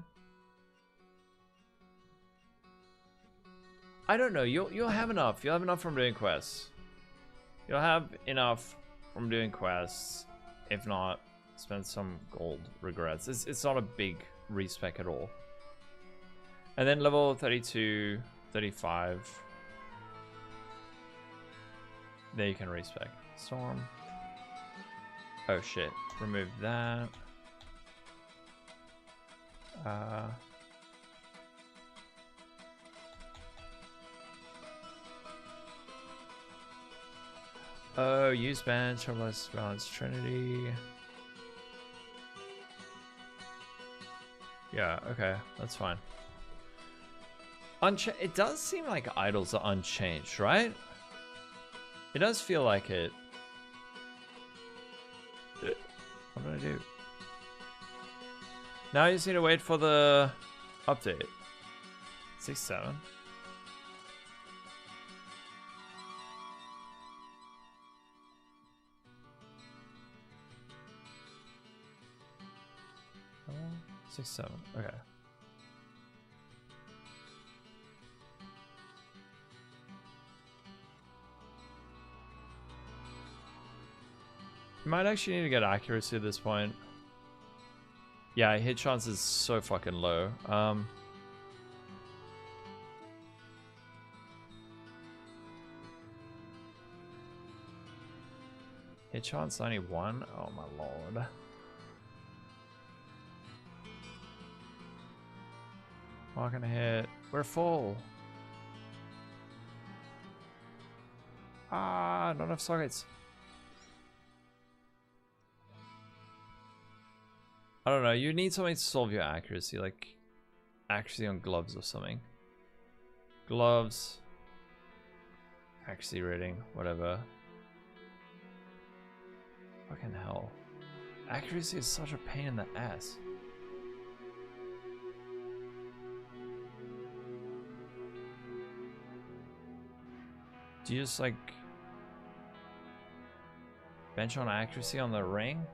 I don't know, you'll have enough. You'll have enough from doing quests. You'll have enough from doing quests. If not, spend some gold regrets. It's not a big respec at all. And then level 32, 35. There you can respec. Storm. Oh shit. Remove that. Oh, use bench, Troublous Balance Trinity. Yeah, okay, that's fine. It does seem like idols are unchanged, right? It does feel like it. What did I do? Now you just need to wait for the update. 6, 7. Oh, 6, 7. Okay. You might actually need to get accuracy at this point. Yeah, hit chance is so fucking low. Hit chance 91? Oh my lord. Not gonna hit. We're full. Ah, not enough sockets. I don't know, you need something to solve your accuracy, like accuracy on gloves or something. Gloves. Accuracy rating, whatever. Fucking hell. Accuracy is such a pain in the ass. Do you just like bench on accuracy on the ring?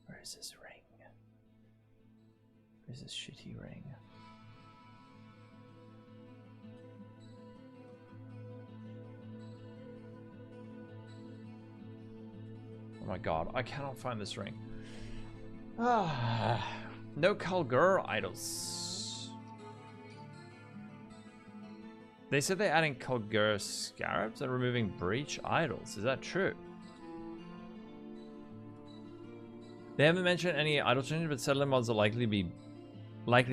Where is this ring? Where's this shitty ring? Oh my god, I cannot find this ring. Ah, no Kalgur idols. They said they're adding Kalgur scarabs and removing breach idols. Is that true? They haven't mentioned any idol changes, but settler mods are likely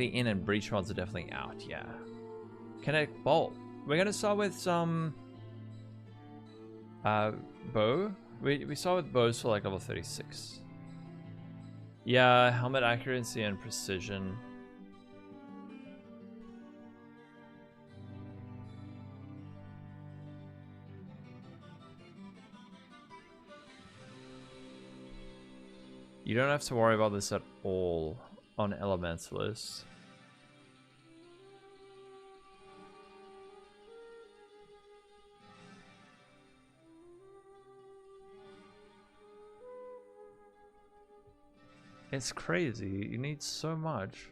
in, and breach mods are definitely out. Yeah. Kinetic bolt. We're gonna start with some bow. We start with bows for like level 36. Yeah, helmet accuracy and precision. You don't have to worry about this at all on Elementalist. It's crazy. You need so much.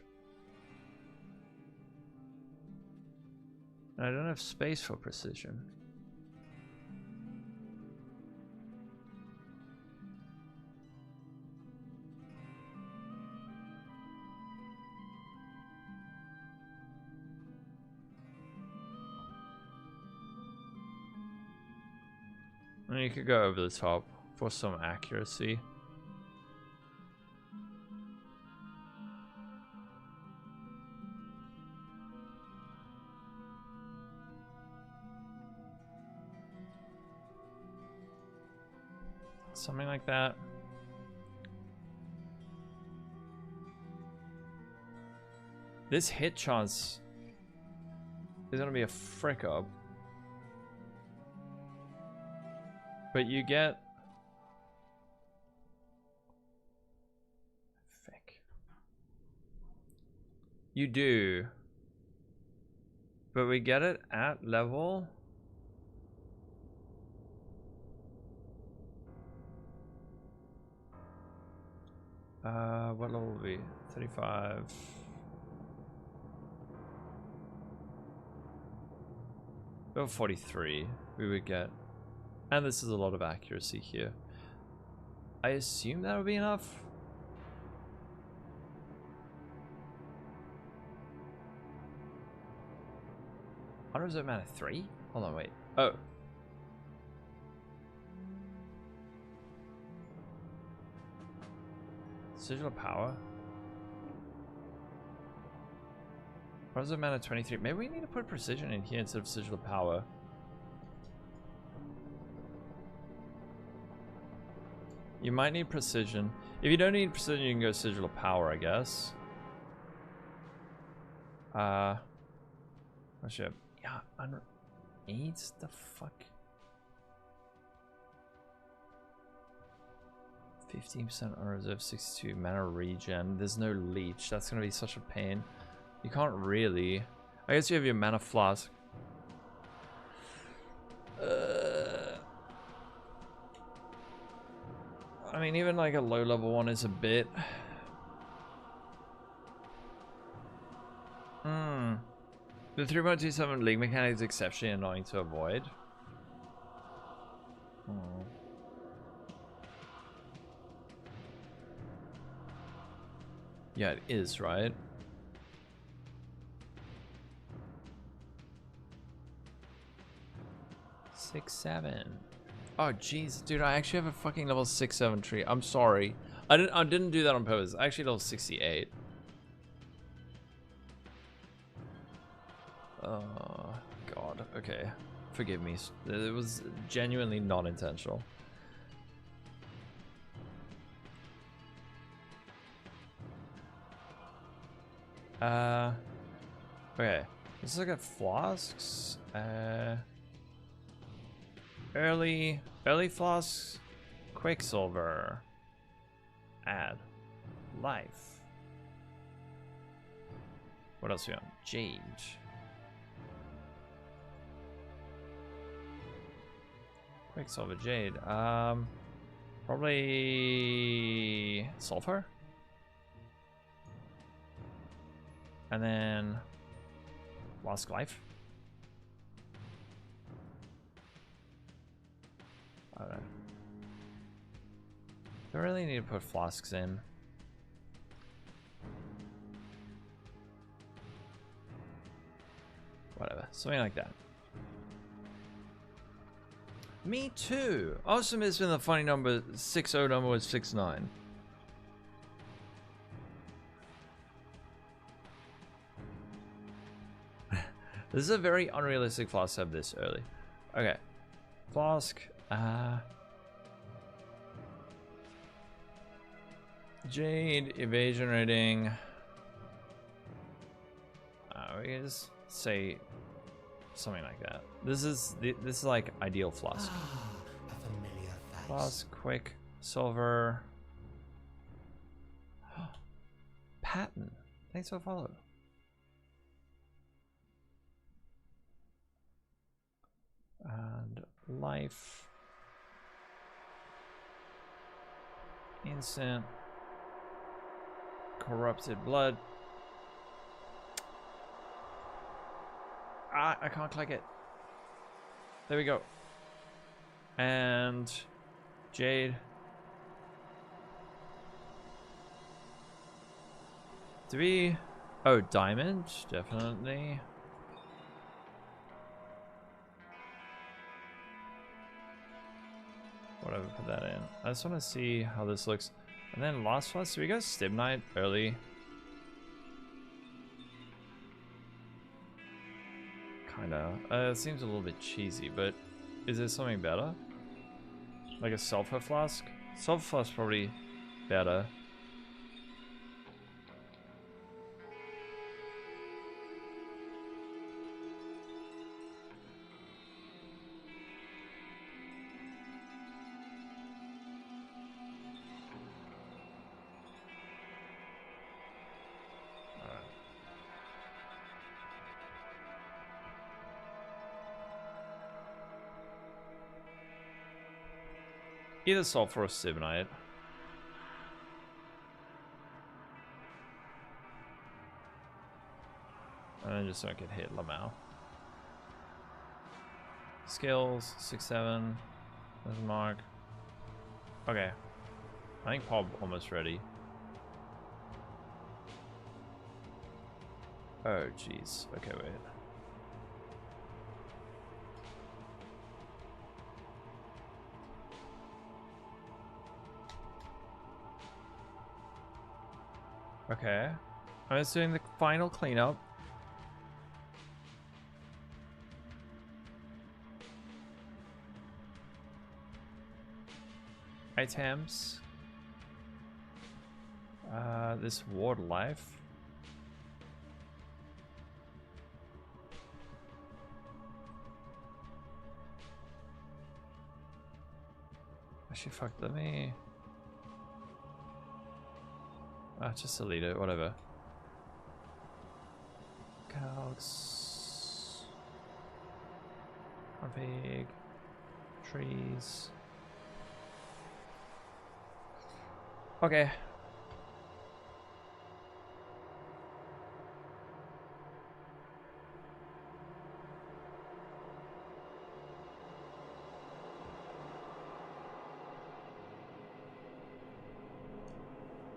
And I don't have space for precision. And you could go over the top for some accuracy. Something like that. This hit chance is gonna be a frick up. But you get frick. You do. But we get it at level what level will be? 35. Level 43 we would get. And this is a lot of accuracy here. I assume that would be enough. Unreserved mana 3? Hold on, wait. Oh. Sigil of Power. Unreserved mana 23. Maybe we need to put Precision in here instead of Sigil of Power. You might need Precision. If you don't need Precision, you can go Sigil of Power, I guess. What's your... Yeah, 8? The fuck? 15% unreserved, 62 mana regen. There's no leech. That's gonna be such a pain. You can't really... I guess you have your mana flask. I mean, even like a low level one is a bit... The 3.27 league mechanic is exceptionally annoying to avoid. Yeah, it is, right? Six, 7. Oh jeez, dude, I actually have a fucking level 6-7 tree. I'm sorry. I didn't do that on purpose. Actually level 68. Oh god, okay. Forgive me. It was genuinely not intentional. Okay. Let's look at flasks. Early flasks. Quicksilver. Add. Life. What else we got? Jade. Quicksilver, jade. Probably sulfur. And then flask life. I don't know. Do I really need to put flasks in? Whatever, something like that. Me too. Awesome has been the funny number. 60 number was 69. This is a very unrealistic flask to have this early. Okay. Flask. Jade, evasion rating. We can just say something like that. This is like ideal flask. A familiar face. Flask, quick, silver. Pattern. Thanks for follow. And life. Instant. Corrupted blood. Ah, I can't click it. There we go. And jade. To be... Oh, diamond, definitely. Whatever, put that in. I just want to see how this looks. And then last flask, do we go Stibnite early? Kinda. It seems a little bit cheesy, but is there something better? Like a sulfur flask? Sulfur flask probably better. Either sulfur or Stibnite. And then just don't get hit, Lamau. Skills, 6-7. There's a mark. Okay. I think PoB almost ready. Oh, jeez. Okay, wait. Okay. I'm just doing the final cleanup. Items. This ward life. Actually, fuck, let me... just delete it, whatever. Calcs. Config. Trees. Okay.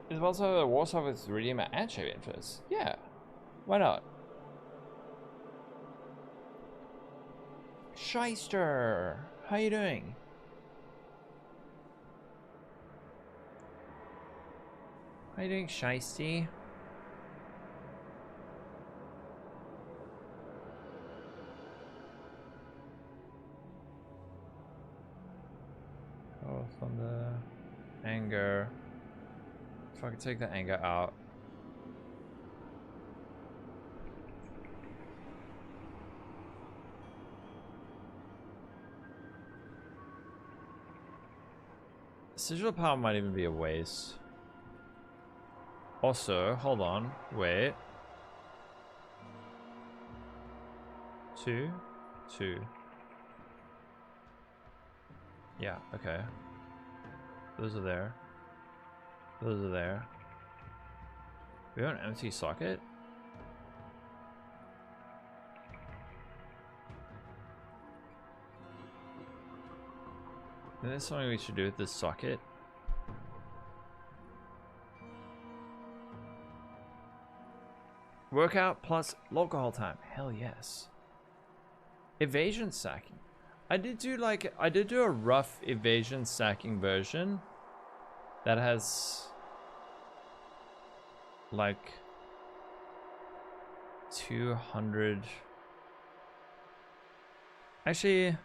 Is also a Warsaw with Redeemer and Ashabi interest? Yeah. Why not? Shyster! How you doing? How you doing, Shysty? Oh, thunder. Anger. If I could take the anger out. Sigil power might even be a waste. Also, hold on, wait. 2, 2. Yeah, okay. Those are there. Those are there. We have an empty socket? Is there something we should do with this socket? Workout plus Lolcohol time. Hell yes. Evasion sacking. I did do a rough evasion sacking version that has like 200. Actually,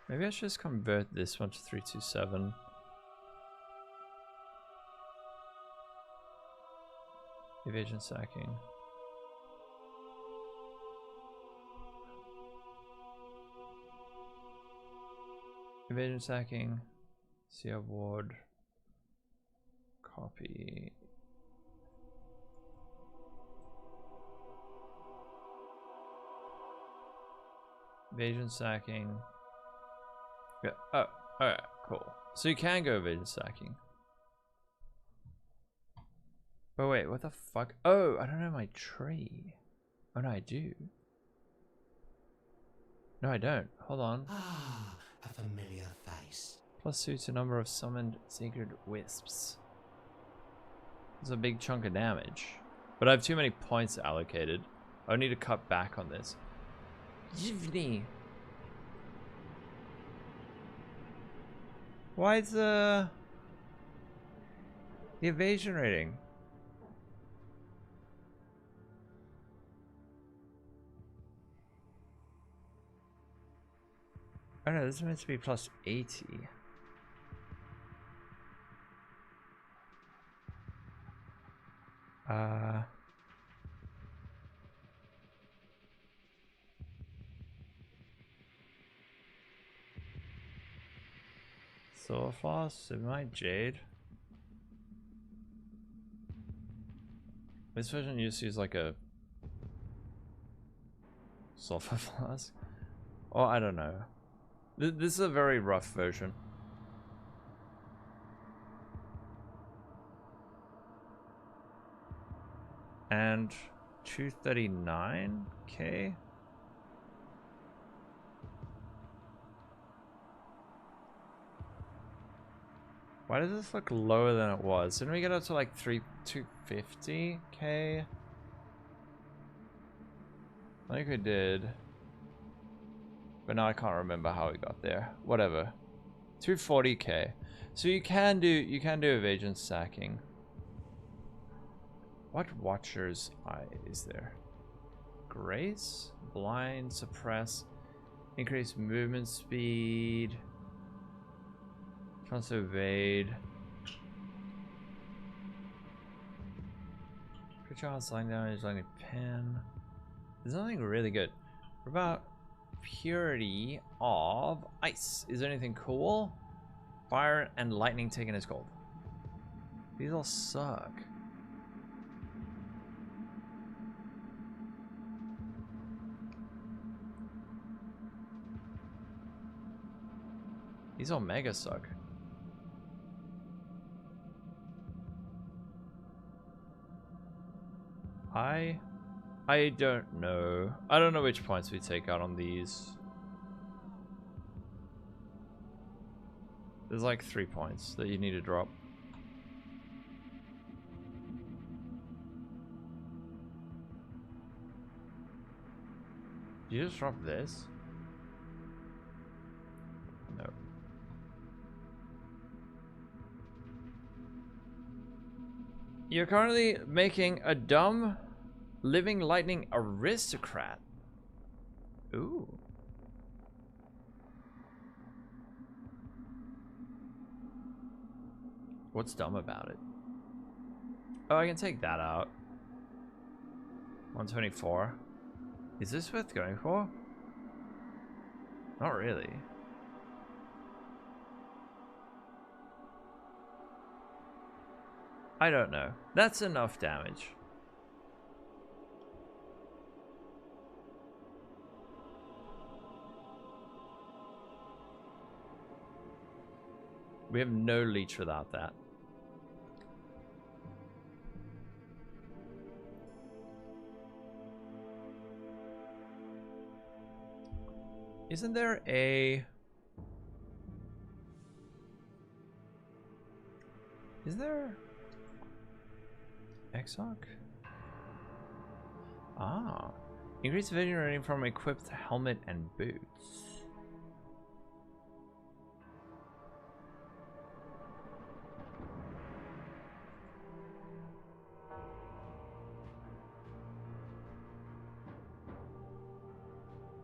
maybe I should just convert this one to 327. Evasion sacking. Evasion sacking. See award. Copy. Evasion sacking. Yeah. Oh, alright, cool. So you can go evasion sacking. Oh wait, what the fuck? Oh, I don't know my tree. Oh no, I do. No, I don't. Hold on. Ah, a familiar face. +2 to number of summoned sacred wisps. That's a big chunk of damage. But I have too many points allocated. I need to cut back on this. Jivni. Why is the evasion rating? Oh no, this is meant to be +80. Soul floss, am I jade? This version used to use like a sulfur flask. Oh, I don't know. This is a very rough version. And 239k. Why does this look lower than it was? Didn't we get up to like 250k? I think we did. But now I can't remember how we got there. Whatever. 240k. So you can do evasion sacking. What Watcher's Eye is there? Grace? Blind, suppress, increase movement speed, chance to evade. Creature on sliding damage, like a pen. There's nothing really good. What about Purity of Ice? Is there anything cool? Fire and lightning taken as gold. These all suck. These all mega suck. I don't know. I don't know which points we take out on these. There's like 3 points that you need to drop. Did you just drop this? No. You're currently making a dumb living lightning aristocrat. Ooh. What's dumb about it? Oh, I can take that out. 124. Is this worth going for? Not really. I don't know. That's enough damage. We have no leech without that. Isn't there a... Is there... Exarch? Ah. Increase vision rating from equipped helmet and boots.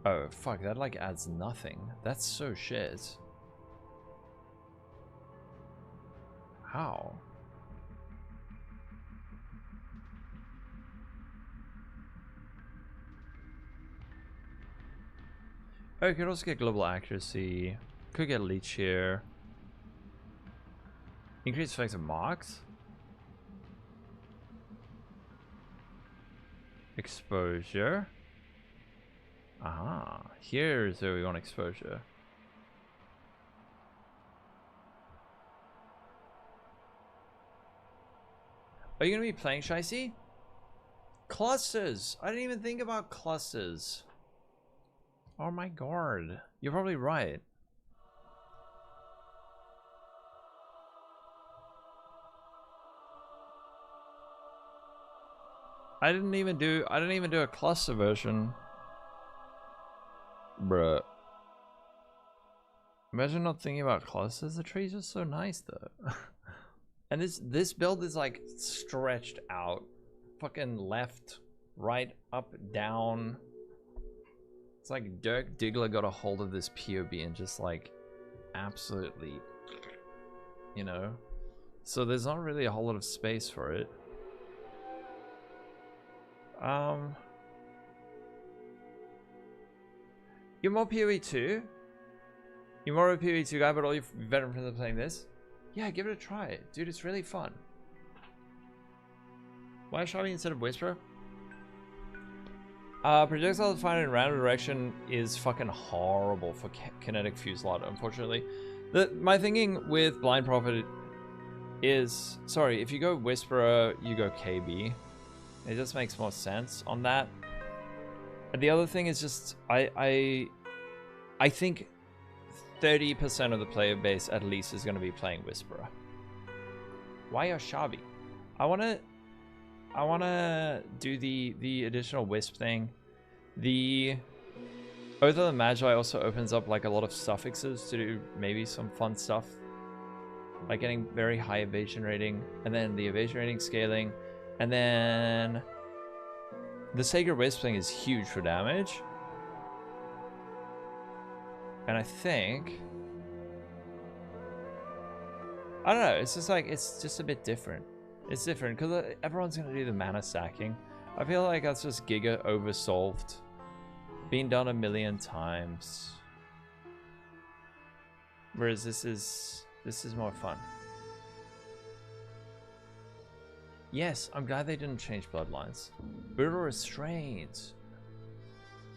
Oh, fuck, that like adds nothing. That's so shit. How? Oh, you could also get global accuracy. Could get leech here. Increase effects of marks. Exposure. Ah, here's where we want exposure. Are you gonna be playing Shicey? Clusters! I didn't even think about clusters. Oh my god. You're probably right. I didn't even do a cluster version. Bruh. Imagine not thinking about clusters. The trees are so nice though. And this build is like stretched out. Fucking left, right, up, down. It's like Dirk Diggler got a hold of this PoB and just like absolutely, you know. So there's not really a whole lot of space for it. You're more PoE 2? You're more of a PoE 2 guy, but all your veteran friends are playing this? Yeah, give it a try. Dude, it's really fun. Why Ashabi instead of Whisperer? Projectile fired in random direction is fucking horrible for Kinetic Fusillade, unfortunately. My thinking with Blind Prophet is... Sorry, if you go Whisperer, you go KB. It just makes more sense on that. And the other thing is just... I think 30% of the player base at least is going to be playing Whisperer. Why Oshabi? I want to do the additional Wisp thing. The Oath of the Magi also opens up like a lot of suffixes to do maybe some fun stuff. Like getting very high evasion rating, and then the evasion rating scaling, and then the Sacred Wisp thing is huge for damage. And I think, I don't know, it's just like, it's just a bit different. It's different because everyone's going to do the mana stacking. I feel like that's just giga oversolved. Been done a million times. Whereas this is more fun. Yes, I'm glad they didn't change bloodlines. Brutal Restraint.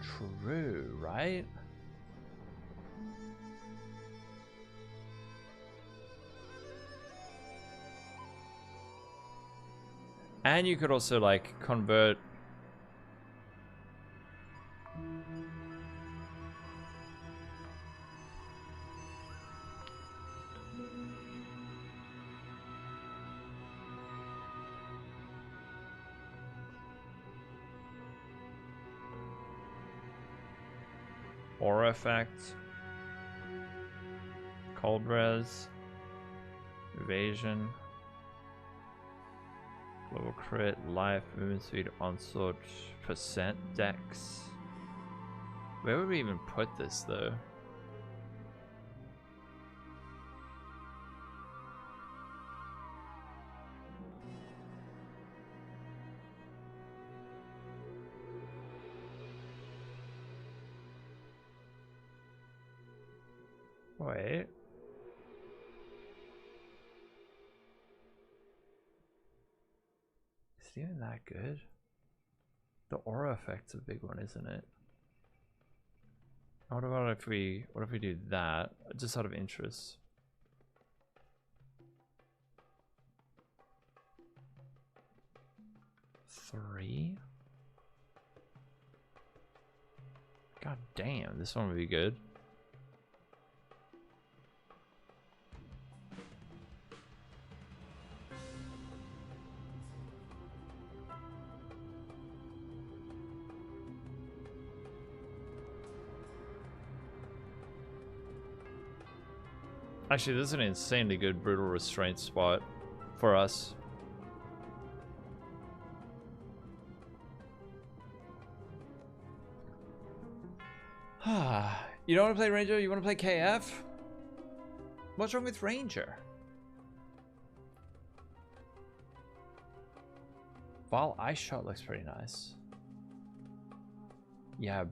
True, right? And you could also like convert aura effect, cold res, evasion, global crit, life, movement speed, onslaught, percent dex. Where would we even put this though? Wait. it even that good? The aura effect's a big one, isn't it? What about if we do that? Just out of interest. Three? God damn, this one would be good. Actually, this is an insanely good brutal restraint spot for us. You don't want to play Ranger? You want to play KF? What's wrong with Ranger? While Ice Shot looks pretty nice. Yeah.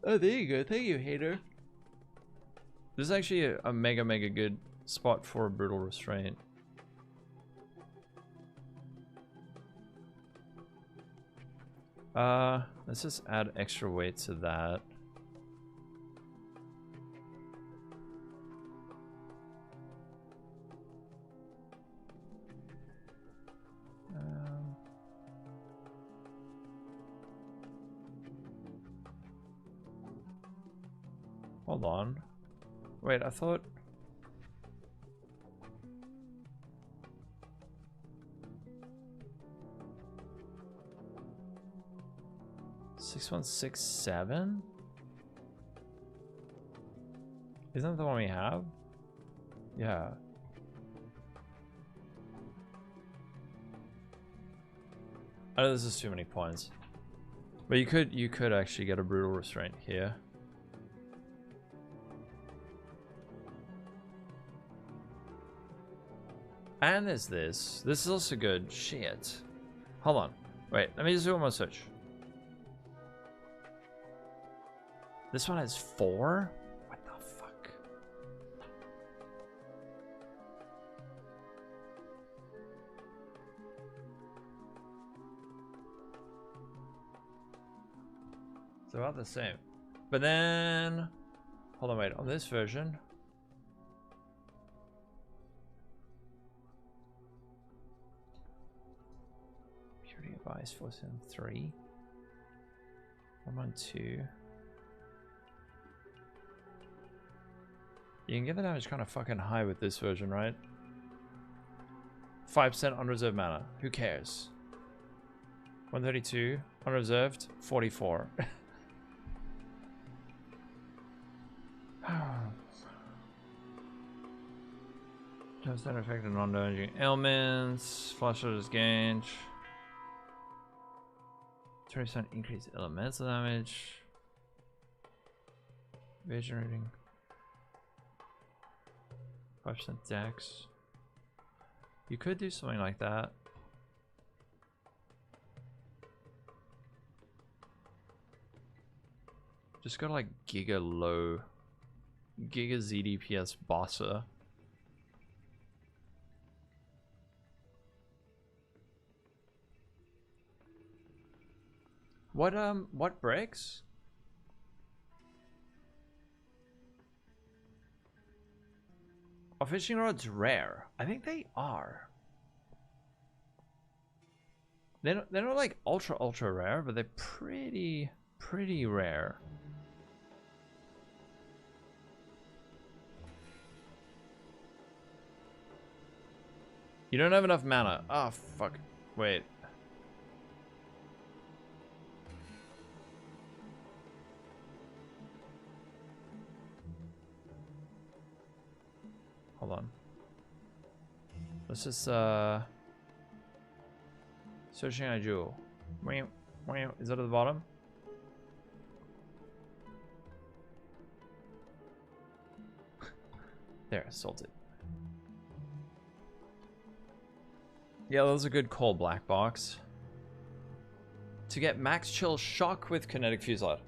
Oh, there you go. Thank you, hater. This is actually a mega good spot for a brutal restraint. Let's just add extra weight to that. Hold on. Wait, I thought... Six, 1, 6, 7? Isn't that the one we have? Yeah. I know this is too many points. But you could actually get a brutal restraint here. And there's this. This is also good. Shit. Hold on. Wait, let me just do one more search. This one has 4? What the fuck? It's about the same. But then... Hold on, wait. On this version... Vice Force in 3. 112. You can get the damage kind of fucking high with this version, right? 5% unreserved mana. Who cares? 132. Unreserved. 44. Does that affect the non-damaging ailments? Flash shot gained. 30% increased elemental damage. Evasion rating. 5% dex. You could do something like that. Just go to like Giga low. Giga ZDPS Bossa. What breaks? Are fishing rods rare? I think they are. They're not like ultra rare, but they're pretty rare. You don't have enough mana. Ah, fuck. Wait. Hold on. Let's just searching a jewel. Is that at the bottom? There, sold it. Yeah, that was a good call, Black Box. To get max chill shock with kinetic fusillade.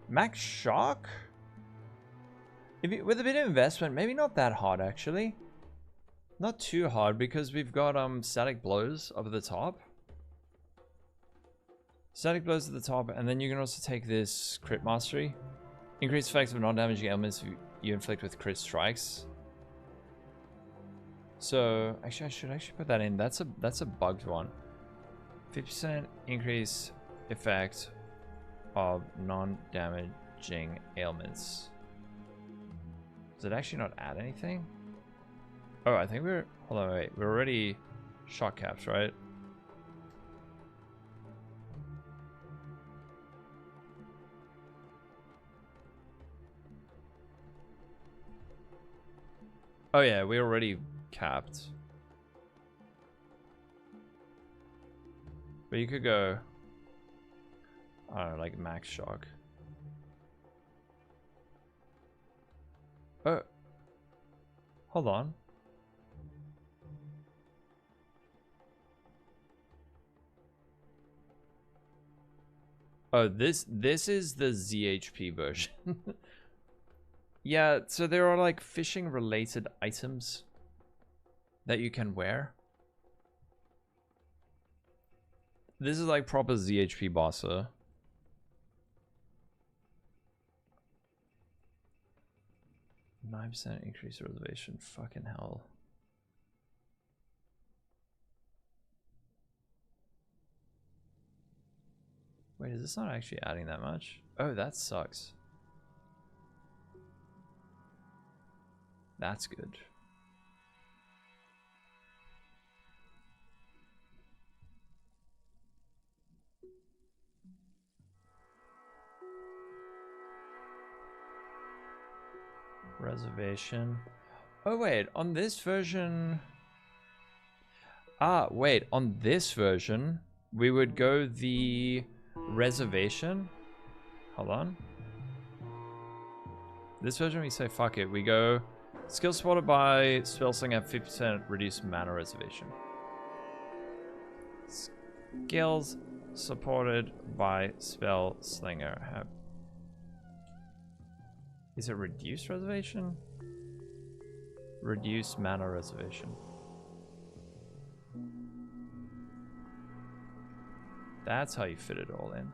Max shock? With a bit of investment, maybe not that hard actually. Not too hard because we've got static blows up at the top. Static blows at the top, and then you can also take this crit mastery. Increase effects of non-damaging elements you inflict with crit strikes. So actually, I should actually put that in. That's a bugged one. 50% increase effect of non-damaging ailments. Does it actually not add anything? Oh, I think we're... Hold on, wait. We're already shock caps, right? Oh yeah, we're already capped. But you could go... I don't know, like max shock. Oh. Hold on. Oh, this is the ZHP version. Yeah, so there are like fishing related items that you can wear. This is like proper ZHP bossa. %9 increase reservation. Fucking hell. Wait, is this not actually adding that much? Oh, that sucks. That's good. Reservation. Oh wait, on this version... Ah, wait, on this version, we would go the reservation. Hold on. This version we say fuck it. We go skill supported by spell sling at 50% reduced mana reservation. Skills supported by spell slinger have... Is it reduced reservation? Reduced mana reservation. That's how you fit it all in.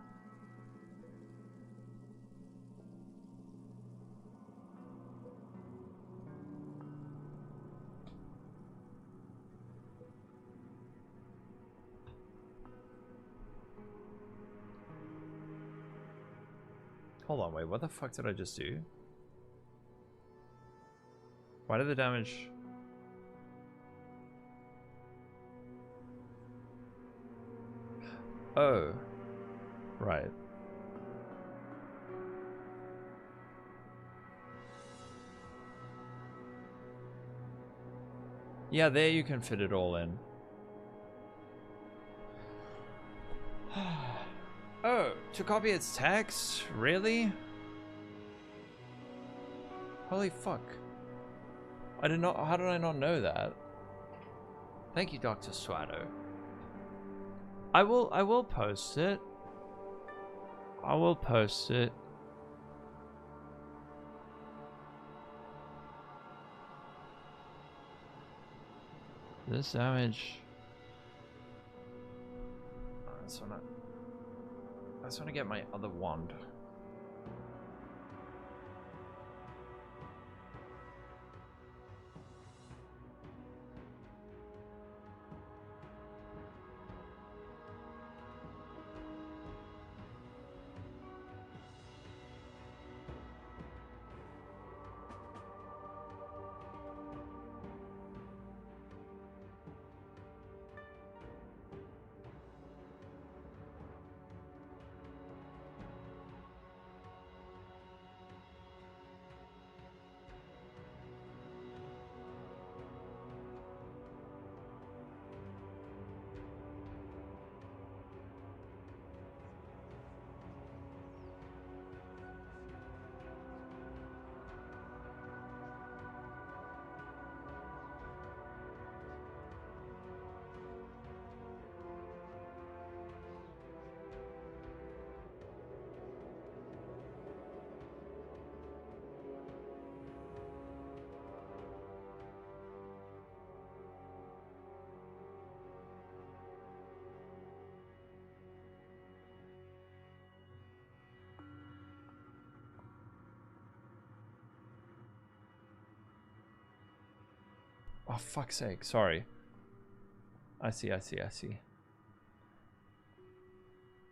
Hold on, wait, what the fuck did I just do? Why did the damage... Oh. Right. Yeah, there you can fit it all in. Oh, to copy its text? Really? Holy fuck. I did not... How did I not know that? Thank you, Dr. Swatto. I will post it. I will post it. This damage... I just wanna get my other wand. Oh, fuck's sake. Sorry. I see.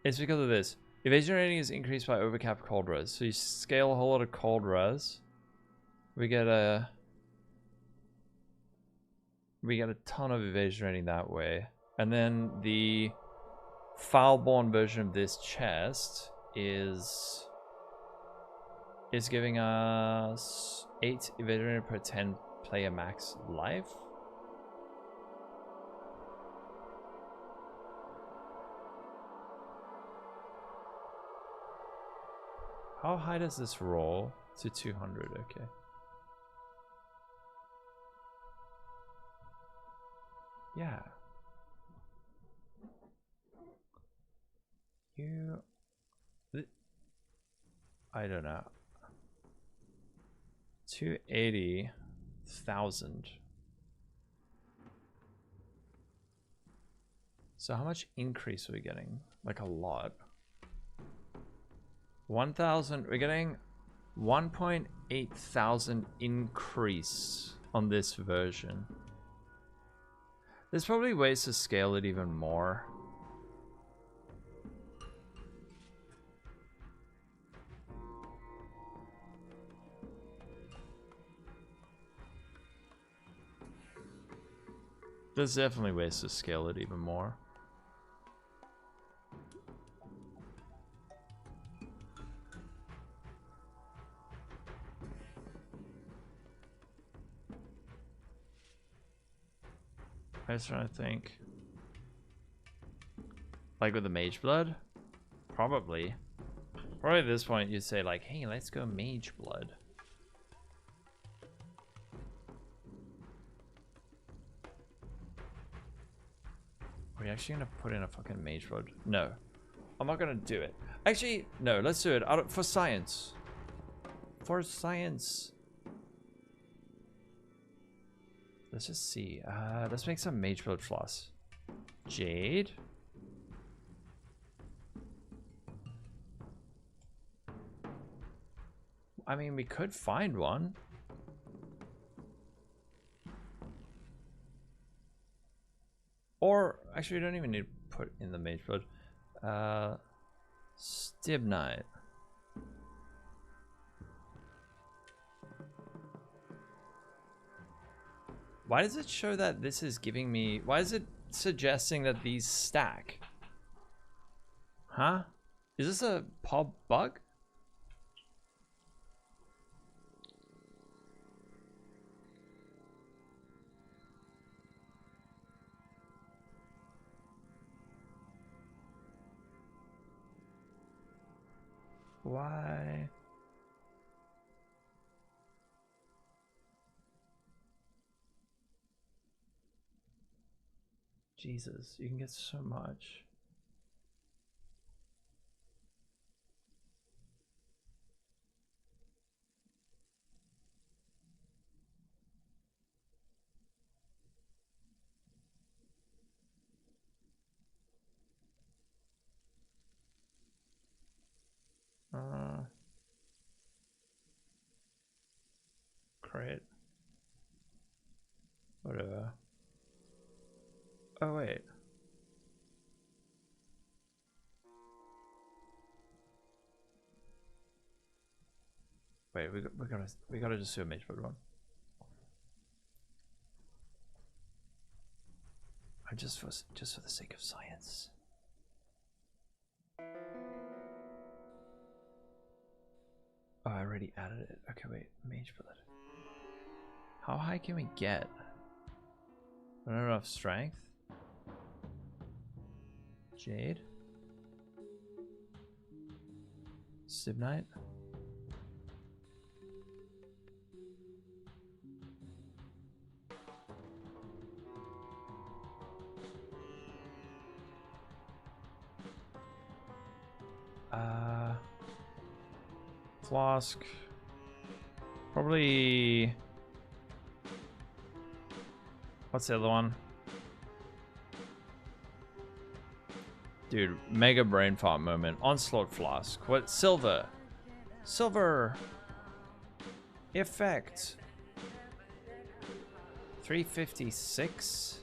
It's because of this. Evasion rating is increased by overcap cold res. So you scale a whole lot of cold res. We get a ton of evasion rating that way. And then the Foulborn version of this chest is giving us 8 evasion rating per 10 player max life. How high does this roll? To 200, okay. Yeah. I don't know. 280,000. So how much increase are we getting? Like a lot. 1,000. We're getting 1.8 thousand increase on this version. There's probably ways to scale it even more. There's definitely ways to scale it even more. I was trying to think. Like with the mage blood? Probably. Probably at this point you'd say like, hey, let's go mage blood. Are we actually gonna put in a fucking mage blood? No. I'm not gonna do it. Actually, no, let's do it for science. For science. Let's just see. Let's make some mage blood floss. Jade. I mean, we could find one. Or, actually, we don't even need to put in the mage blood. Stibnite. Why does it show that this is giving me... Why is it suggesting that these stack? Huh? Is this a PoB bug? Why? Jesus, you can get so much. Crit. Whatever. Oh wait. Wait, we gotta just do a mage blood one. Just for the sake of science. Oh, I already added it. Okay, wait, mage blood. How high can we get? Not enough strength. Jade. Stibnite. Flask. Probably. What's the other one? Dude, mega brain fart moment. Onslaught flask. What? Silver. Silver. Effect. 356.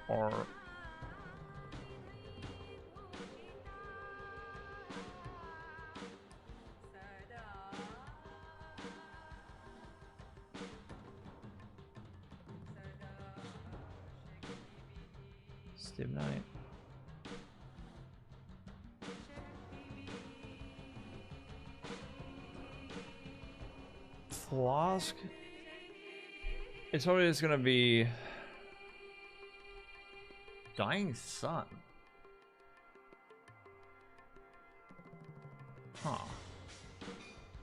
Or Stim Night. Flask. It's probably just gonna be Dying Sun. Huh.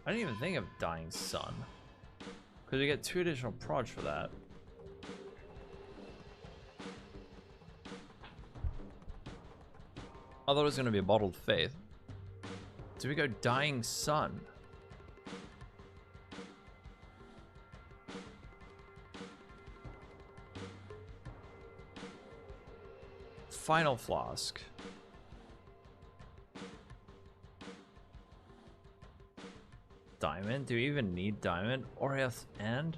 I didn't even think of Dying Sun. Because you get 2 additional prods for that. I thought it was going to be a Bottled Faith. Do we go Dying Sun? Final Flask. Diamond? Do we even need diamond? Oriath and?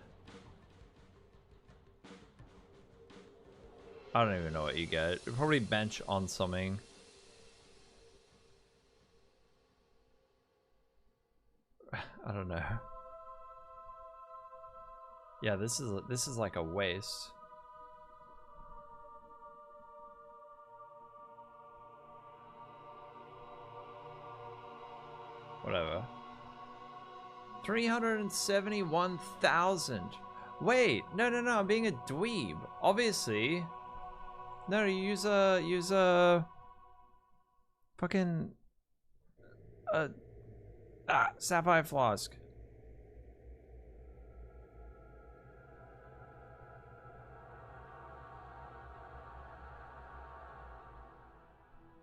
I don't even know what you get. You'll probably bench on something. I don't know. Yeah, this is like a waste. Whatever. 371,000. Wait, no, I'm being a dweeb. Obviously. No, use a fucking Sapphire Flask.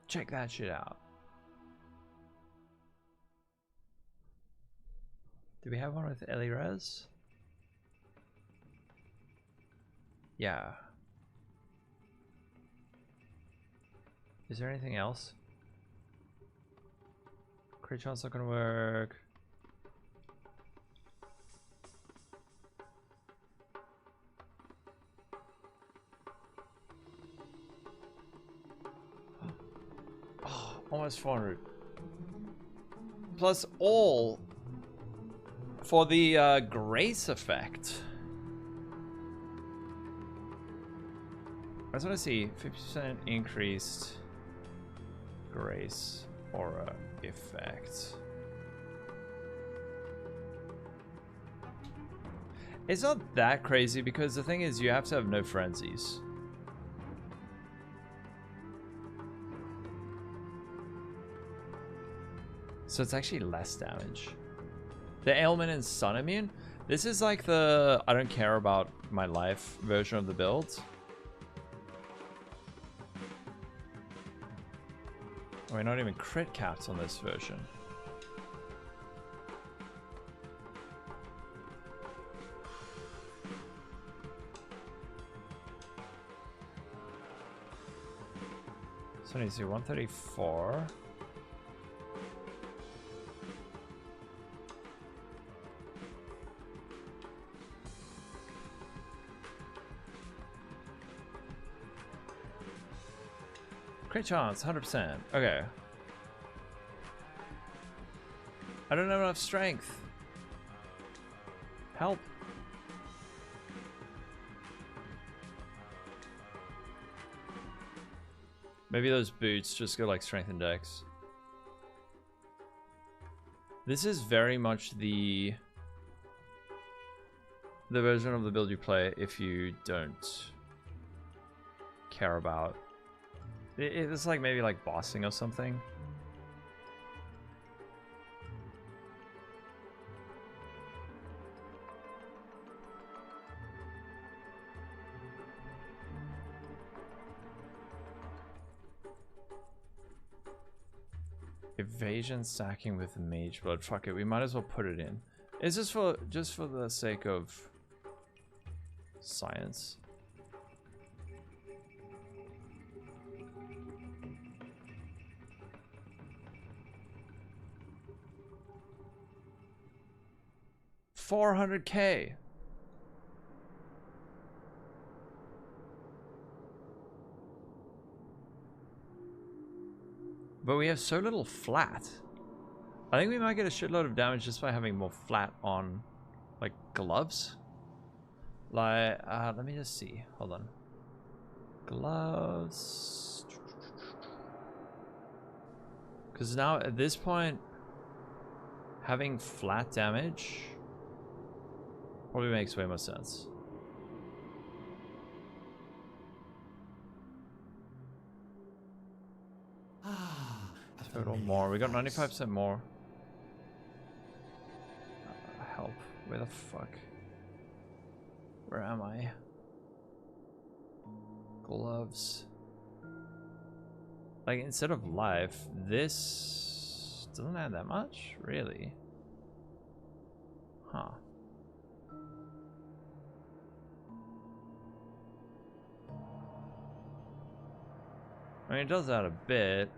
Check that shit out. Do we have one with Elirez? Yeah. Is there anything else? Crit shot's not gonna work. Oh, almost 400. Plus all for the grace effect. I just want to see 50% increased grace aura effect. It's not that crazy because the thing is you have to have no frenzies. So it's actually less damage. The ailment and sun immune. This is like the I don't care about my life version of the build. We're not even crit capped on this version. So I need to see 134. Crit chance, 100%. Okay. I don't have enough strength. Help. Maybe those boots just go like strength and dex. This is very much the version of the build you play if you don't care about. It's like maybe like bossing or something. Evasion stacking with mage blood. Fuck it, we might as well put it in. It's just for the sake of science. 400k. But we have so little flat. I think we might get a shitload of damage just by having more flat on, like, gloves. Like, let me just see. Hold on. Gloves. Because now, at this point, having flat damage probably makes way more sense. Total more. We got 95% more. Help. Where the fuck? Where am I? Gloves. Like, instead of life, this doesn't add that much? Really? Huh. I mean, it does add a bit.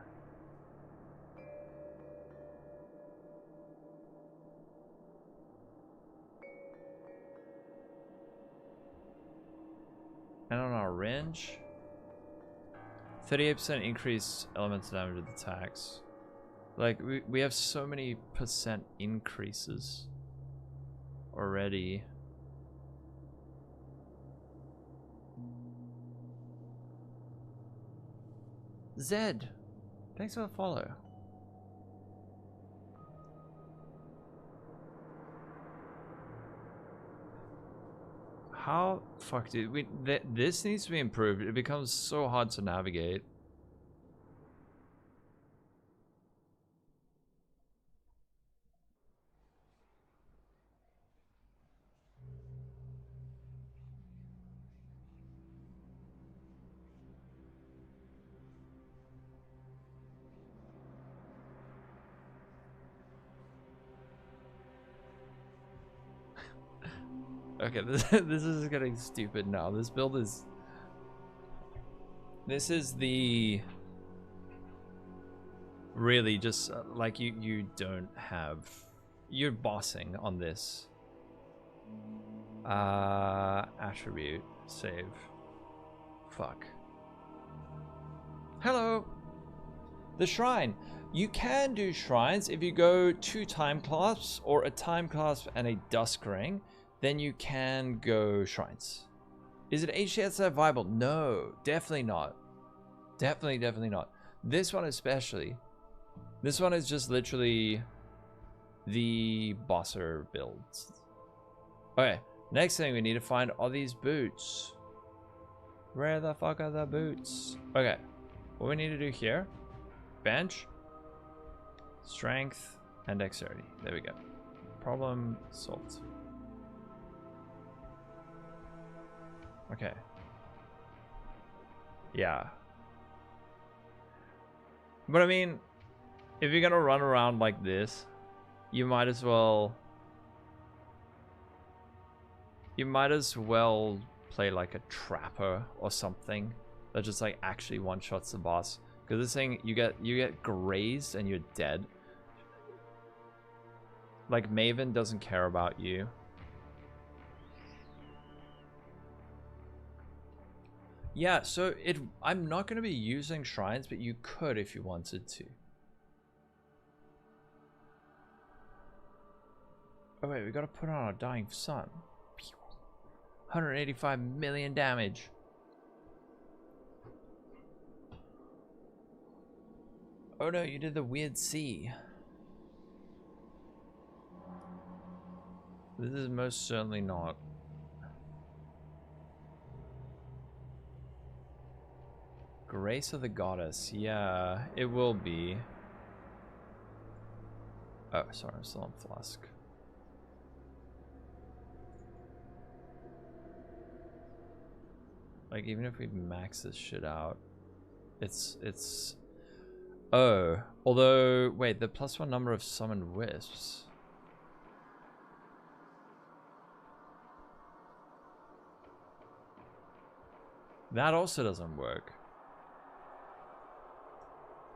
And on our range, 38% increased elemental damage with attacks. Like, we have so many percent increases already. Zed, thanks for the follow. How fuck, dude? This needs to be improved. It becomes so hard to navigate. Okay, this is getting stupid now. This build is... This is the... Really just, like, you don't have... You're bossing on this. Attribute. Save. Fuck. Hello! The shrine. You can do shrines if you go 2 time clasps or a time clasp and a dusk ring. Then you can go shrines. Is it HCS viable? No, definitely not. Definitely not. This one especially. This one is just literally the bosser builds. Okay, next thing we need to find are these boots. Where the fuck are the boots? Okay, what we need to do here, bench, strength, and dexterity. There we go. Problem solved. Okay. Yeah. But I mean, if you're gonna run around like this, you might as well... You might as well play like a trapper or something that just like actually one-shots the boss. Because this thing, you get grazed and you're dead. Like, Maven doesn't care about you. Yeah, so I'm not going to be using shrines, but you could if you wanted to. Oh wait, we got to put on a dying sun. 185 million damage. Oh no, you did the weird C. This is most certainly not. Grace of the Goddess. Yeah, it will be. Oh, sorry, I'm still on Flask. Like, even if we max this shit out, it's... Oh, although, wait, the +1 number of summoned wisps. That also doesn't work.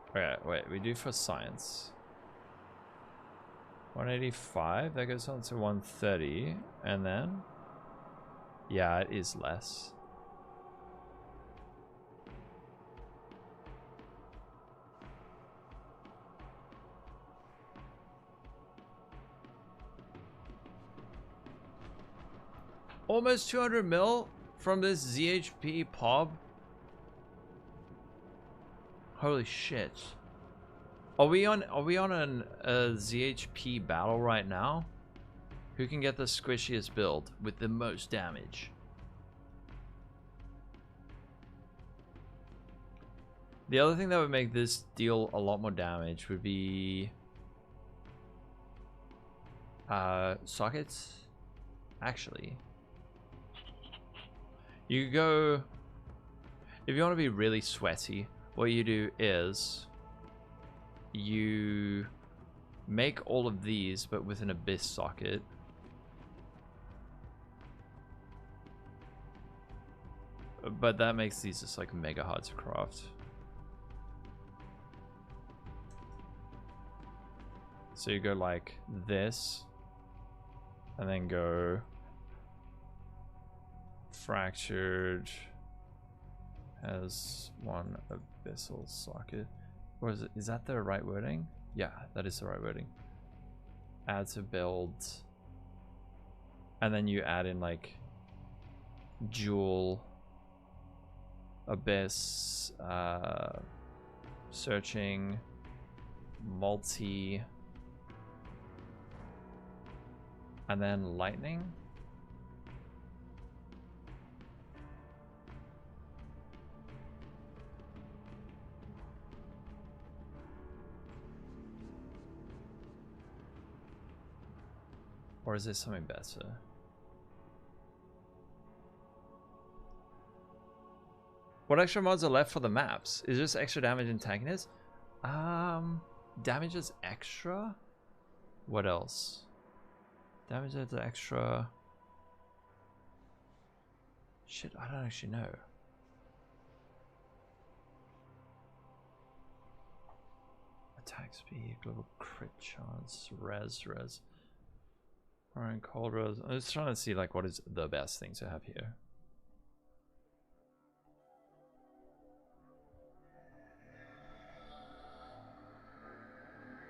Okay, wait, we do for science. 185, that goes on to 130, and then, yeah, it is less. Almost 200 mil from this ZHP PoB. Holy shit. Are we on a ZHP battle right now? Who can get the squishiest build with the most damage? The other thing that would make this deal a lot more damage would be sockets. Actually, you go, if you want to be really sweaty, what you do is you make all of these but with an abyss socket. But that makes these just like mega hard to craft. So you go like this, and then go fractured, has one abyssal socket. Or is that the right wording? Yeah, that is the right wording. Add to build. And then you add in like dual abyss, searching, multi, and then lightning. Or is there something better? What extra mods are left for the maps? Is this extra damage and tankiness? Damage is extra? What else? Damage is extra. Shit, I don't actually know. Attack speed, global crit chance, res. Alright, cold res. I'm just trying to see like what is the best thing to have here.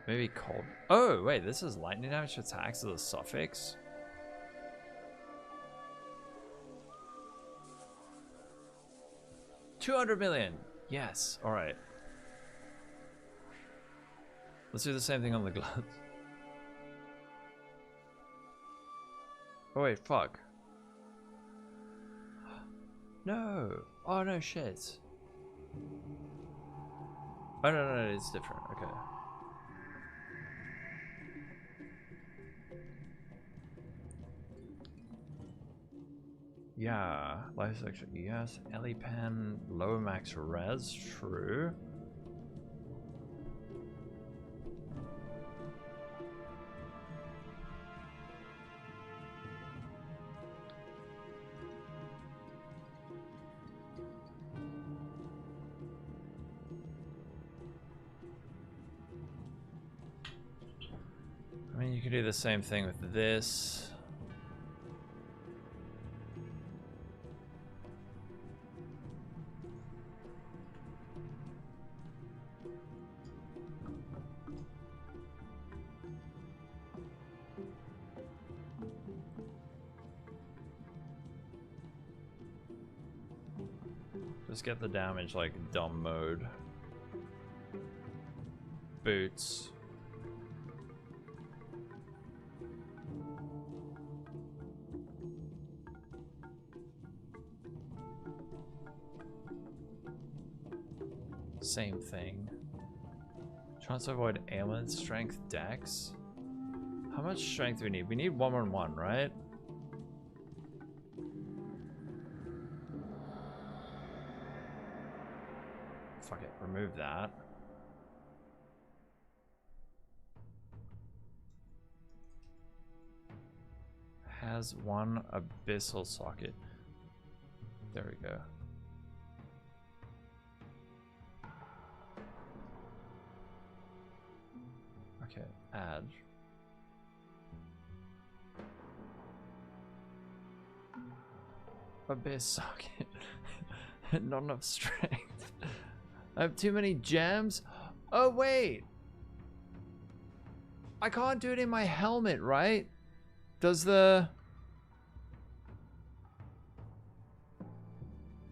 Maybe cold. Oh, wait, this is lightning damage attacks as a suffix. $200 million. Yes. All right. Let's do the same thing on the gloves. Oh wait, fuck. No. Oh no, shit. Oh no, it's different. Okay. Yeah, life section, yes. Elipen, low max res, true. I mean, you could do the same thing with this. Just get the damage like dumb mode. Boots. Same thing. Trying to avoid ailment, strength, dex. How much strength do we need? We need 111, right? Fuck it, remove that. Has one abyssal socket. There we go. Okay, add. Abyss socket. Not enough strength. I have too many gems. Oh wait, I can't do it in my helmet, right? Does the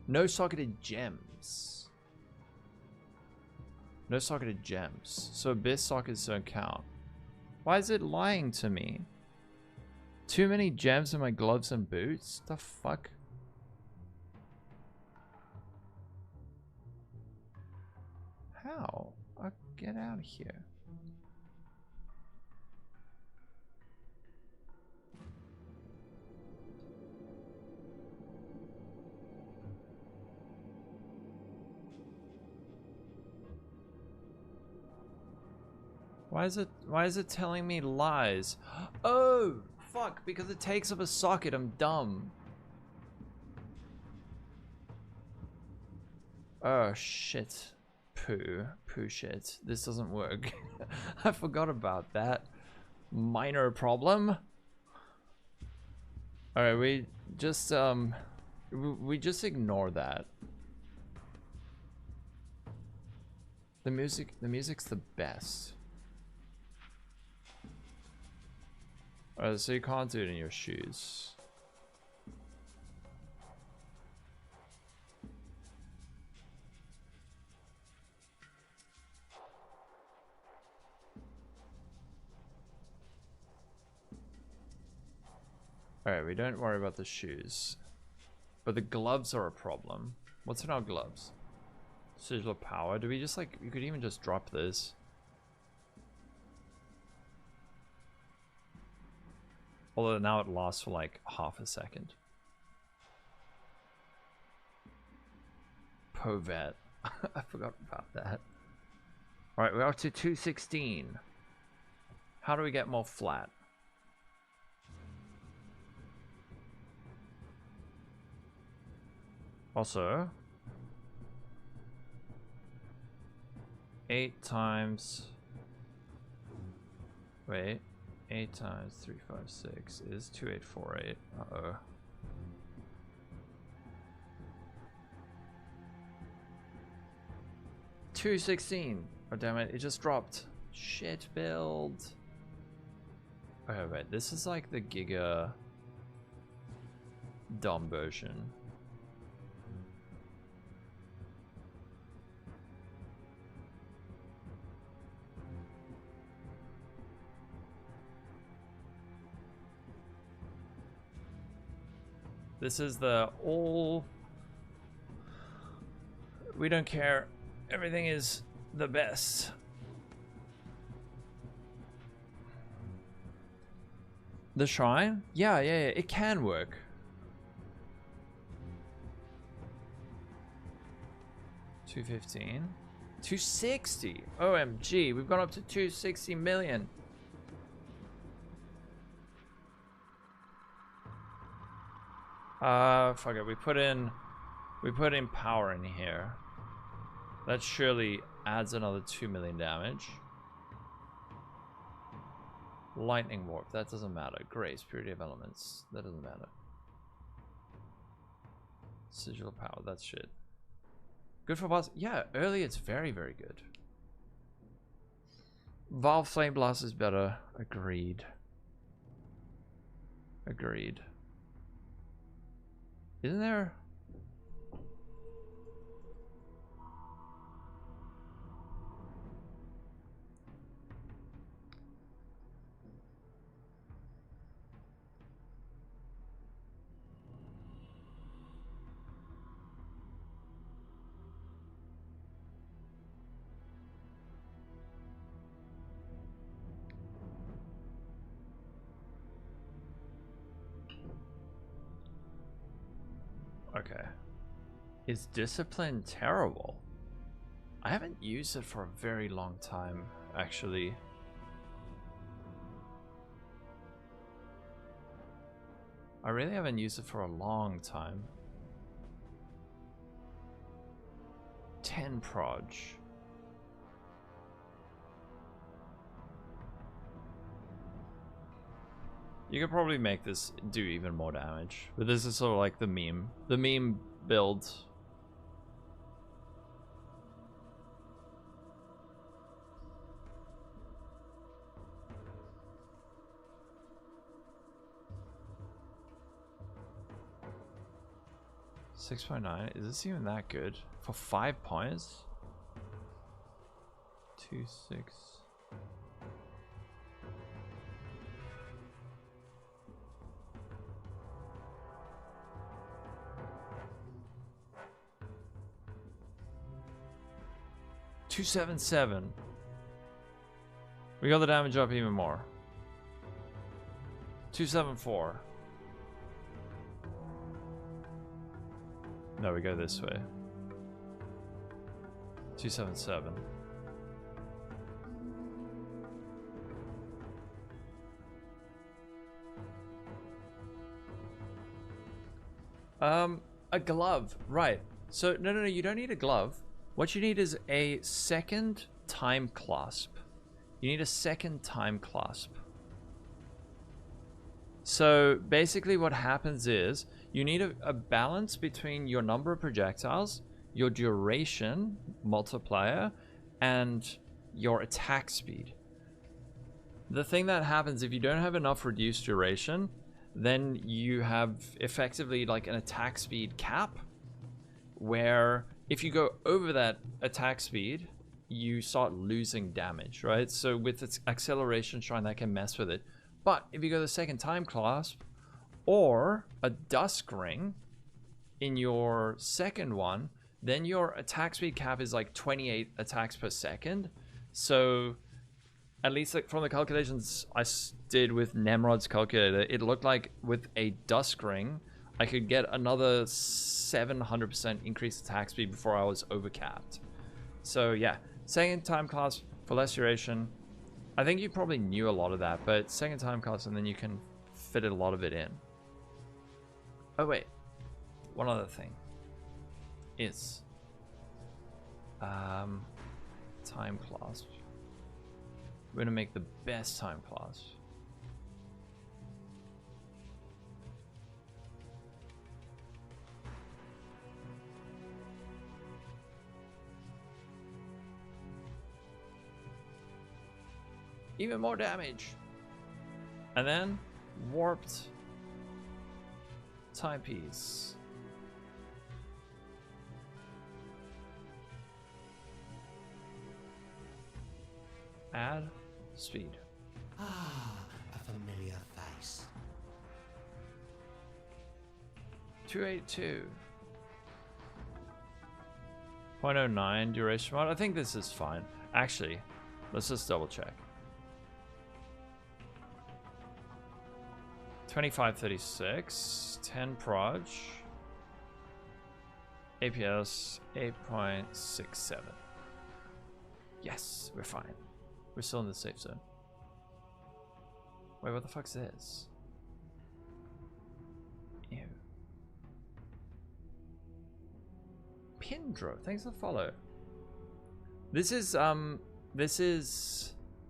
no socketed gems? No socketed gems. So abyss sockets don't count. Why is it lying to me? Too many gems in my gloves and boots? The fuck? How? I'll get out of here. Why is it telling me lies? Oh, fuck, because it takes up a socket. I'm dumb. Oh shit. Poo shit. This doesn't work. I forgot about that. Minor problem. Alright, we just ignore that. The music's the best. Alright, so you can't do it in your shoes. Alright, we don't worry about the shoes. But the gloves are a problem. What's in our gloves? Sigil of power. Do we just like, you could even just drop this. Although now it lasts for like half a second. Povet. I forgot about that. Alright, we're up to 216. How do we get more flat? Also, 8 times 356 is 2848. Uh-oh. $216. Oh damn it, it just dropped. Shit build. Okay, wait, this is like the Giga dumb version. This is the all, we don't care, everything is the best. The shrine? Yeah, it can work. $215. $260. OMG, we've gone up to 260 million. Fuck it, we put in power in here. That surely adds another 2 million damage. Lightning warp, that doesn't matter. Grace, purity of elements, that doesn't matter. Sigil power, that's shit. Good for boss. Yeah, early it's very, very good. Valve Flame Blast is better. Agreed. Agreed. Isn't there? Okay. Is discipline terrible? I haven't used it for a very long time, actually. I really haven't used it for a long time. 10 proj. You could probably make this do even more damage. But this is sort of like the meme. The meme build. $6.9. Is this even that good? For 5 points? 2, 6. $277. We got the damage up even more. 274. No, we go this way. 277. A glove, right. So, no, you don't need a glove. What you need is a second time clasp. You need a second time clasp. So, basically what happens is, you need a balance between your number of projectiles, your duration multiplier, and your attack speed. The thing that happens if you don't have enough reduced duration, then you have effectively like an attack speed cap, where if you go over that attack speed, you start losing damage, right? So with its acceleration shrine, that can mess with it. But if you go the second time clasp, or a dusk ring in your second one, then your attack speed cap is like 28 attacks per second. So at least like from the calculations I did with Nemrod's calculator, it looked like with a dusk ring, I could get another 700% increased attack speed before I was overcapped. So yeah, second time class for less duration. I think you probably knew a lot of that, but second time class and then you can fit a lot of it in. Oh wait, one other thing is time clasp. We're gonna make the best time clasp. Even more damage. And then warped timepiece. Add speed. Ah, a familiar face. 282. 0.09 duration mod. I think this is fine. Actually, let's just double check. 2536, 10 proj, APS 8.67. Yes, we're fine. We're still in the safe zone. Wait, what the fuck's this? Ew. Pindro, thanks for the follow. This is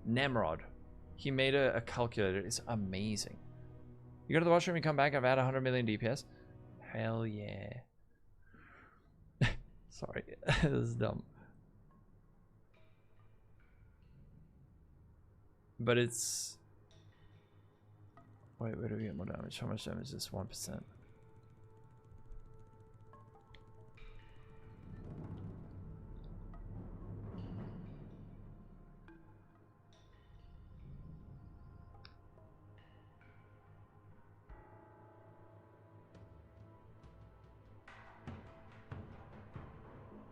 Nemrod. He made a calculator. It's amazing. You go to the washroom, you come back, I've had 100 million DPS. Hell yeah. Sorry, this is dumb. But it's... Wait, where do we get more damage? How much damage is this? 1%.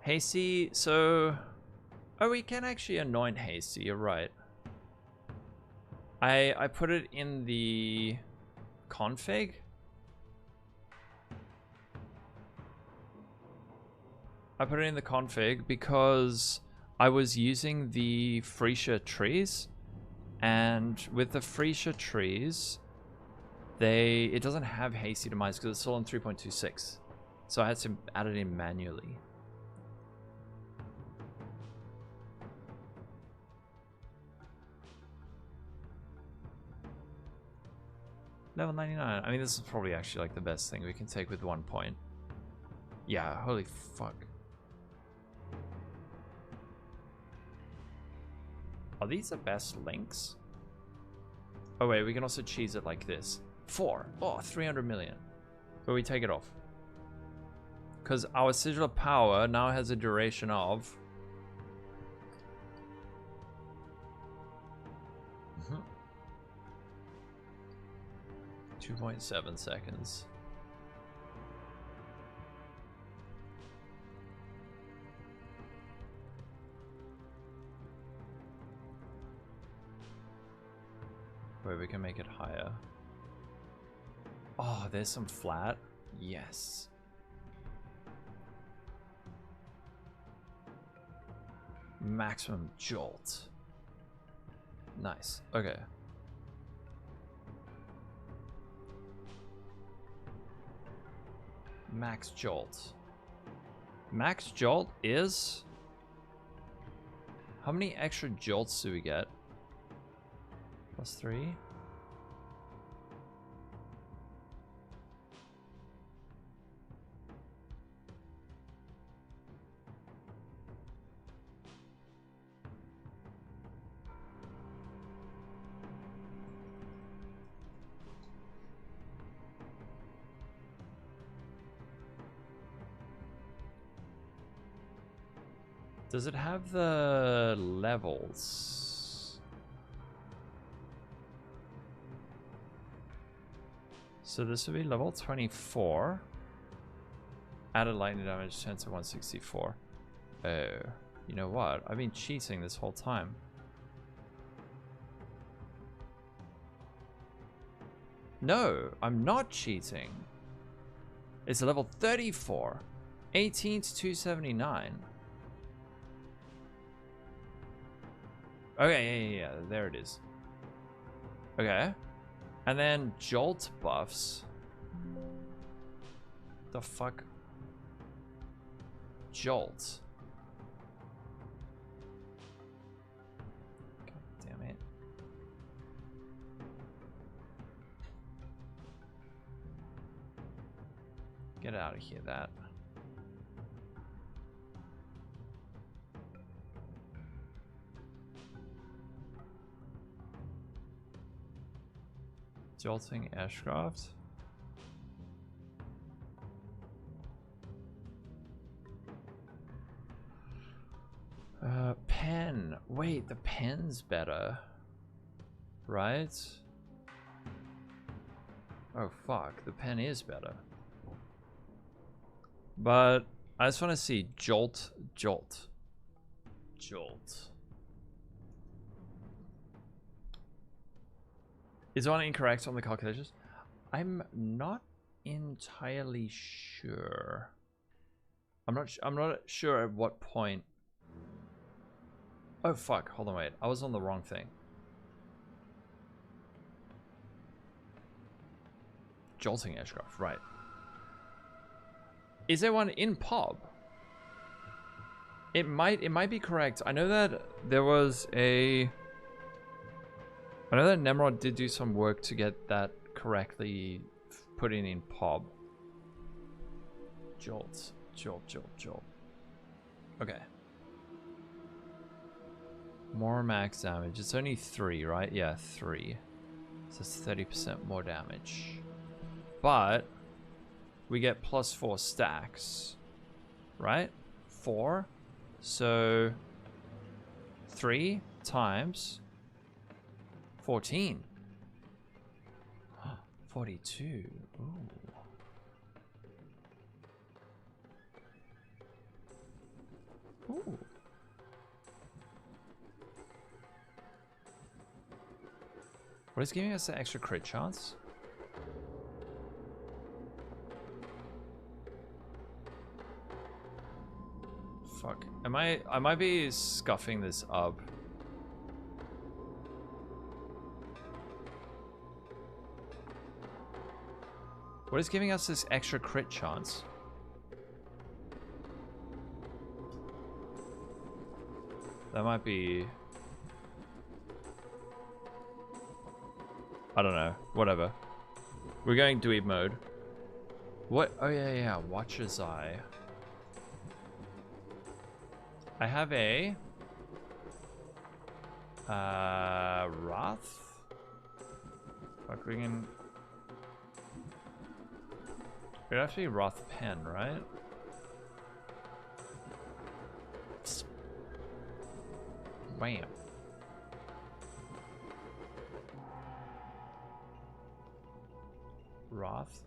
Hasty, so... Oh, we can actually anoint Hasty, you're right. I put it in the config. I put it in the config because I was using the Phrecia trees, and with the Phrecia trees, it doesn't have Hasty demise because it's still on 3.26. So I had to add it in manually. Level 99. I mean, this is probably actually like the best thing we can take with 1 point. Yeah, holy fuck. Are these the best links? Oh wait, we can also cheese it like this. 4. Oh, 300 million. But we take it off. Because our sigil of power now has a duration of... 2.7 seconds. Wait, we can make it higher. Oh, there's some flat. Yes. Maximum jolt. Nice. Okay. Max jolt. Max jolt is... How many extra jolts do we get? +3? Does it have the levels? So this would be level 24. Added lightning damage 10 to 164. Oh, you know what? I've been cheating this whole time. No, I'm not cheating. It's a level 34. 18 to 279. Okay, yeah, there it is. Okay. And then jolt buffs. The fuck? Jolt. God damn it. Get out of here, that. Jolting Ashcraft. Pen. Wait, the pen's better. Right? Oh fuck, the pen is better. But I just want to see jolt, jolt, jolt. Is one incorrect on the calculations? I'm not entirely sure. I'm not sure at what point. Oh fuck, hold on, wait. I was on the wrong thing. Jolting aircraft, right. Is there one in PoB? It might be correct. I know that there was a... I know that Nemrod did do some work to get that correctly put in PoB. Jolt, jolt, jolt, jolt. Okay. More max damage. It's only 3, right? Yeah, 3. So it's 30% more damage. But we get +4 stacks, right? 4. So 3 times 14. 42. Ooh. Ooh. What is giving us the extra crit chance? Fuck. I might be scuffing this up. What is giving us this extra crit chance? That might be... I don't know. Whatever. We're going dweeb mode. What? Oh yeah, yeah. Watcher's Eye. I have a Wrath. Fuck, we can. It'd have to be Wrath Pen, right? Wham. Wrath.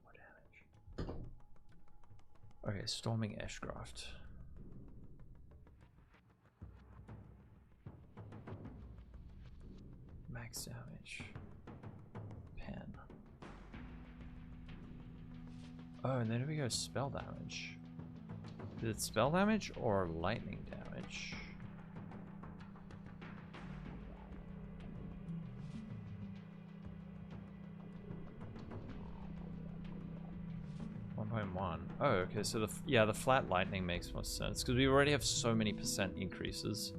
What damage? Okay, Storming Ashcraft. Max damage. Pen. Oh, and then we go spell damage. Is it spell damage or lightning damage? Oh, okay, so the flat lightning makes more sense because we already have so many percent increases.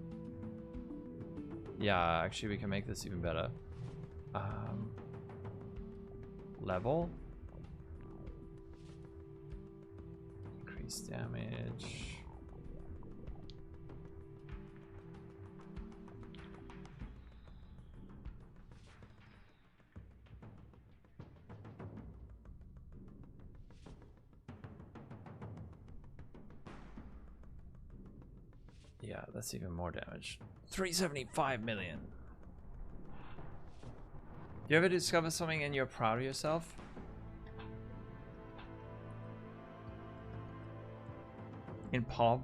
Yeah, actually we can make this even better. Level. Increase damage. Yeah, that's even more damage. 375 million. You ever discover something and you're proud of yourself? In PoB?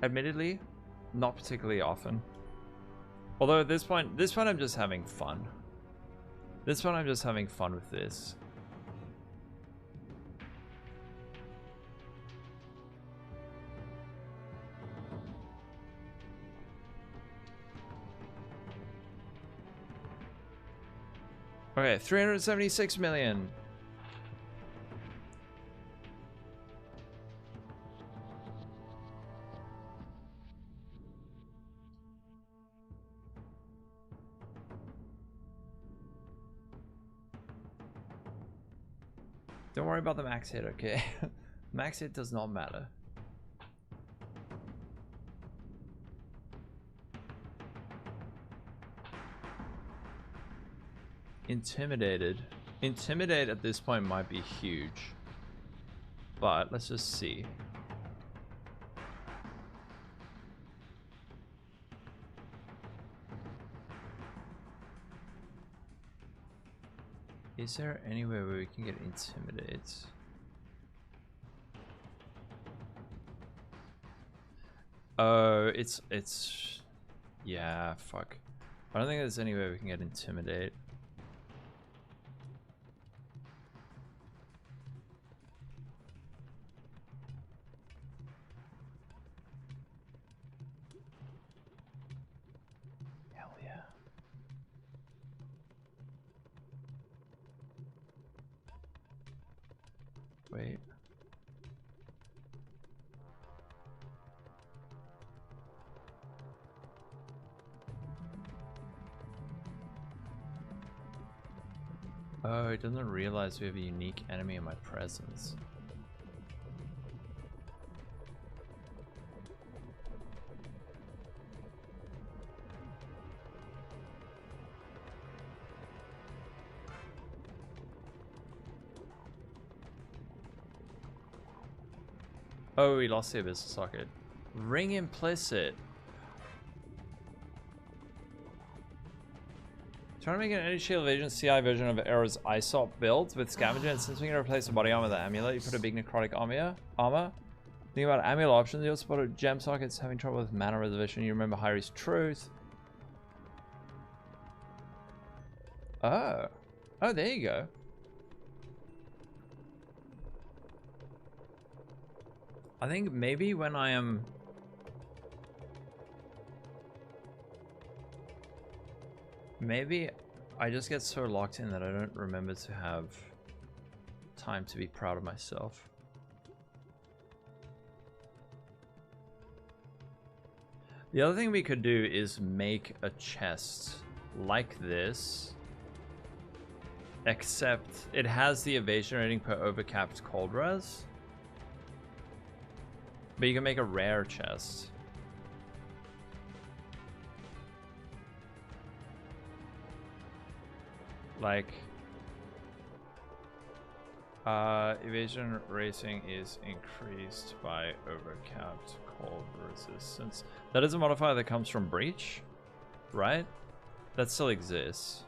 Admittedly, not particularly often. Although at this point I'm just having fun. This one I'm just having fun with this. Okay, 376 million. Don't worry about the max hit, okay? Max hit does not matter. Intimidated. Intimidate at this point might be huge. But let's just see. Is there anywhere where we can get intimidate? Oh, it's yeah, fuck. I don't think there's anywhere we can get intimidate. Hell yeah. Wait. Oh, it doesn't realize we have a unique enemy in my presence. Oh, we lost the abyssal socket. Ring implicit. Trying to make an energy shield evasion CI version of Era's ISOP build with scavenger, and since we can replace the body armor with the amulet, you put a big necrotic armor. Think about amulet options. You also spotted gem sockets having trouble with mana reservation. You remember Hyri's truth. Oh. Oh, there you go. I think maybe when I am... Maybe I just get so locked in that I don't remember to have time to be proud of myself. The other thing we could do is make a chest like this, except it has the evasion rating per overcapped cold res. But you can make a rare chest. Like, evasion rating is increased by overcapped cold resistance. That is a modifier that comes from breach, right? That still exists.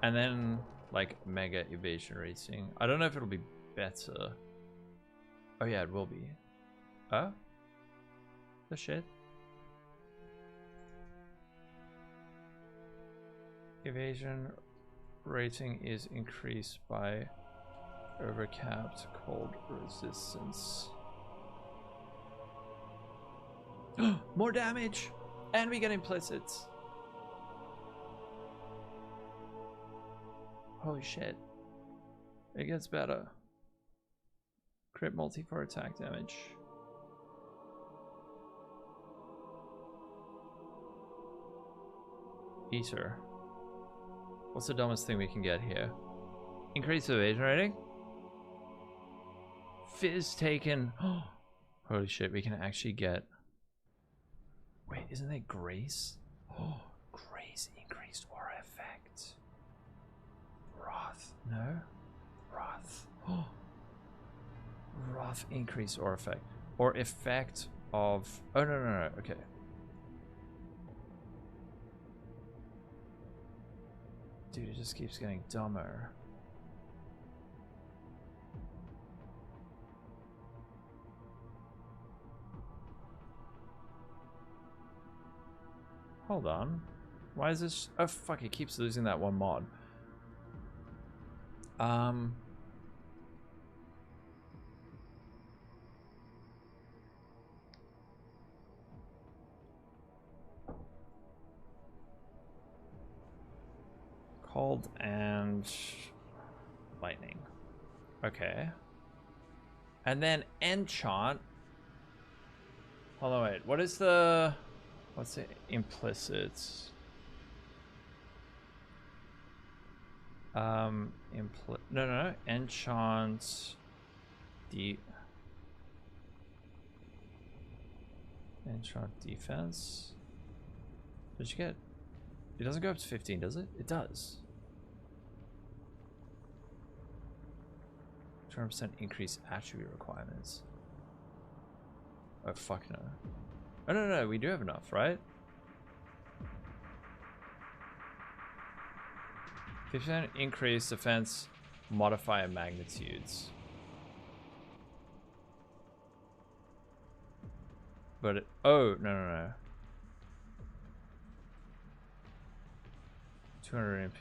And then, like, mega evasion rating. I don't know if it'll be better. Oh yeah, it will be. Oh? The shit. Evasion rating is increased by overcapped cold resistance. More damage! And we get implicits. Holy shit. It gets better. Crit multi for attack damage. Eater. What's the dumbest thing we can get here? Increase evasion rating? Fizz taken. Holy shit, we can actually get... Wait, isn't that Grace? Oh, Grace increased aura effect. Wrath. No? Wrath. Oh. Wrath increased aura effect. Or effect of... Oh, no. Okay. Dude, it just keeps getting dumber. Hold on. Why is this? Oh fuck, it keeps losing that one mod. Cold and lightning. Okay. And then enchant. Hold on, wait. What is the... What's the implicit? No. Enchant. Enchant defense. Did you get... It doesn't go up to 15, does it? It does. 200% increase attribute requirements. Oh, fuck no. Oh, no, we do have enough, right? 50% increase defense modifier magnitudes. But it, oh, no. 200 MP.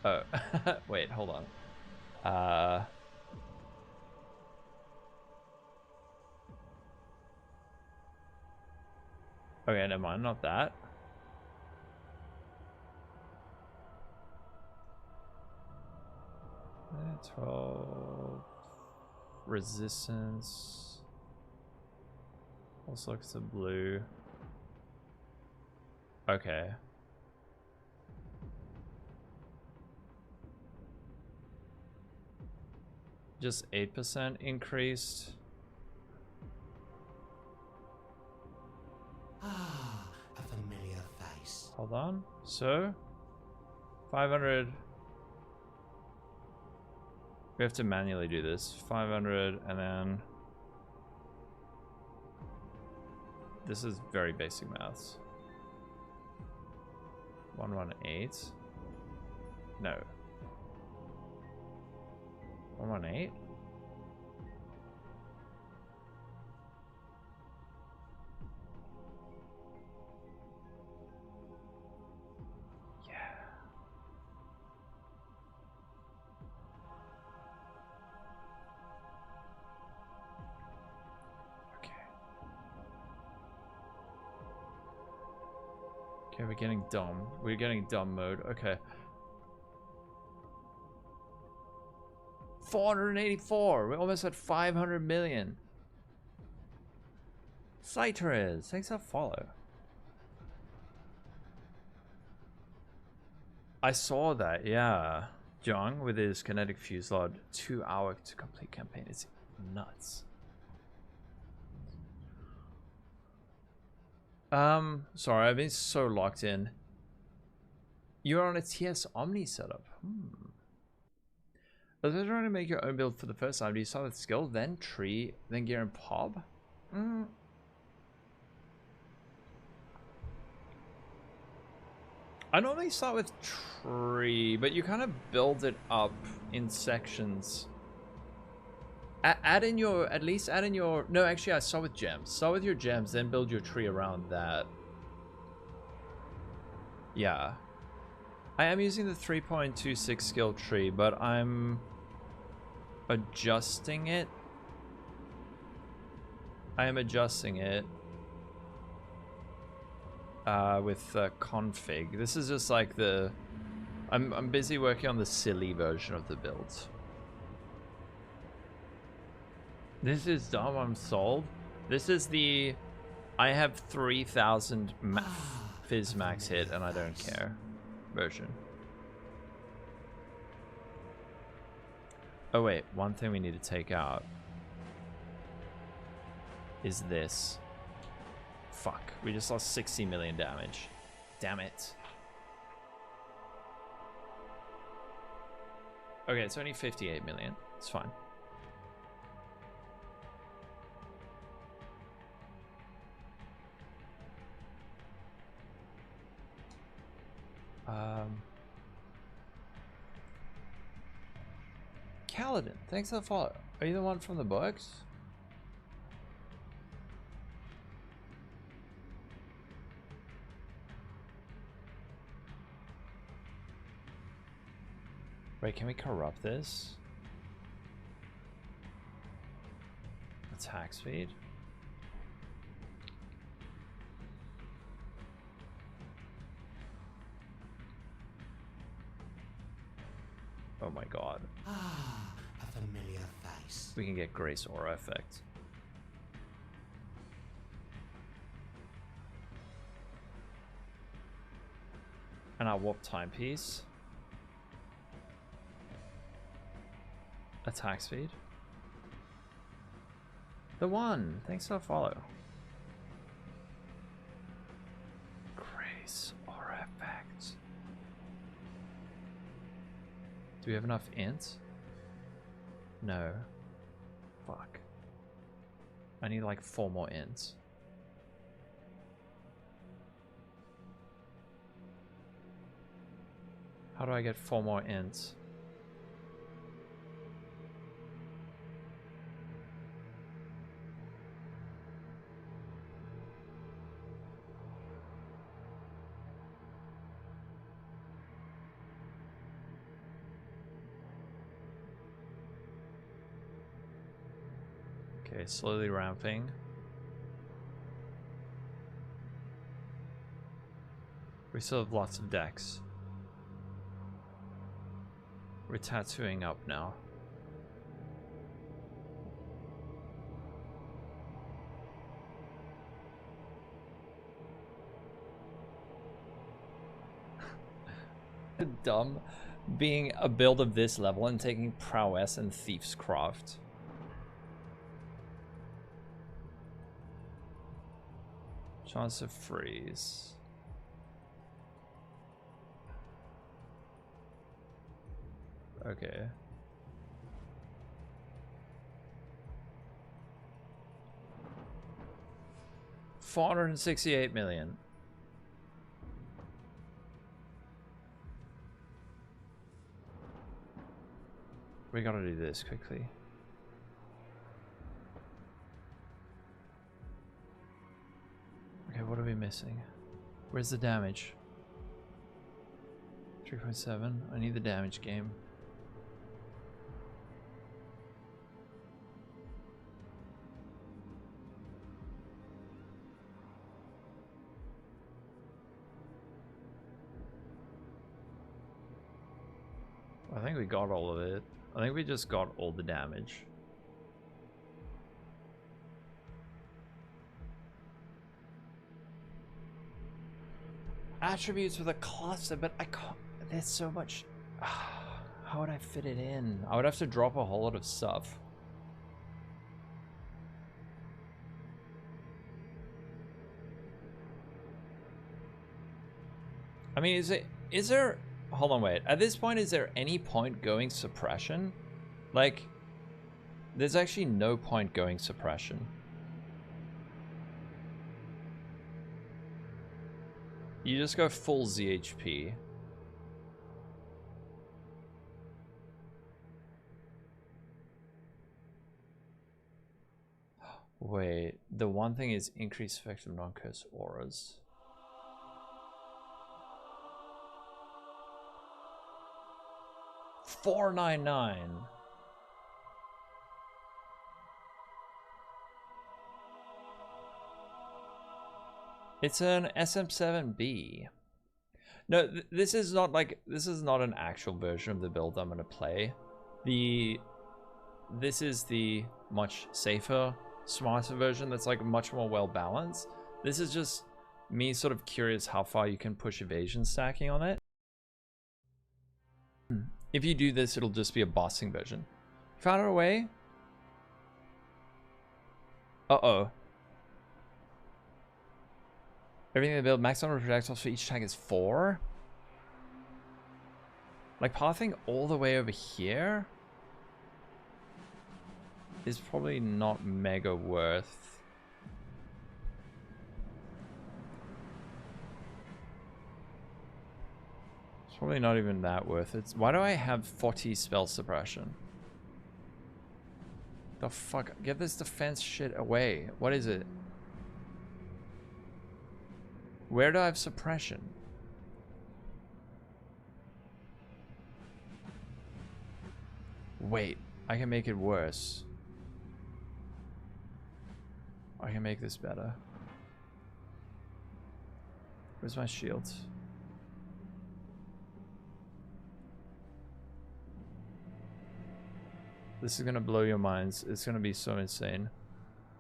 Oh, wait, hold on. Okay, never mind, not that. Uh, 12 resistance. Also looks to blue. Okay. Just 8% increased. Ah, a familiar face. Hold on. So 500. We have to manually do this. 500 and then this is very basic maths. 118. No. 118? Yeah. Okay. Okay, we're getting dumb. We're getting dumb mode. Okay. 484. We're almost at 500 million. Citrus, thanks for follow. I saw that, yeah. Jung with his kinetic Fusillade, 2 hour to complete campaign. It's nuts. Sorry, I've been so locked in. You're on a TS Omni setup. I was trying to make your own build for the first time. Do you start with skill, then tree, then gear and PoB? I normally start with tree, but you kind of build it up in sections. Add in your, at least add in your, no, actually I start with gems. Start with your gems, then build your tree around that. Yeah. I am using the 3.26 skill tree, but I'm adjusting it. I am adjusting it with config. This is just like the, I'm busy working on the silly version of the build. This is dumb, I'm sold. This is the, I have 3,000 Fizz max hit and I don't care version. Oh wait, one thing we need to take out is this. Fuck, we just lost 60 million damage. Damn it. Okay, it's only 58 million. It's fine. Kaladin, thanks for the follow. Are you the one from the books? Wait, can we corrupt this? Attack speed? Oh my god. Ah, a familiar face. We can get Grace Aura effect. And our warp timepiece. Attack speed. The one. Thanks for the follow. Grace Aura effect. Do we have enough int? No. Fuck. I need like 4 more ints. How do I get 4 more ints? Okay, slowly ramping. We still have lots of decks. We're tattooing up now. Dumb being a build of this level and taking prowess and thief's craft. Chance of freeze. Okay. $468 million. We gotta do this quickly. Okay, what are we missing? Where's the damage? 3.7. I need the damage game. I think we got all of it. I think we just got all the damage. Attributes with a cluster, but I can't. There's so much. How would I fit it in? I would have to drop a whole lot of stuff. I mean, is there, hold on, wait. At this point, is there any point going suppression? Like, there's actually no point going suppression. You just go full ZHP. Wait, the one thing is increased effect of non-curse auras. $4.99. It's an SM7B. No, this is not an actual version of the build I'm gonna play. This is the much safer, smarter version that's like much more well balanced. This is just me sort of curious how far you can push evasion stacking on it. If you do this, it'll just be a bossing version. Found a way? Uh-oh. Everything they build, max number of projectiles for each tag is 4? Like, pathing all the way over here is probably not mega worth. It's probably not even that worth it. Why do I have 40 spell suppression? The fuck? Get this defense shit away. What is it? Where do I have suppression? Wait, I can make it worse. I can make this better. Where's my shield? This is gonna blow your minds. It's gonna be so insane.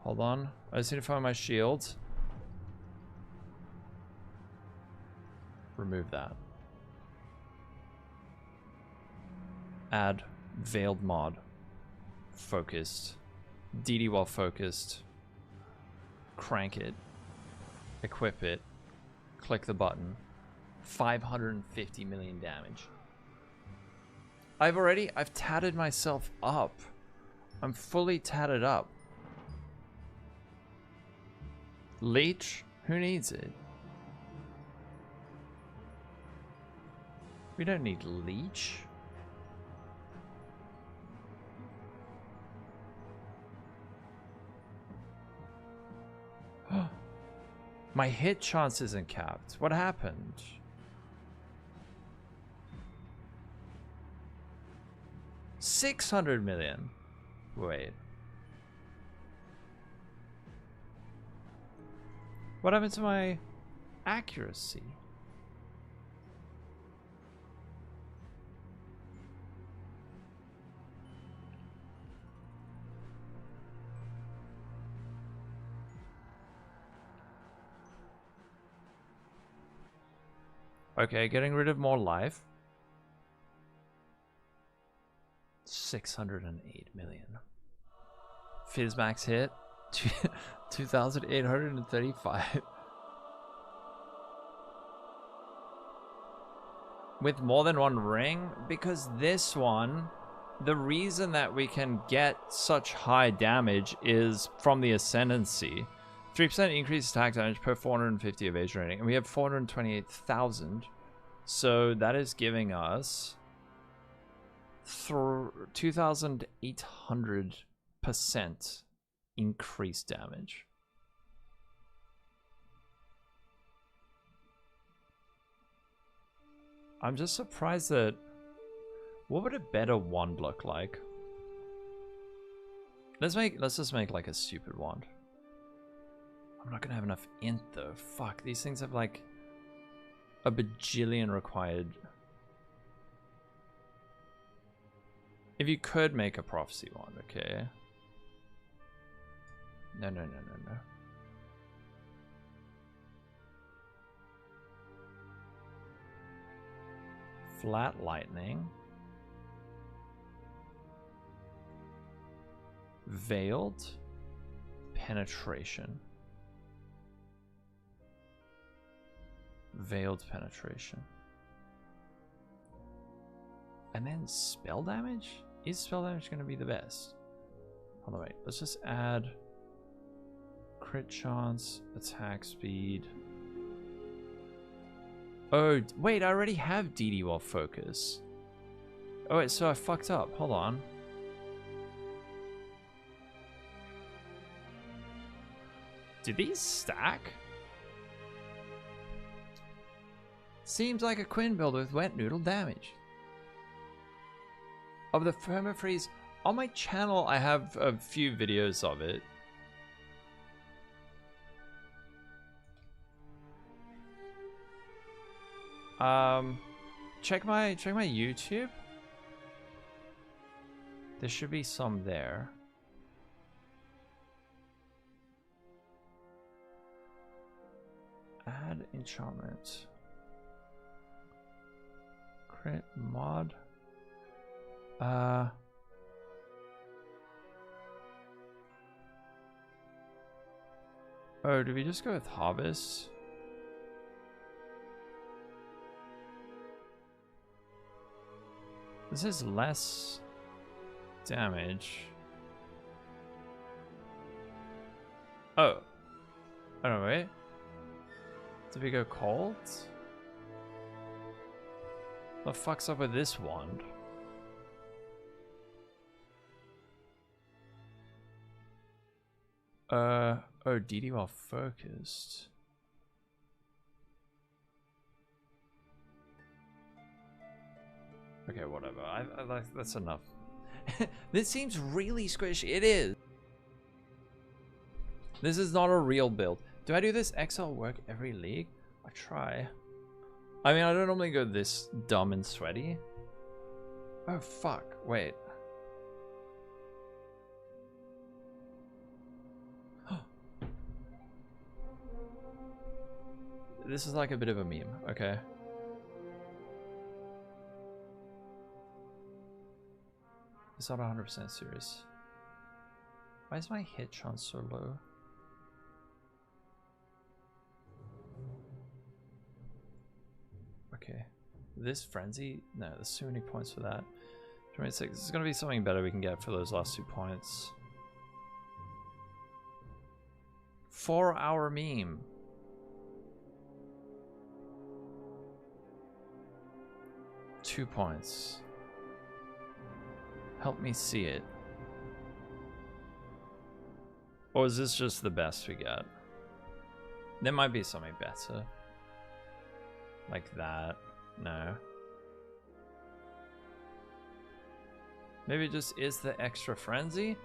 Hold on. I just need to find my shield. Remove that. Add veiled mod. Focused. DD while focused. Crank it. Equip it. Click the button. 550 million damage. I've tatted myself up. I'm fully tatted up. Leech? Who needs it? We don't need leech. My hit chance isn't capped. What happened? $600 million. Wait. What happened to my accuracy? Okay, getting rid of more life. 608 million. Fizzmax hit. 2,835. With more than one ring? Because this one, the reason that we can get such high damage is from the Ascendancy. 3% increased attack damage per 450 evasion rating. And we have 428,000. So that is giving us 2,800% increased damage. I'm just surprised that... What would a better wand look like? Let's just make like a stupid wand. I'm not gonna have enough int though. Fuck, these things have like a bajillion required. If you could make a prophecy wand, okay. No. Flat lightning. Veiled penetration. Veiled penetration. And then spell damage? Is spell damage going to be the best? Hold on, wait. Let's just add crit chance, attack speed. Oh, wait, I already have DD while focus. Oh, wait, so I fucked up. Hold on. Do these stack? Seems like a Quinn build with wet noodle damage. Of the permafreeze, on my channel I have a few videos of it. Check my YouTube. There should be some there. Add enchantment. Crit mod. Oh, do we just go with harvest? This is less damage. Oh. I don't know, wait. Did we go cold? What the fuck's up with this wand? Oh, DD while focused. Okay, whatever. I like that's enough. This seems really squishy. It is. This is not a real build. Do I do this XL work every league? I try. I mean, I don't normally go this dumb and sweaty. Oh, fuck. Wait. This is like a bit of a meme. Okay. It's not 100% serious. Why is my hit chance so low? Okay. This frenzy? No, there's too many points for that. 26. This is going to be something better we can get for those last 2 points. 4-hour meme. Two points. Help me see it. Or is this just the best we get? There might be something better. Like that. No. Maybe it just is the extra frenzy?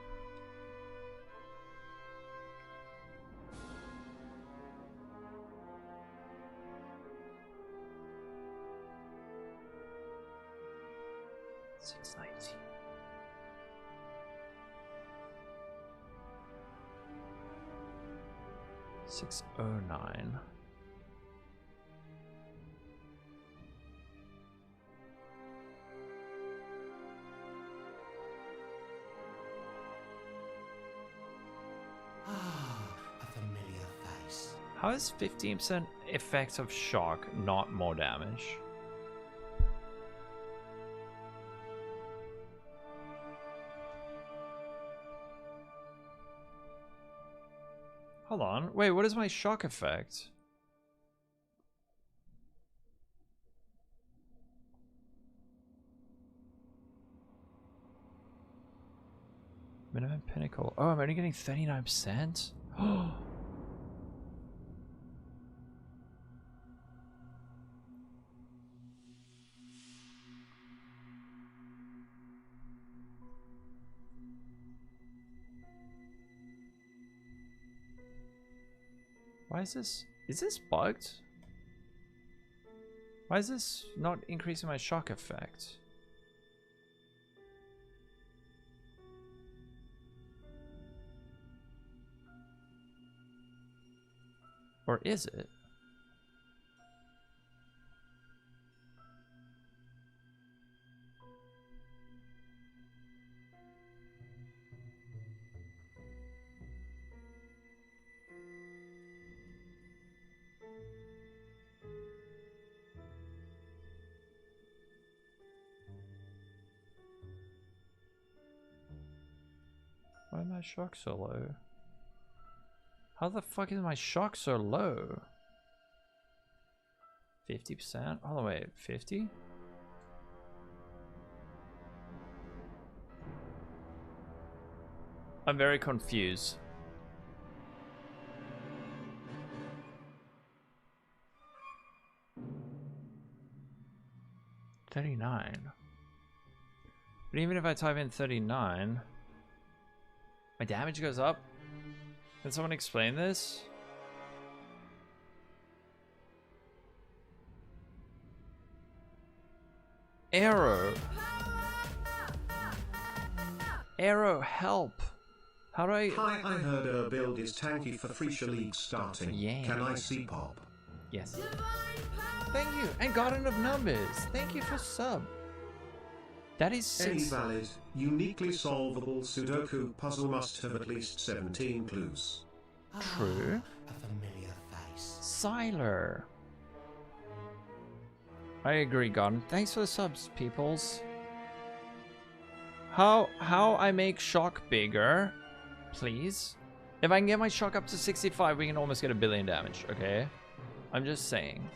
$609. A familiar face. How is 15% effect of shock not more damage? Hold on. Wait, what is my shock effect? Minimum pinnacle. Oh, I'm only getting 39%? Oh. Why is this bugged? Why is this not increasing my shock effect? Or is it? Why is my shock so low? How the fuck is my shock so low? 50%? All the way at 50? I'm very confused. $39. But even if I type in 39, my damage goes up? Can someone explain this? Arrow. Arrow, help. How do I... Hi, I heard her build is tanky for Phrecia League starting. Yeah. Can I see PoB? Yes. Thank you. And Garden of Numbers. Thank you for sub. That is Any 6. valid, uniquely solvable Sudoku puzzle must have at least 17 clues. True. A familiar face. Siler. I agree, Garden. Thanks for the subs, peoples. How I make shock bigger, please? If I can get my shock up to 65, we can almost get 1 billion damage, okay? I'm just saying.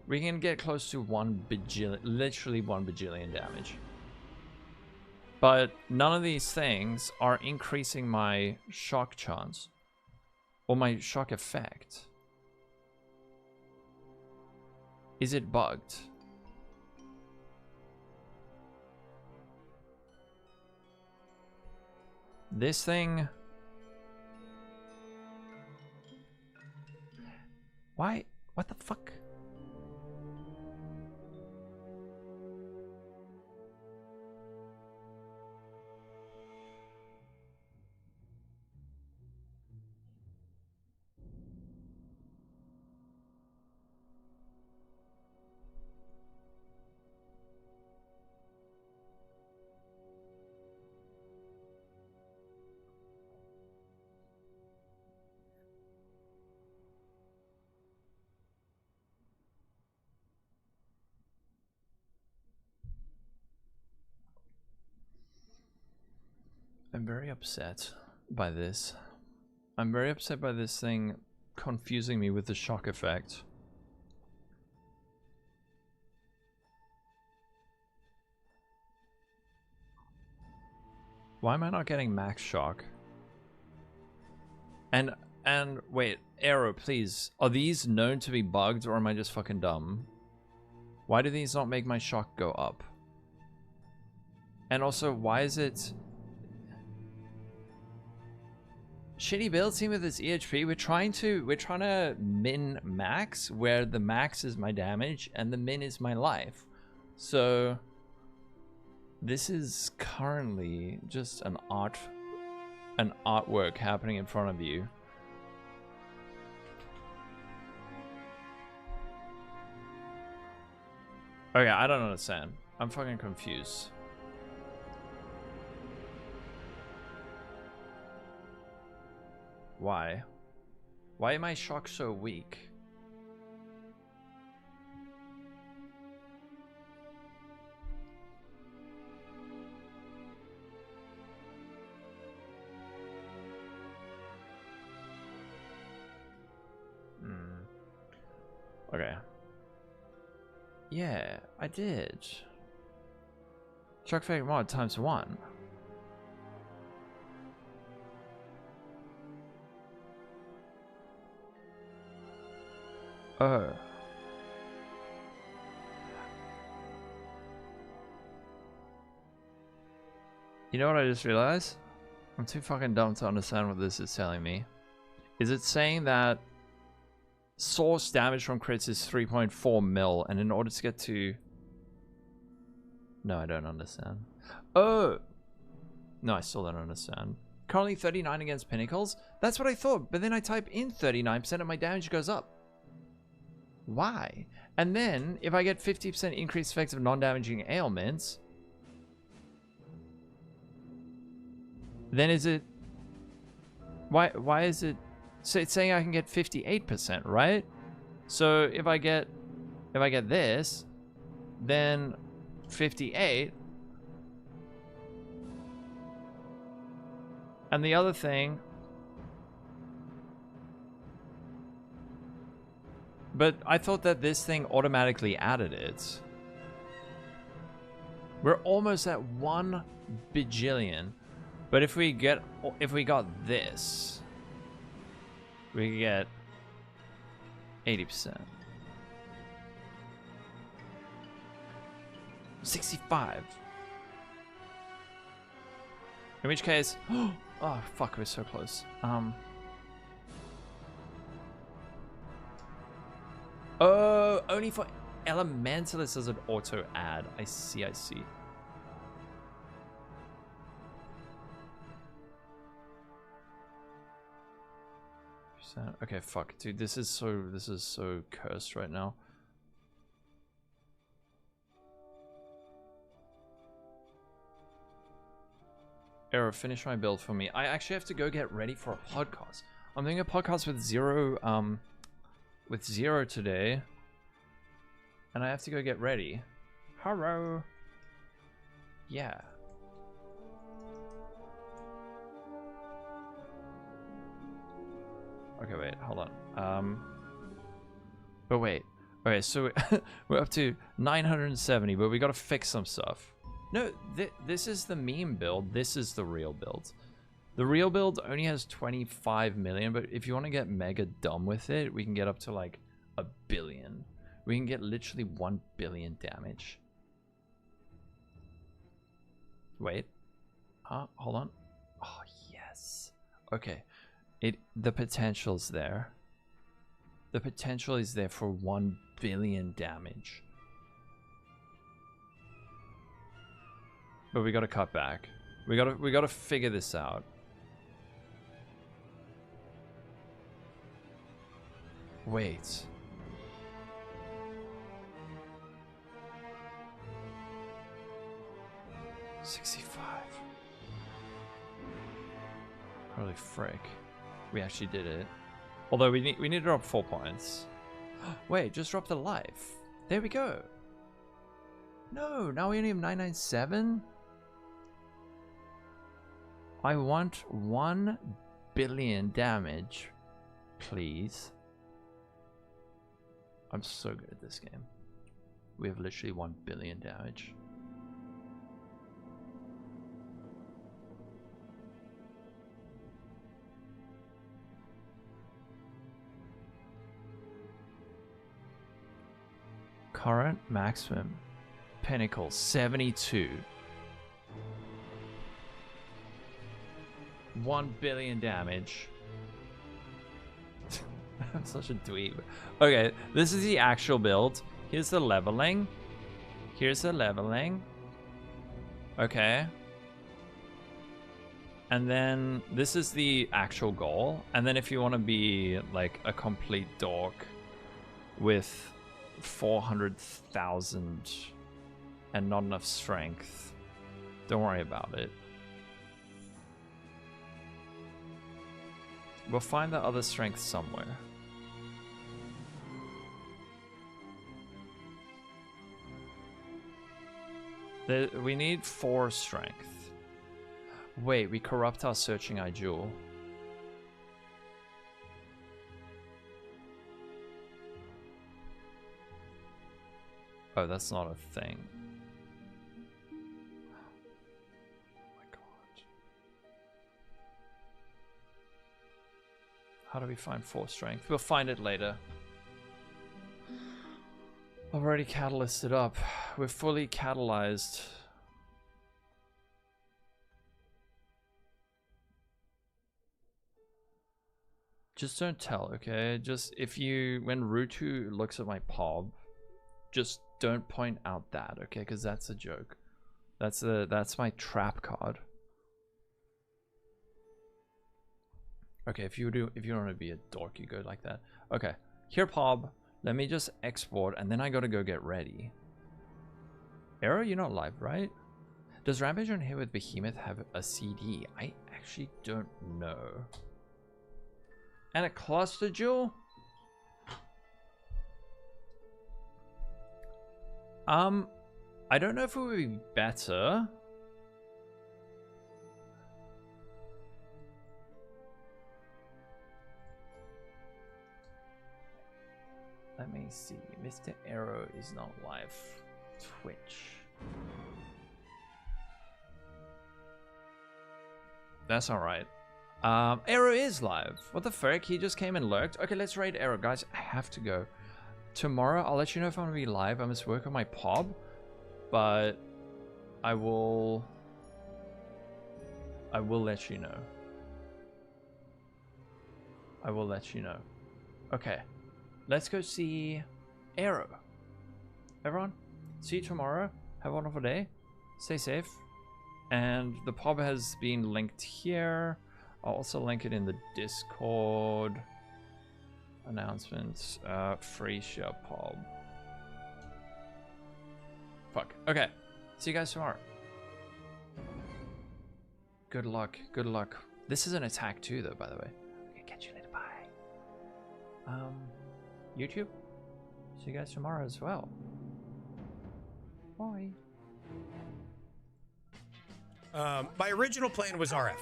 We can get close to 1 bajillion, literally 1 bajillion damage. But none of these things are increasing my shock chance. Or my shock effect. Is it bugged? This thing... Why? What the fuck? I'm very upset by this. I'm very upset by this thing confusing me with the shock effect. Why am I not getting max shock? And wait, Arrow, please. Are these known to be bugged or am I just fucking dumb? Why do these not make my shock go up? And also, why is it... Shitty build team with this EHP, we're trying to min max, where the max is my damage and the min is my life. So this is currently just an artwork happening in front of you. Okay, I don't understand. I'm fucking confused. Why? Why am I shocked so weak? Okay. Yeah, I did. Shock effect mod times 1. Oh. You know what I just realized? I'm too fucking dumb to understand what this is telling me. Is it saying that source damage from crits is 3.4 mil, and in order to get to... No, I don't understand. Oh! No, I still don't understand. Currently 39 against Pinnacles? That's what I thought, but then I type in 39% and my damage goes up. Why? And then, if I get 50% increased effects of non-damaging ailments, then is it... Why is it... So it's saying I can get 58%, right? So if I get this, then 58... And the other thing... But I thought that this thing automatically added it. We're almost at 1 bajillion. But if we got this, we could get 80%. 65. In which case, oh fuck, we're so close. Oh, only for Elementalists as an auto add. I see, I see. Okay, fuck, dude. This is so cursed right now. Arrow, finish my build for me. I actually have to go get ready for a podcast. I'm doing a podcast with Zero today, and I have to go get ready. Hello. Yeah. Okay, wait, hold on. But wait. Okay, so we're up to 970, but we gotta fix some stuff. No, this is the meme build. This is the real build. The real build only has 25 million, but if you want to get mega dumb with it, we can get up to like 1 billion. We can get literally 1 billion damage. Wait. Hold on. Oh, yes. Okay. The potential's there. The potential is there for 1 billion damage. But we gotta cut back. We gotta figure this out. Wait. $65. Holy frick. We actually did it. Although we need to drop 4 points. Wait, just drop the life. There we go. No, now we only have 997? I want 1 billion damage, please. I'm so good at this game. We have literally 1 billion damage. Current maximum pinnacle 72. 1 billion damage. I'm such a dweeb. Okay, this is the actual build. Here's the leveling. Here's the leveling. Okay. And then this is the actual goal. And then if you want to be like a complete dork with 400,000 and not enough strength, don't worry about it. We'll find the other strength somewhere. We need 4 strength. Wait, we corrupt our searching eye jewel. Oh, that's not a thing. Oh my god. How do we find 4 strength? We'll find it later. I've already catalysted up. We're fully catalyzed. Just don't tell, okay? Just when Rutu looks at my PoB, just don't point out that, okay? Because that's a joke. That's my trap card. Okay, if you don't want to be a dork, you go like that. Okay, here PoB. Let me just export, and then I gotta go get ready. Arrow, you're not live, right? Does Rampage on here with Behemoth have a CD? I actually don't know. And a cluster jewel? I don't know if it would be better. Let me see. Mr. Arrow is not live. Twitch. That's alright. Arrow is live. What the frick? He just came and lurked. Okay, let's raid Arrow, guys. I have to go. Tomorrow, I'll let you know if I'm gonna be live. I must work on my PoB, but I will let you know. I will let you know. Okay, let's go see Arrow. Everyone, see you tomorrow. Have a wonderful day. Stay safe. And the PoB has been linked here. I'll also link it in the Discord. Announcements. Phrecia PoB. Fuck. Okay. See you guys tomorrow. Good luck. Good luck. This is an attack too, though, by the way. Okay, catch you later. Bye. YouTube. See you guys tomorrow as well. Bye. My original plan was RF.